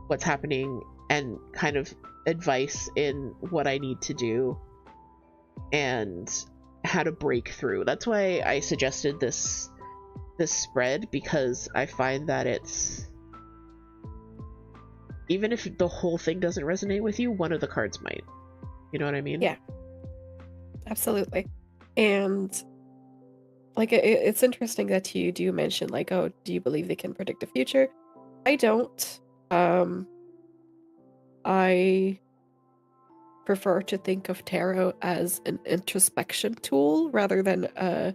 What's happening, and kind of advice in what I need to do and how to break through. That's why I suggested this spread, because I find that it's, even if the whole thing doesn't resonate with you, one of the cards might. You know what I mean? Yeah. Absolutely. And like it's interesting that you do mention like, oh, do you believe they can predict the future? I don't. I prefer to think of tarot as an introspection tool rather than a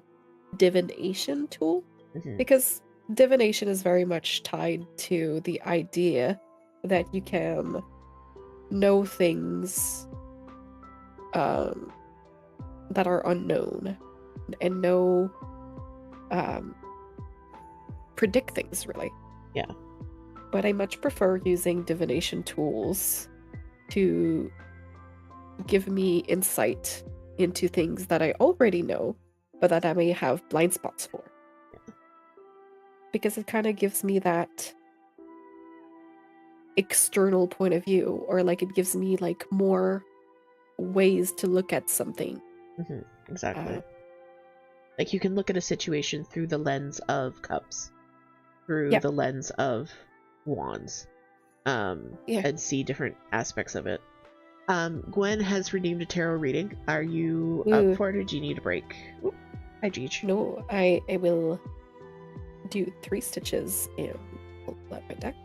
divination tool, because divination is very much tied to the idea that you can know things that are unknown and know predict things, really. Yeah. But I much prefer using divination tools to give me insight into things that I already know, but that I may have blind spots for. Yeah. Because it kind of gives me that external point of view, or like it gives me like more ways to look at something. Exactly. Like you can look at a situation through the lens of cups, through the lens of wands, and see different aspects of it. Gwen has redeemed a tarot reading. Are you up for it, or do you need a break? Oop. Hi, Jeech. No, I will do 3 stitches and pull out my deck.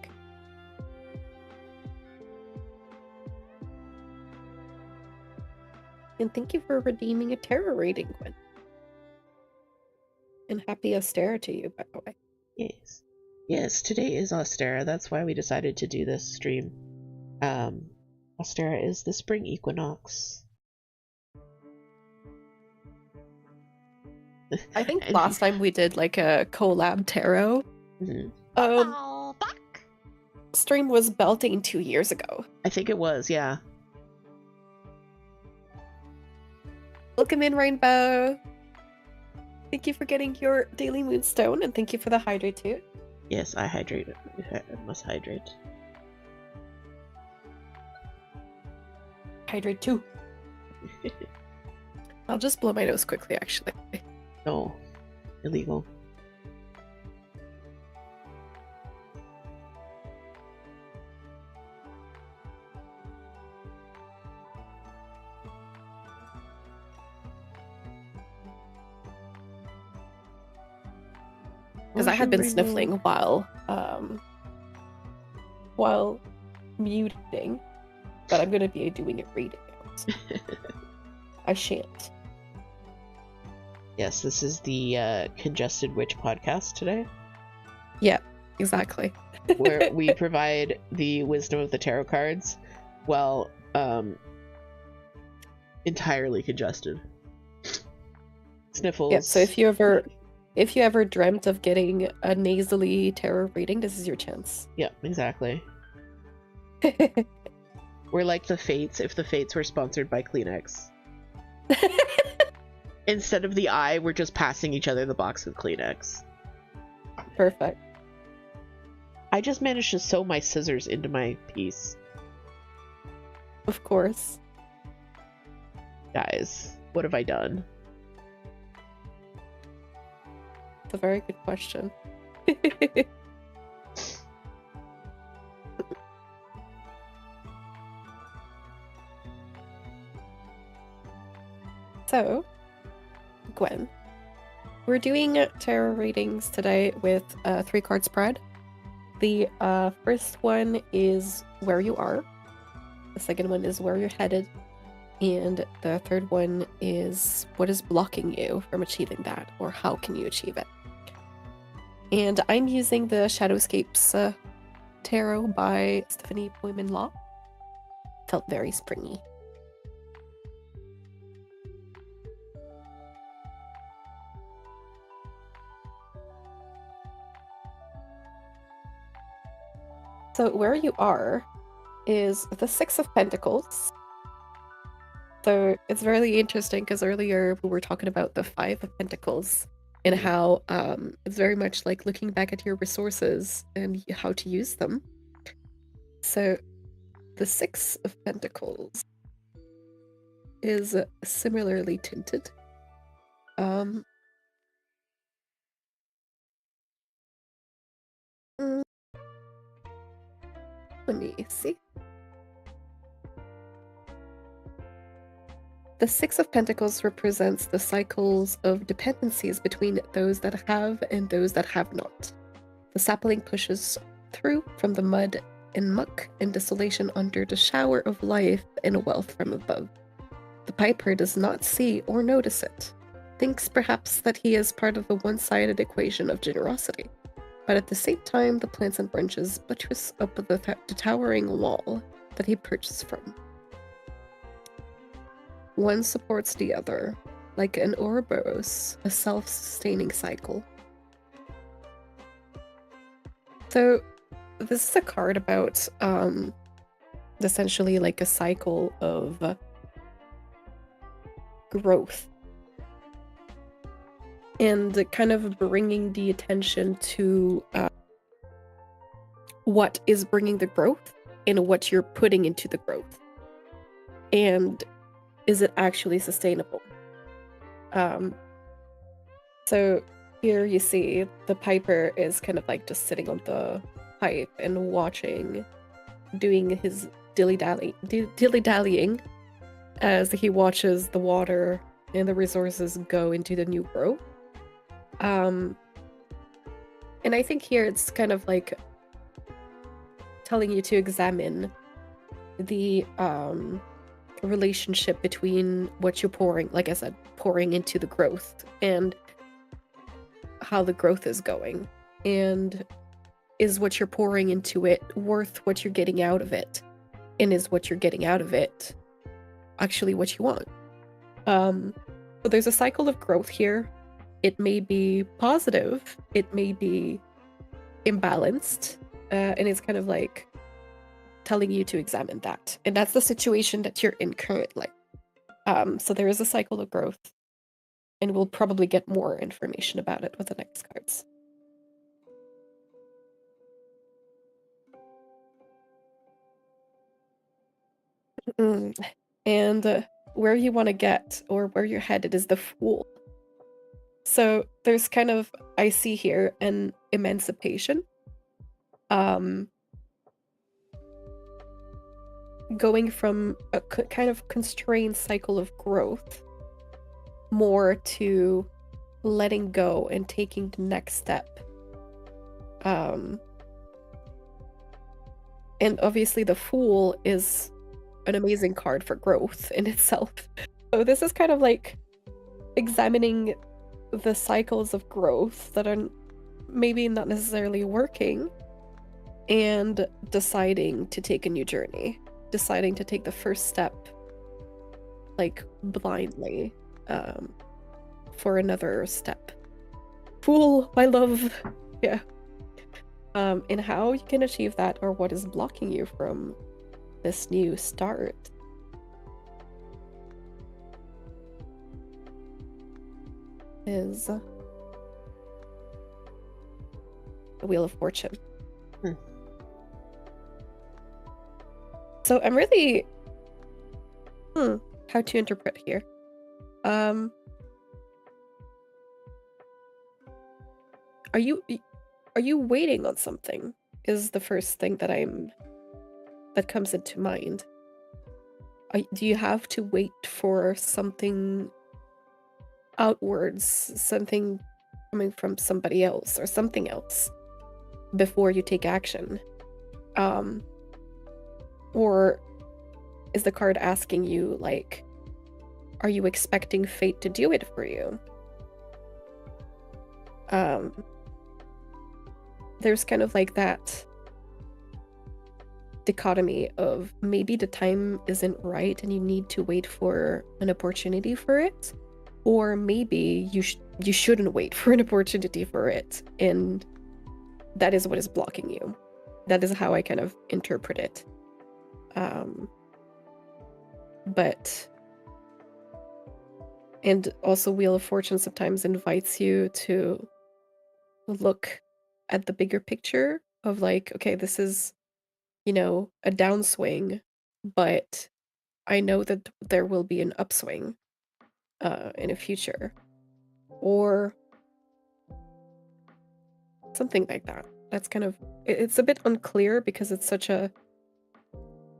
And thank you for redeeming a tarot reading, Gwen. And happy Ostara to you, by the way. Yes. Yes, today is Ostara. That's why we decided to do this stream. Ostara is the spring equinox. I think last time we did like a collab tarot. Stream was Beltane 2 years ago. I think it was, yeah. Welcome in, Rainbow. Thank you for getting your daily moonstone, and thank you for the hydrate too. Yes, I hydrate. I must hydrate. Hydrate too. I'll just blow my nose quickly, actually. No, illegal. Because I had been sniffling while muting, but I'm gonna be doing it reading out. I shan't. Yes, this is the Congested Witch podcast today, Yeah, exactly. where we provide the wisdom of the tarot cards while entirely congested. Sniffles. Yeah, so if you ever dreamt of getting a nasally tarot reading, this is your chance. Yeah, exactly. We're like the Fates if the Fates were sponsored by Kleenex. Instead of the eye, we're just passing each other the box of Kleenex. Perfect. I just managed to sew my scissors into my piece. Of course. Guys, what have I done? It's a very good question. So, Gwen, we're doing tarot readings today with a 3-card spread. The first one is where you are. The second one is where you're headed. And the third one is what is blocking you from achieving that, or how can you achieve it. And I'm using the Shadowscapes Tarot by Stephanie Boyman Law. Felt very springy. So where you are is the 6 of Pentacles. So it's really interesting because earlier we were talking about the 5 of Pentacles and how it's very much like looking back at your resources and how to use them. So the 6 of Pentacles is similarly tinted. Let me see. The 6 of Pentacles represents the cycles of dependencies between those that have and those that have not. The sapling pushes through from the mud and muck and desolation under the shower of life and wealth from above. The piper does not see or notice it, thinks perhaps that he is part of the one-sided equation of generosity, but at the same time the plants and branches buttress up the towering wall that he perches from. One supports the other, like an Ouroboros, a self-sustaining cycle. So, this is a card about, essentially like a cycle of growth. And kind of bringing the attention to what is bringing the growth and what you're putting into the growth. And is it actually sustainable? So here you see the piper is kind of like just sitting on the pipe and watching, doing his dilly-dallying as he watches the water and the resources go into the new growth. And I think here it's kind of like telling you to examine the relationship between what you're pouring, like I said, pouring into the growth and how the growth is going. And is what you're pouring into it worth what you're getting out of it? And is what you're getting out of it actually what you want? So there's a cycle of growth here. It may be positive, it may be imbalanced, and it's kind of like telling you to examine that. And that's the situation that you're in currently. So there is a cycle of growth, and we'll probably get more information about it with the next cards. And where you want to get, or where you're headed, is the Fool. So there's kind of, I see here, an emancipation. Going from a kind of constrained cycle of growth more to letting go and taking the next step. And obviously the Fool is an amazing card for growth in itself. So this is kind of like examining the cycles of growth that are maybe not necessarily working, and deciding to take a new journey, deciding to take the first step, like blindly, for another step. Fool, my love. Yeah. And how you can achieve that, or what is blocking you from this new start. Is the Wheel of Fortune. So I'm really how to interpret here. Are you waiting on something? Is the first thing that comes into mind. Do you have to wait for something outwards, something coming from somebody else or something else, before you take action? Or is the card asking you, like, are you expecting fate to do it for you? There's kind of like that dichotomy of maybe the time isn't right and you need to wait for an opportunity for it, or maybe you shouldn't wait for an opportunity for it, and that is what is blocking you. That is how I kind of interpret it. And also Wheel of Fortune sometimes invites you to look at the bigger picture of, like, okay, this is, a downswing, but I know that there will be an upswing in the future, or something like that. That's kind of, it's a bit unclear because it's such a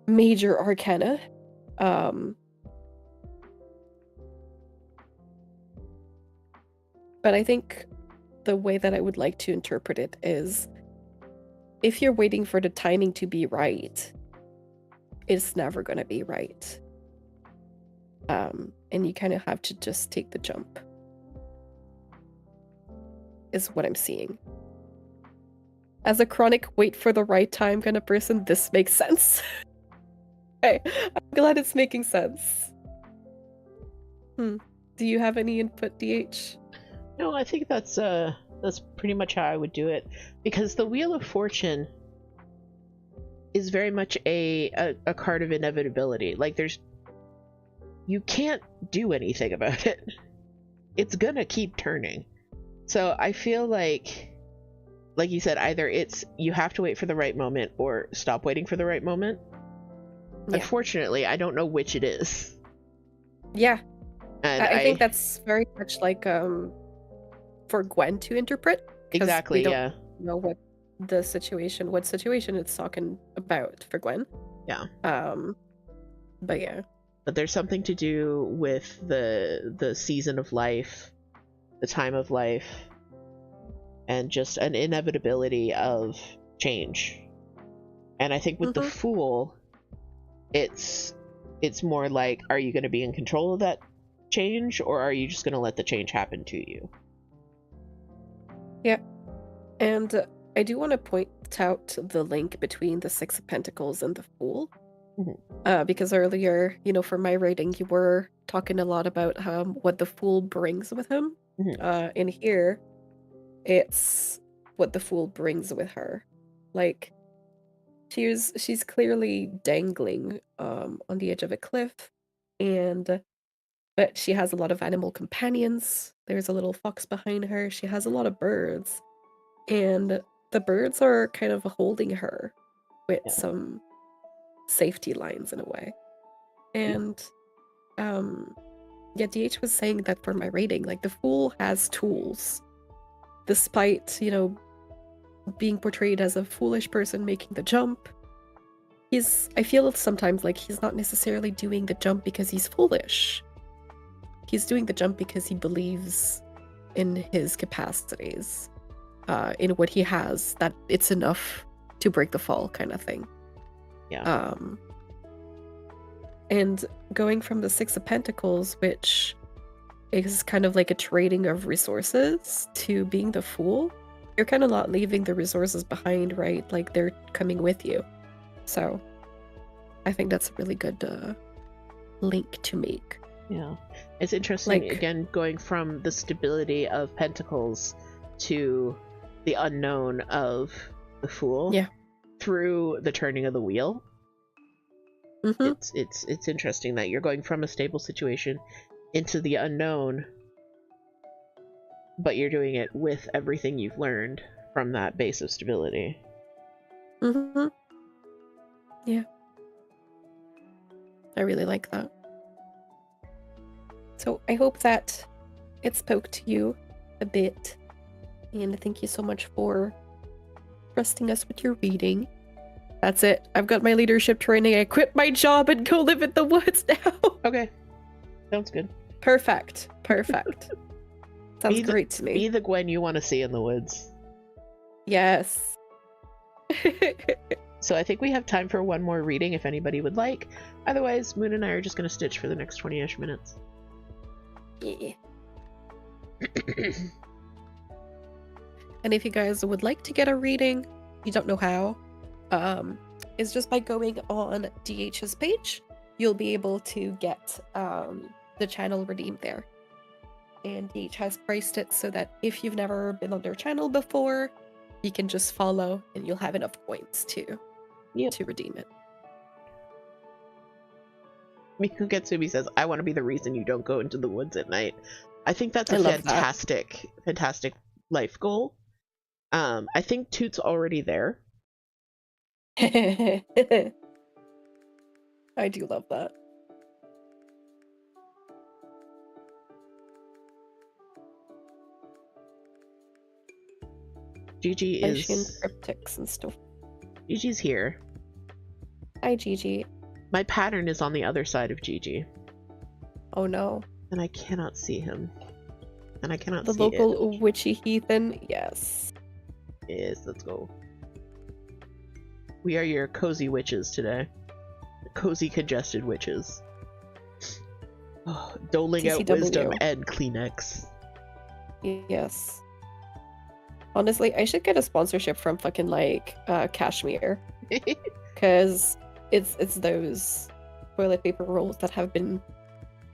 major arcana. But I think the way that I would like to interpret it is, if you're waiting for the timing to be right, it's never going to be right. And you kind of have to just take the jump, is what I'm seeing. As a chronic wait for the right time kind of person, this makes sense. Okay, I'm glad it's making sense. Do you have any input, DH? No, I think that's pretty much how I would do it, because the Wheel of Fortune is very much a card of inevitability. Like, you can't do anything about it. It's gonna keep turning. So I feel like you said, either you have to wait for the right moment or stop waiting for the right moment. Yeah. Unfortunately, I don't know which it is. Yeah. And I think that's very much like for Gwen to interpret. Exactly, we don't know what situation it's talking about for Gwen. Yeah. But yeah. But there's something to do with the season of life, the time of life, and just an inevitability of change. And I think with the Fool, it's more like, are you going to be in control of that change, or are you just going to let the change happen to you? Yeah. And I do want to point out the link between the Six of Pentacles and the Fool. Because earlier, for my rating, you were talking a lot about what the Fool brings with him. In here, it's what the Fool brings with her. Like, she's clearly dangling on the edge of a cliff, but she has a lot of animal companions. There's a little fox behind her. She has a lot of birds, and the birds are kind of holding her with some safety lines in a way. And yeah, DH was saying that for my rating, like the fool has tools, despite, you know, being portrayed as a foolish person making the jump. I feel sometimes like he's not necessarily doing the jump because he's foolish. He's doing the jump because he believes in his capacities, in what he has, that it's enough to break the fall, kind of thing. Yeah. And going from the Six of Pentacles, which is kind of like a trading of resources, to being the Fool, you're kind of not leaving the resources behind, right? Like, they're coming with you. So I think that's a really good link to make. Yeah. It's interesting, Like- again, going from the stability of Pentacles to the unknown of the Fool. Yeah. Through the turning of the wheel. Mm-hmm. It's interesting that you're going from a stable situation into the unknown, but you're doing it with everything you've learned from that base of stability. Mm-hmm. Yeah. I really like that. So I hope that it spoke to you a bit. And thank you so much for trusting us with your reading. That's it. I've got my leadership training. I quit my job and go live in the woods now. Okay. Sounds good. Perfect. Perfect. Sounds great to me. Be the Gwen you want to see in the woods. Yes. So I think we have time for one more reading if anybody would like. Otherwise, Moon and I are just going to stitch for the next 20-ish minutes. Yeah. And if you guys would like to get a reading, you don't know how, it's just by going on DH's page. You'll be able to get the channel redeemed there. And DH has priced it so that if you've never been on their channel before, you can just follow and you'll have enough points to redeem it. Miku Getsumi says, I want to be the reason you don't go into the woods at night. I think that's I a love that. fantastic life goal. I think Toot's already there. I do love that. Gigi Asian is... cryptics and stuff. Gigi's here. Hi, Gigi. My pattern is on the other side of Gigi. Oh no. And I cannot see him. And I cannot The see local it. witchy heathen, yes. Yes, let's go. We are your cozy witches today. Cozy congested witches. Oh, doling out TCW. wisdom and Kleenex. Yes. Honestly, I should get a sponsorship from fucking like Kashmir, because it's those toilet paper rolls that have been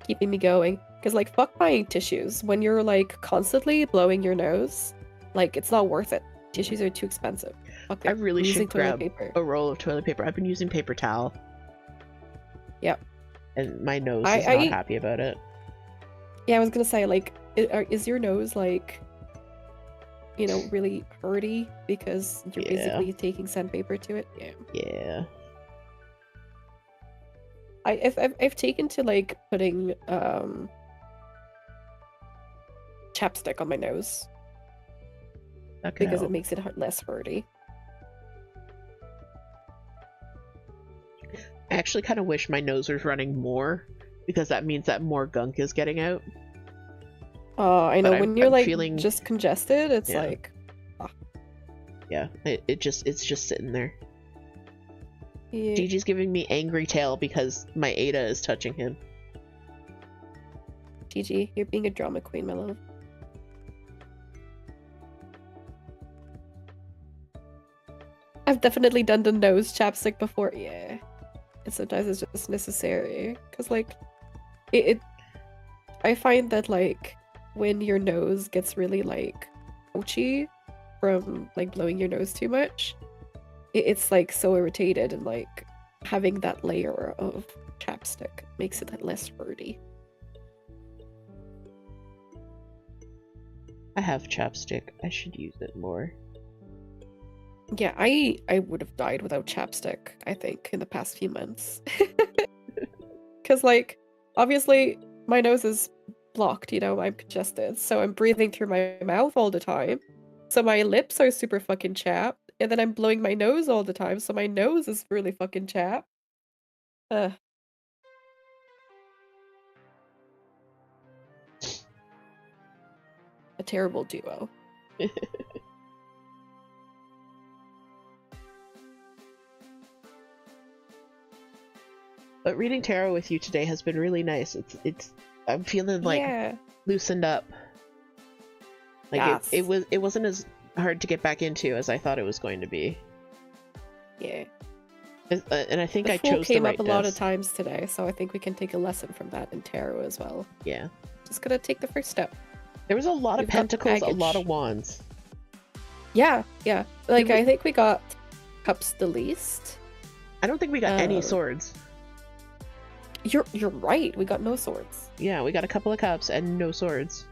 keeping me going. Because like, fuck buying tissues when you're like constantly blowing your nose. Like, it's not worth it. Tissues are too expensive. Fuck it. I really I'm using should toilet grab paper. a roll of toilet paper. I've been using paper towel. Yep. And my nose is not happy about it. Yeah, I was gonna say, like, is your nose like, you know, really hurty because you're basically taking sandpaper to it? Yeah. Yeah. I've taken to like putting chapstick on my nose because it makes it less hurty. I actually kind of wish my nose was running more, because that means that more gunk is getting out. Oh, I know. But When you're I'm like feeling... just congested, it's like... Yeah, it's just sitting there. Yeah. Gigi's giving me angry tail because my Ada is touching him. Gigi, you're being a drama queen, my love. I've definitely done the nose chapstick before, yeah. And sometimes it's just necessary. Because, like, I find that, like, when your nose gets really, like, ouchy from, like, blowing your nose too much, it's, like, so irritated, and, like, having that layer of chapstick makes it less hurty. I have chapstick. I should use it more. Yeah, I would have died without chapstick, I think, in the past few months. because like obviously my nose is blocked, you know, I'm congested, so I'm breathing through my mouth all the time. So my lips are super fucking chapped, and then I'm blowing my nose all the time, so my nose is really fucking chapped. Ugh. A terrible duo. But reading tarot with you today has been really nice. I'm feeling like Yeah. loosened up. Like Yes. it wasn't as hard to get back into as I thought it was going to be. Yeah. And I think The I Fool chose the came right up a lot of disc. times today, so I think we can take a lesson from that in tarot as well. Yeah. Just gotta take the first step. There was a lot of We've got pentacles, a lot baggage. of wands. Yeah, yeah. Like Did we- I think we got cups the least. I don't think we got any swords. You're right. We got no swords. Yeah, we got a couple of cups and no swords.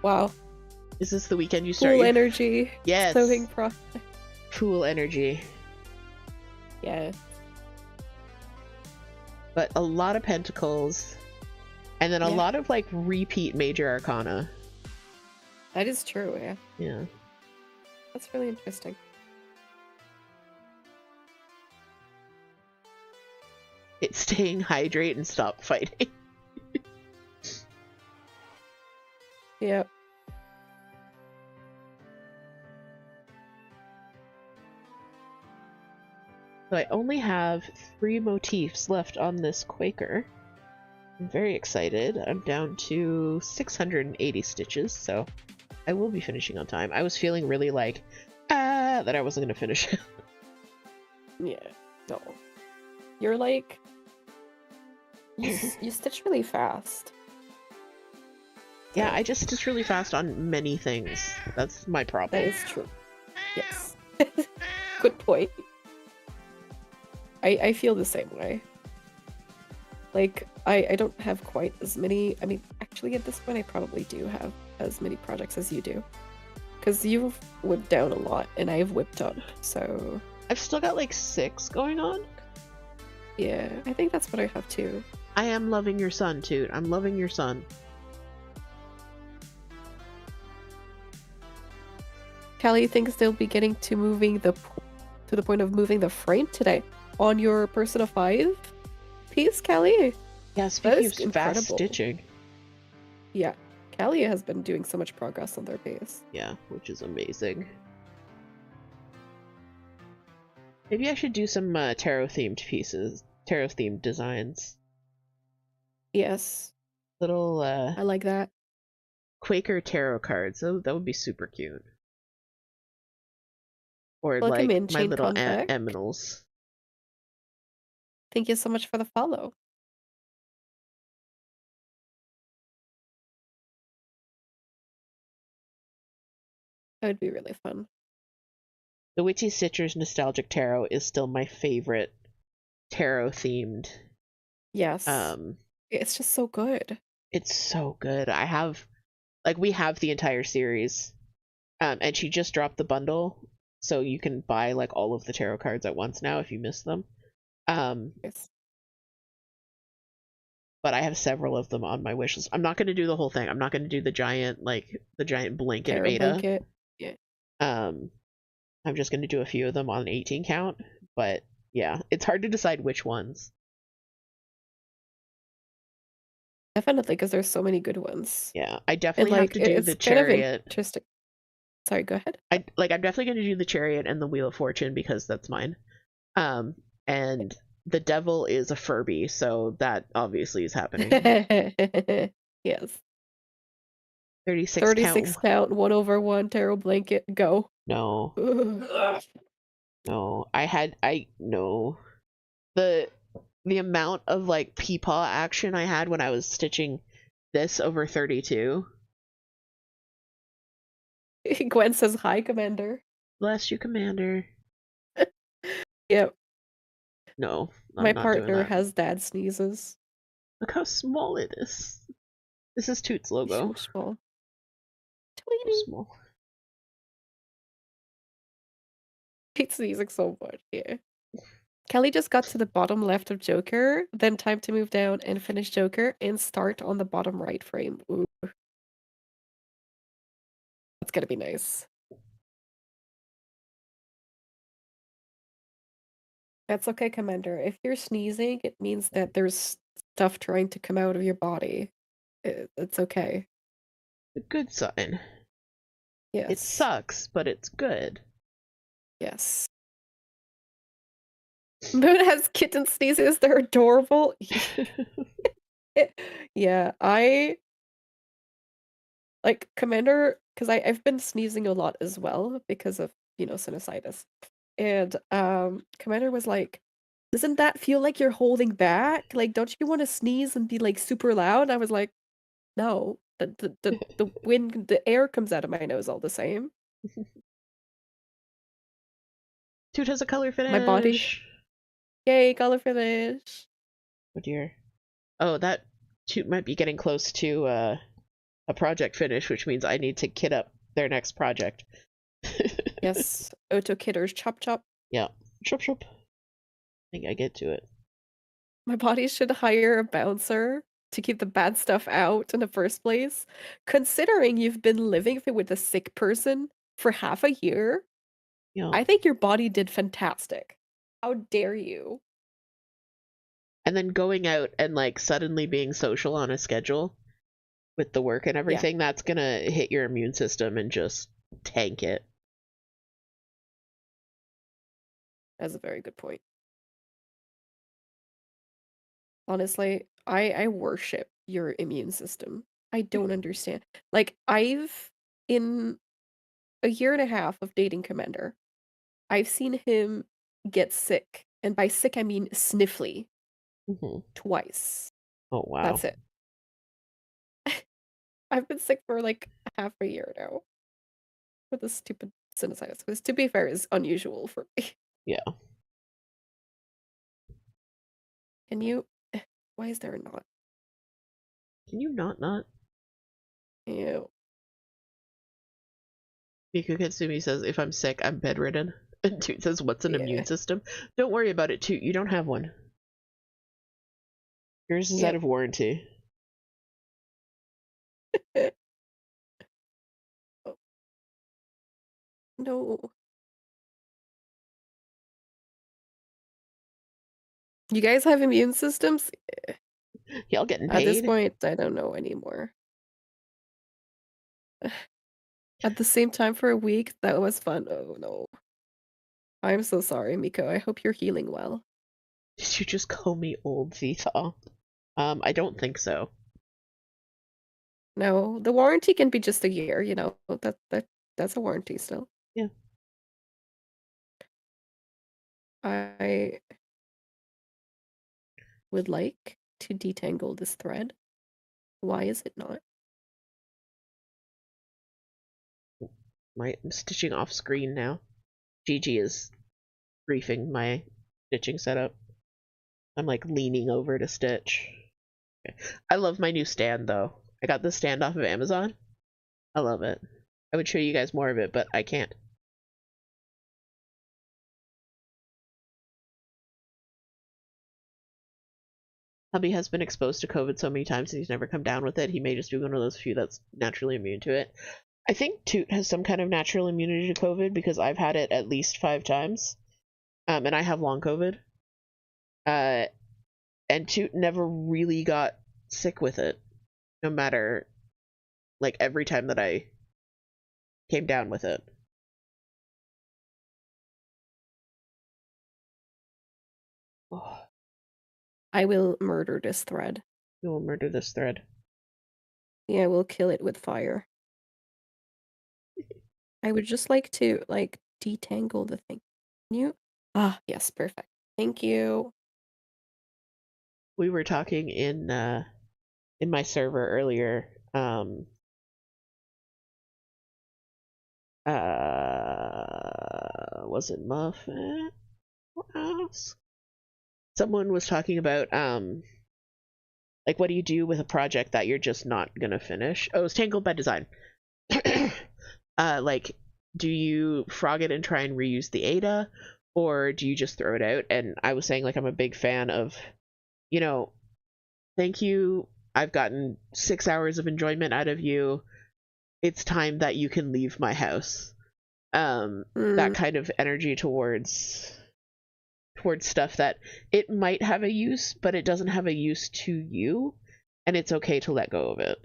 Wow. Is this the weekend you start? Fool energy. Yes. Sewing pro. Fool energy. Yeah. But a lot of pentacles. And then a Yeah. lot of like repeat major arcana. That is true. Yeah. Yeah. That's really interesting. It's staying hydrate and stop fighting. Yeah. So I only have 3 motifs left on this Quaker. I'm very excited. I'm down to 680 stitches, so I will be finishing on time. I was feeling really like, that I wasn't going to finish it. Yeah. No. You're like you stitch really fast. Yeah, I just stitch really fast on many things. That's my problem. That is true. Yes. Good point. I feel the same way. Like, I don't have quite as many... I mean, actually, at this point, I probably do have as many projects as you do. Because you've whipped down a lot, and I've whipped up, so... I've still got like 6 going on. Yeah, I think that's what I have too. I am loving your son, Toot. I'm loving your son. Callie thinks they'll be getting to the point of moving the frame today on your Persona 5 piece, Callie. Yeah, speaking is of fast incredible. stitching. Yeah, Callie has been doing so much progress on their pace. Yeah, which is amazing. Maybe I should do some tarot-themed pieces. Tarot-themed designs. Yes, Little I like that. Quaker tarot cards. That would be super cute. Or Welcome like in, my Chain little Contact. eminals. Thank you so much for the follow. That would be really fun. The Witchy Stitcher's Nostalgic Tarot is still my favorite tarot-themed. Yes. It's just so good. It's so good. We have the entire series. And she just dropped the bundle, so you can buy like all of the tarot cards at once now if you miss them. Yes. But I have several of them on my wish list. I'm not going to do the whole thing. I'm not going to do the giant blanket Tarot beta. blanket. Yeah. I'm just going to do a few of them on 18 count. But yeah, it's hard to decide which ones. Definitely, because there's so many good ones. Yeah, I definitely have to do it's the kind of chariot. interesting. Sorry, go ahead. I'm definitely going to do the chariot and the Wheel of Fortune because that's mine. And the devil is a Furby, so that obviously is happening. Yes. 36 count, 1/1 tarot blanket, go. No. No. No. The amount of like peepaw action I had when I was stitching this over 32. Gwen says hi, Commander. Bless you, Commander. Yep. No, I'm My not doing partner that. has dad sneezes. Look how small it is. This is Toot's logo. So small. So Tweety. small. He's sneezing so much, yeah. Kelly just got to the bottom left of Joker, then time to move down and finish Joker and start on the bottom right frame. Ooh. That's gonna be nice. That's okay, Commander. If you're sneezing, it means that there's stuff trying to come out of your body. It's okay. A good sign. Yes. It sucks, but it's good. Yes. Moon has kitten sneezes. They're adorable. Yeah, I like Commander because I've been sneezing a lot as well because of, sinusitis. And Commander was like, "Doesn't that feel like you're holding back? Like, don't you want to sneeze and be like super loud?" And I was like, "No, the wind, the air comes out of my nose all the same." Toot has a color finish. My body, yay, color finish. Oh dear. Oh, that Toot might be getting close to a project finish, which means I need to kit up their next project. Yes, Oto Kidders, chop chop. Yeah, chop chop. I think I get to it. My body should hire a bouncer to keep the bad stuff out in the first place. Considering you've been living with a sick person for half a year, Yeah. I think your body did fantastic. How dare you? And then going out and like suddenly being social on a schedule with the work and everything, that's gonna hit your immune system and just tank it. That's a very good point. Honestly, I worship your immune system. I don't understand. Like, in a year and a half of dating Commander, I've seen him get sick. And by sick, I mean sniffly. Twice. Oh, wow. That's it. I've been sick for like half a year now. With this stupid sinusitis. Which, to be fair, is unusual for me. Yeah. Can you... Why is there a knot? Can you not? Ew. Miku Katsumi says, if I'm sick, I'm bedridden. And Toot says, what's an immune system? Don't worry about it, Toot. You don't have one. Yours is out of warranty. Oh. No. You guys have immune systems? Y'all getting paid? At this point, I don't know anymore. At the same time for a week, that was fun. Oh no. I'm so sorry, Miko. I hope you're healing well. Did you just call me old, Zeta? I don't think so. No, the warranty can be just a year, that's a warranty still. Yeah. I would like to detangle this thread. Why is it not? I'm stitching off screen now. Gigi is briefing my stitching setup. I'm like leaning over to stitch. Okay. I love my new stand though. I got this stand off of Amazon. I love it. I would show you guys more of it, but I can't. Hubby has been exposed to COVID so many times and he's never come down with it. He may just be one of those few that's naturally immune to it. I think Toot has some kind of natural immunity to COVID because I've had it at least 5 times. And I have long COVID. And Toot never really got sick with it. No matter, like, every time that I came down with it. Oh. I will murder this thread. You will murder this thread. Yeah, we'll kill it with fire. I would just like to, detangle the thing. Can you? Ah, yes, perfect. Thank you. We were talking in my server earlier. Was it Muffet? Someone was talking about like, what do you do with a project that you're just not gonna finish? Oh, it's Tangled by Design. Like, do you frog it and try and reuse the Ada, or do you just throw it out? And I was saying, like, I'm a big fan of, you know, thank you, I've gotten 6 hours of enjoyment out of you, it's time that you can leave my house. That kind of energy towards stuff that it might have a use, but it doesn't have a use to you, and it's okay to let go of it.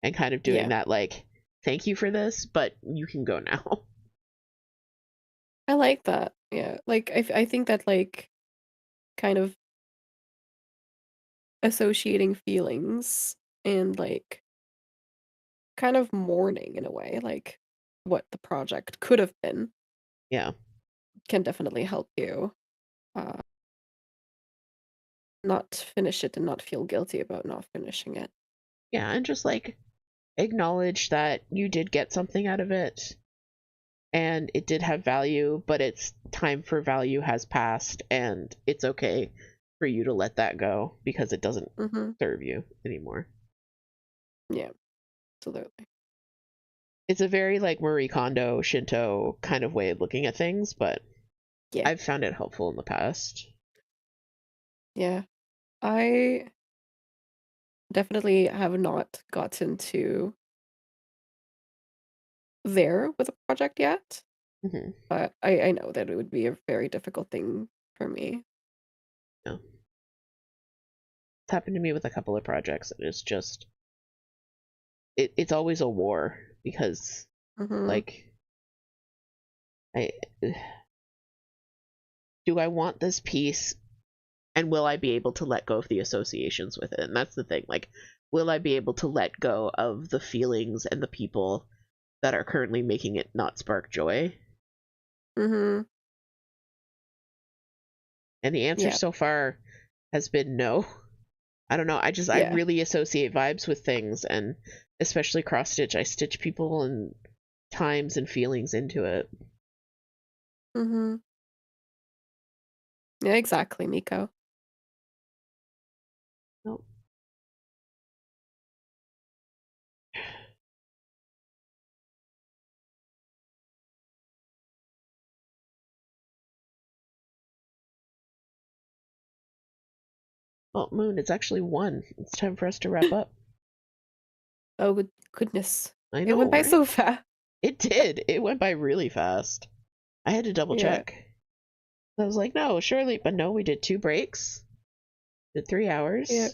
And kind of doing that, like, thank you for this, but you can go now. I like that. Yeah, like I think that like kind of associating feelings and like kind of mourning in a way, like what the project could have been, Yeah. can definitely help you uh not finish it and not feel guilty about not finishing it. Yeah, and just like acknowledge that you did get something out of it and it did have value, but its time for value has passed, and it's okay for you to let that go because it doesn't serve you anymore. Yeah, absolutely. It's a very like Marie Kondo, Shinto kind of way of looking at things, but Yeah. I've found it helpful in the past. Yeah. I definitely have not gotten to there with a project yet, but I know that it would be a very difficult thing for me. Yeah. It's happened to me with a couple of projects, and it's just it's always a war because like do I want this piece, and will I be able to let go of the associations with it? And that's the thing, like, will I be able to let go of the feelings and the people that are currently making it not spark joy? And the answer so far has been no. I don't know, I really associate vibes with things, and especially cross stitch, I stitch people and times and feelings into it. Yeah, exactly, Miko. Nope. Well, Moon, it's actually 1. It's time for us to wrap up. Oh, goodness. I know, It went by right? so fast. It did. It went by really fast. I had to double check. I was like, no, surely, but no, we did 2 breaks. Did 3 hours. Yeah.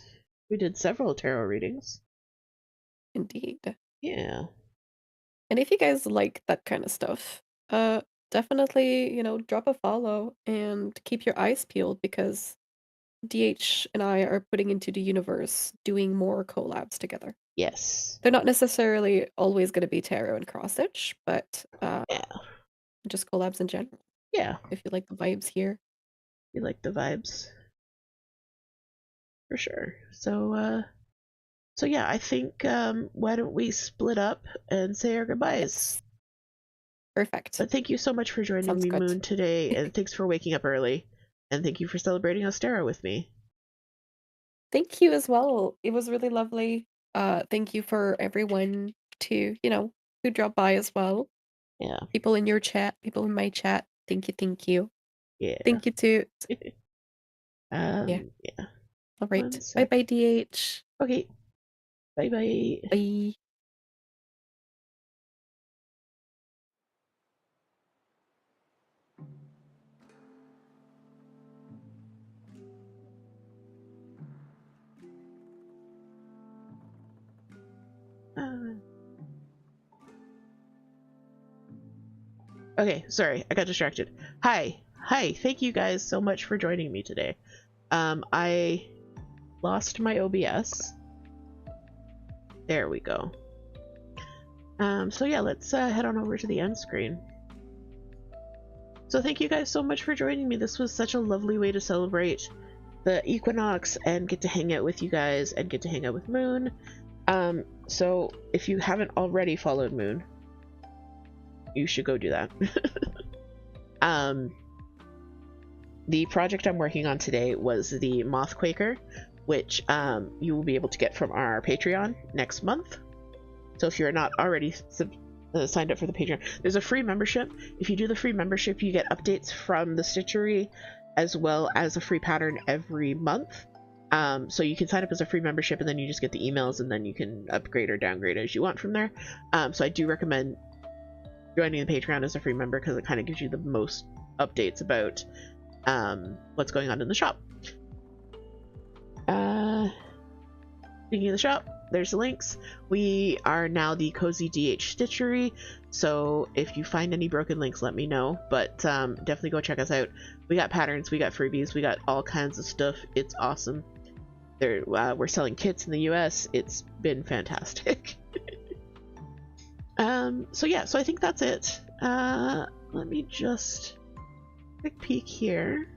We did several tarot readings. Indeed. Yeah. And if you guys like that kind of stuff, definitely, drop a follow and keep your eyes peeled because DH and I are putting into the universe doing more collabs together. Yes. They're not necessarily always going to be tarot and cross stitch, but just collabs in general. Yeah. If you like the vibes here. You like the vibes. For sure. So yeah, I think why don't we split up and say our goodbyes? Yes. Perfect. But thank you so much for joining me, Moon, today, and thanks for waking up early. And thank you for celebrating Ostara with me. Thank you as well. It was really lovely. Thank you for everyone to, who dropped by as well. Yeah. People in your chat, people in my chat. Thank you. Yeah. Thank you, Toot. Yeah. All right. Bye-bye, DH. Okay. Bye-bye. Bye. Okay, sorry, I got distracted. Hi, thank you guys so much for joining me today. I lost my OBS. There we go. So yeah, let's head on over to the end screen. So thank you guys so much for joining me. This was such a lovely way to celebrate the equinox and get to hang out with you guys and get to hang out with Moon. So if you haven't already followed Moon, you should go do that. The project I'm working on today was the Moth Quaker, which you will be able to get from our Patreon next month. So if you're not already signed up for the Patreon. There's a free membership. If you do the free membership, you get updates from the stitchery as well as a free pattern every month. So you can sign up as a free membership, and then you just get the emails, and then you can upgrade or downgrade as you want from there. So I do recommend joining the Patreon as a free member, because it kind of gives you the most updates about what's going on in the shop. Speaking of the shop, there's the links. We are now the Cozy DH Stitchery, so if you find any broken links, let me know. But definitely go check us out. We got patterns, we got freebies, we got all kinds of stuff. It's awesome. We're selling kits in the US. It's been fantastic. So yeah, so I think that's it. Let me just quick peek here.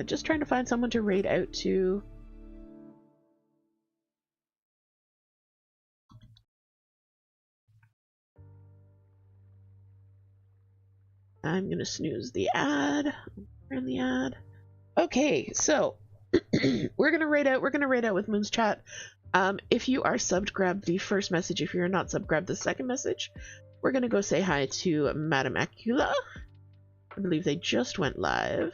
Just trying to find someone to raid out to. I'm gonna snooze the ad. Run the ad. Okay, so we're gonna raid out with Moon's chat. If you are subbed, grab the first message. If you're not subbed, grab the second message. We're gonna go say hi to Madame Acula. I believe they just went live.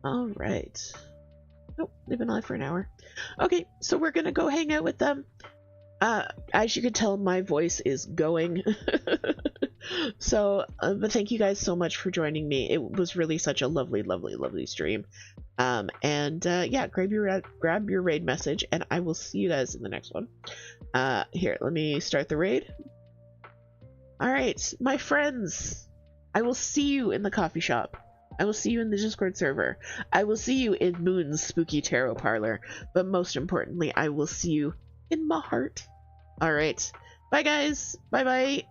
All right. Nope, they've been live for an hour. Okay, so we're gonna go hang out with them. As you can tell, my voice is going. So, but thank you guys so much for joining me. It was really such a lovely, lovely, lovely stream. Yeah, grab your raid message, and I will see you guys in the next one. Here, let me start the raid. Alright, my friends, I will see you in the coffee shop. I will see you in the Discord server. I will see you in Moon's spooky tarot parlor. But most importantly, I will see you in my heart. Alright, bye guys. Bye bye.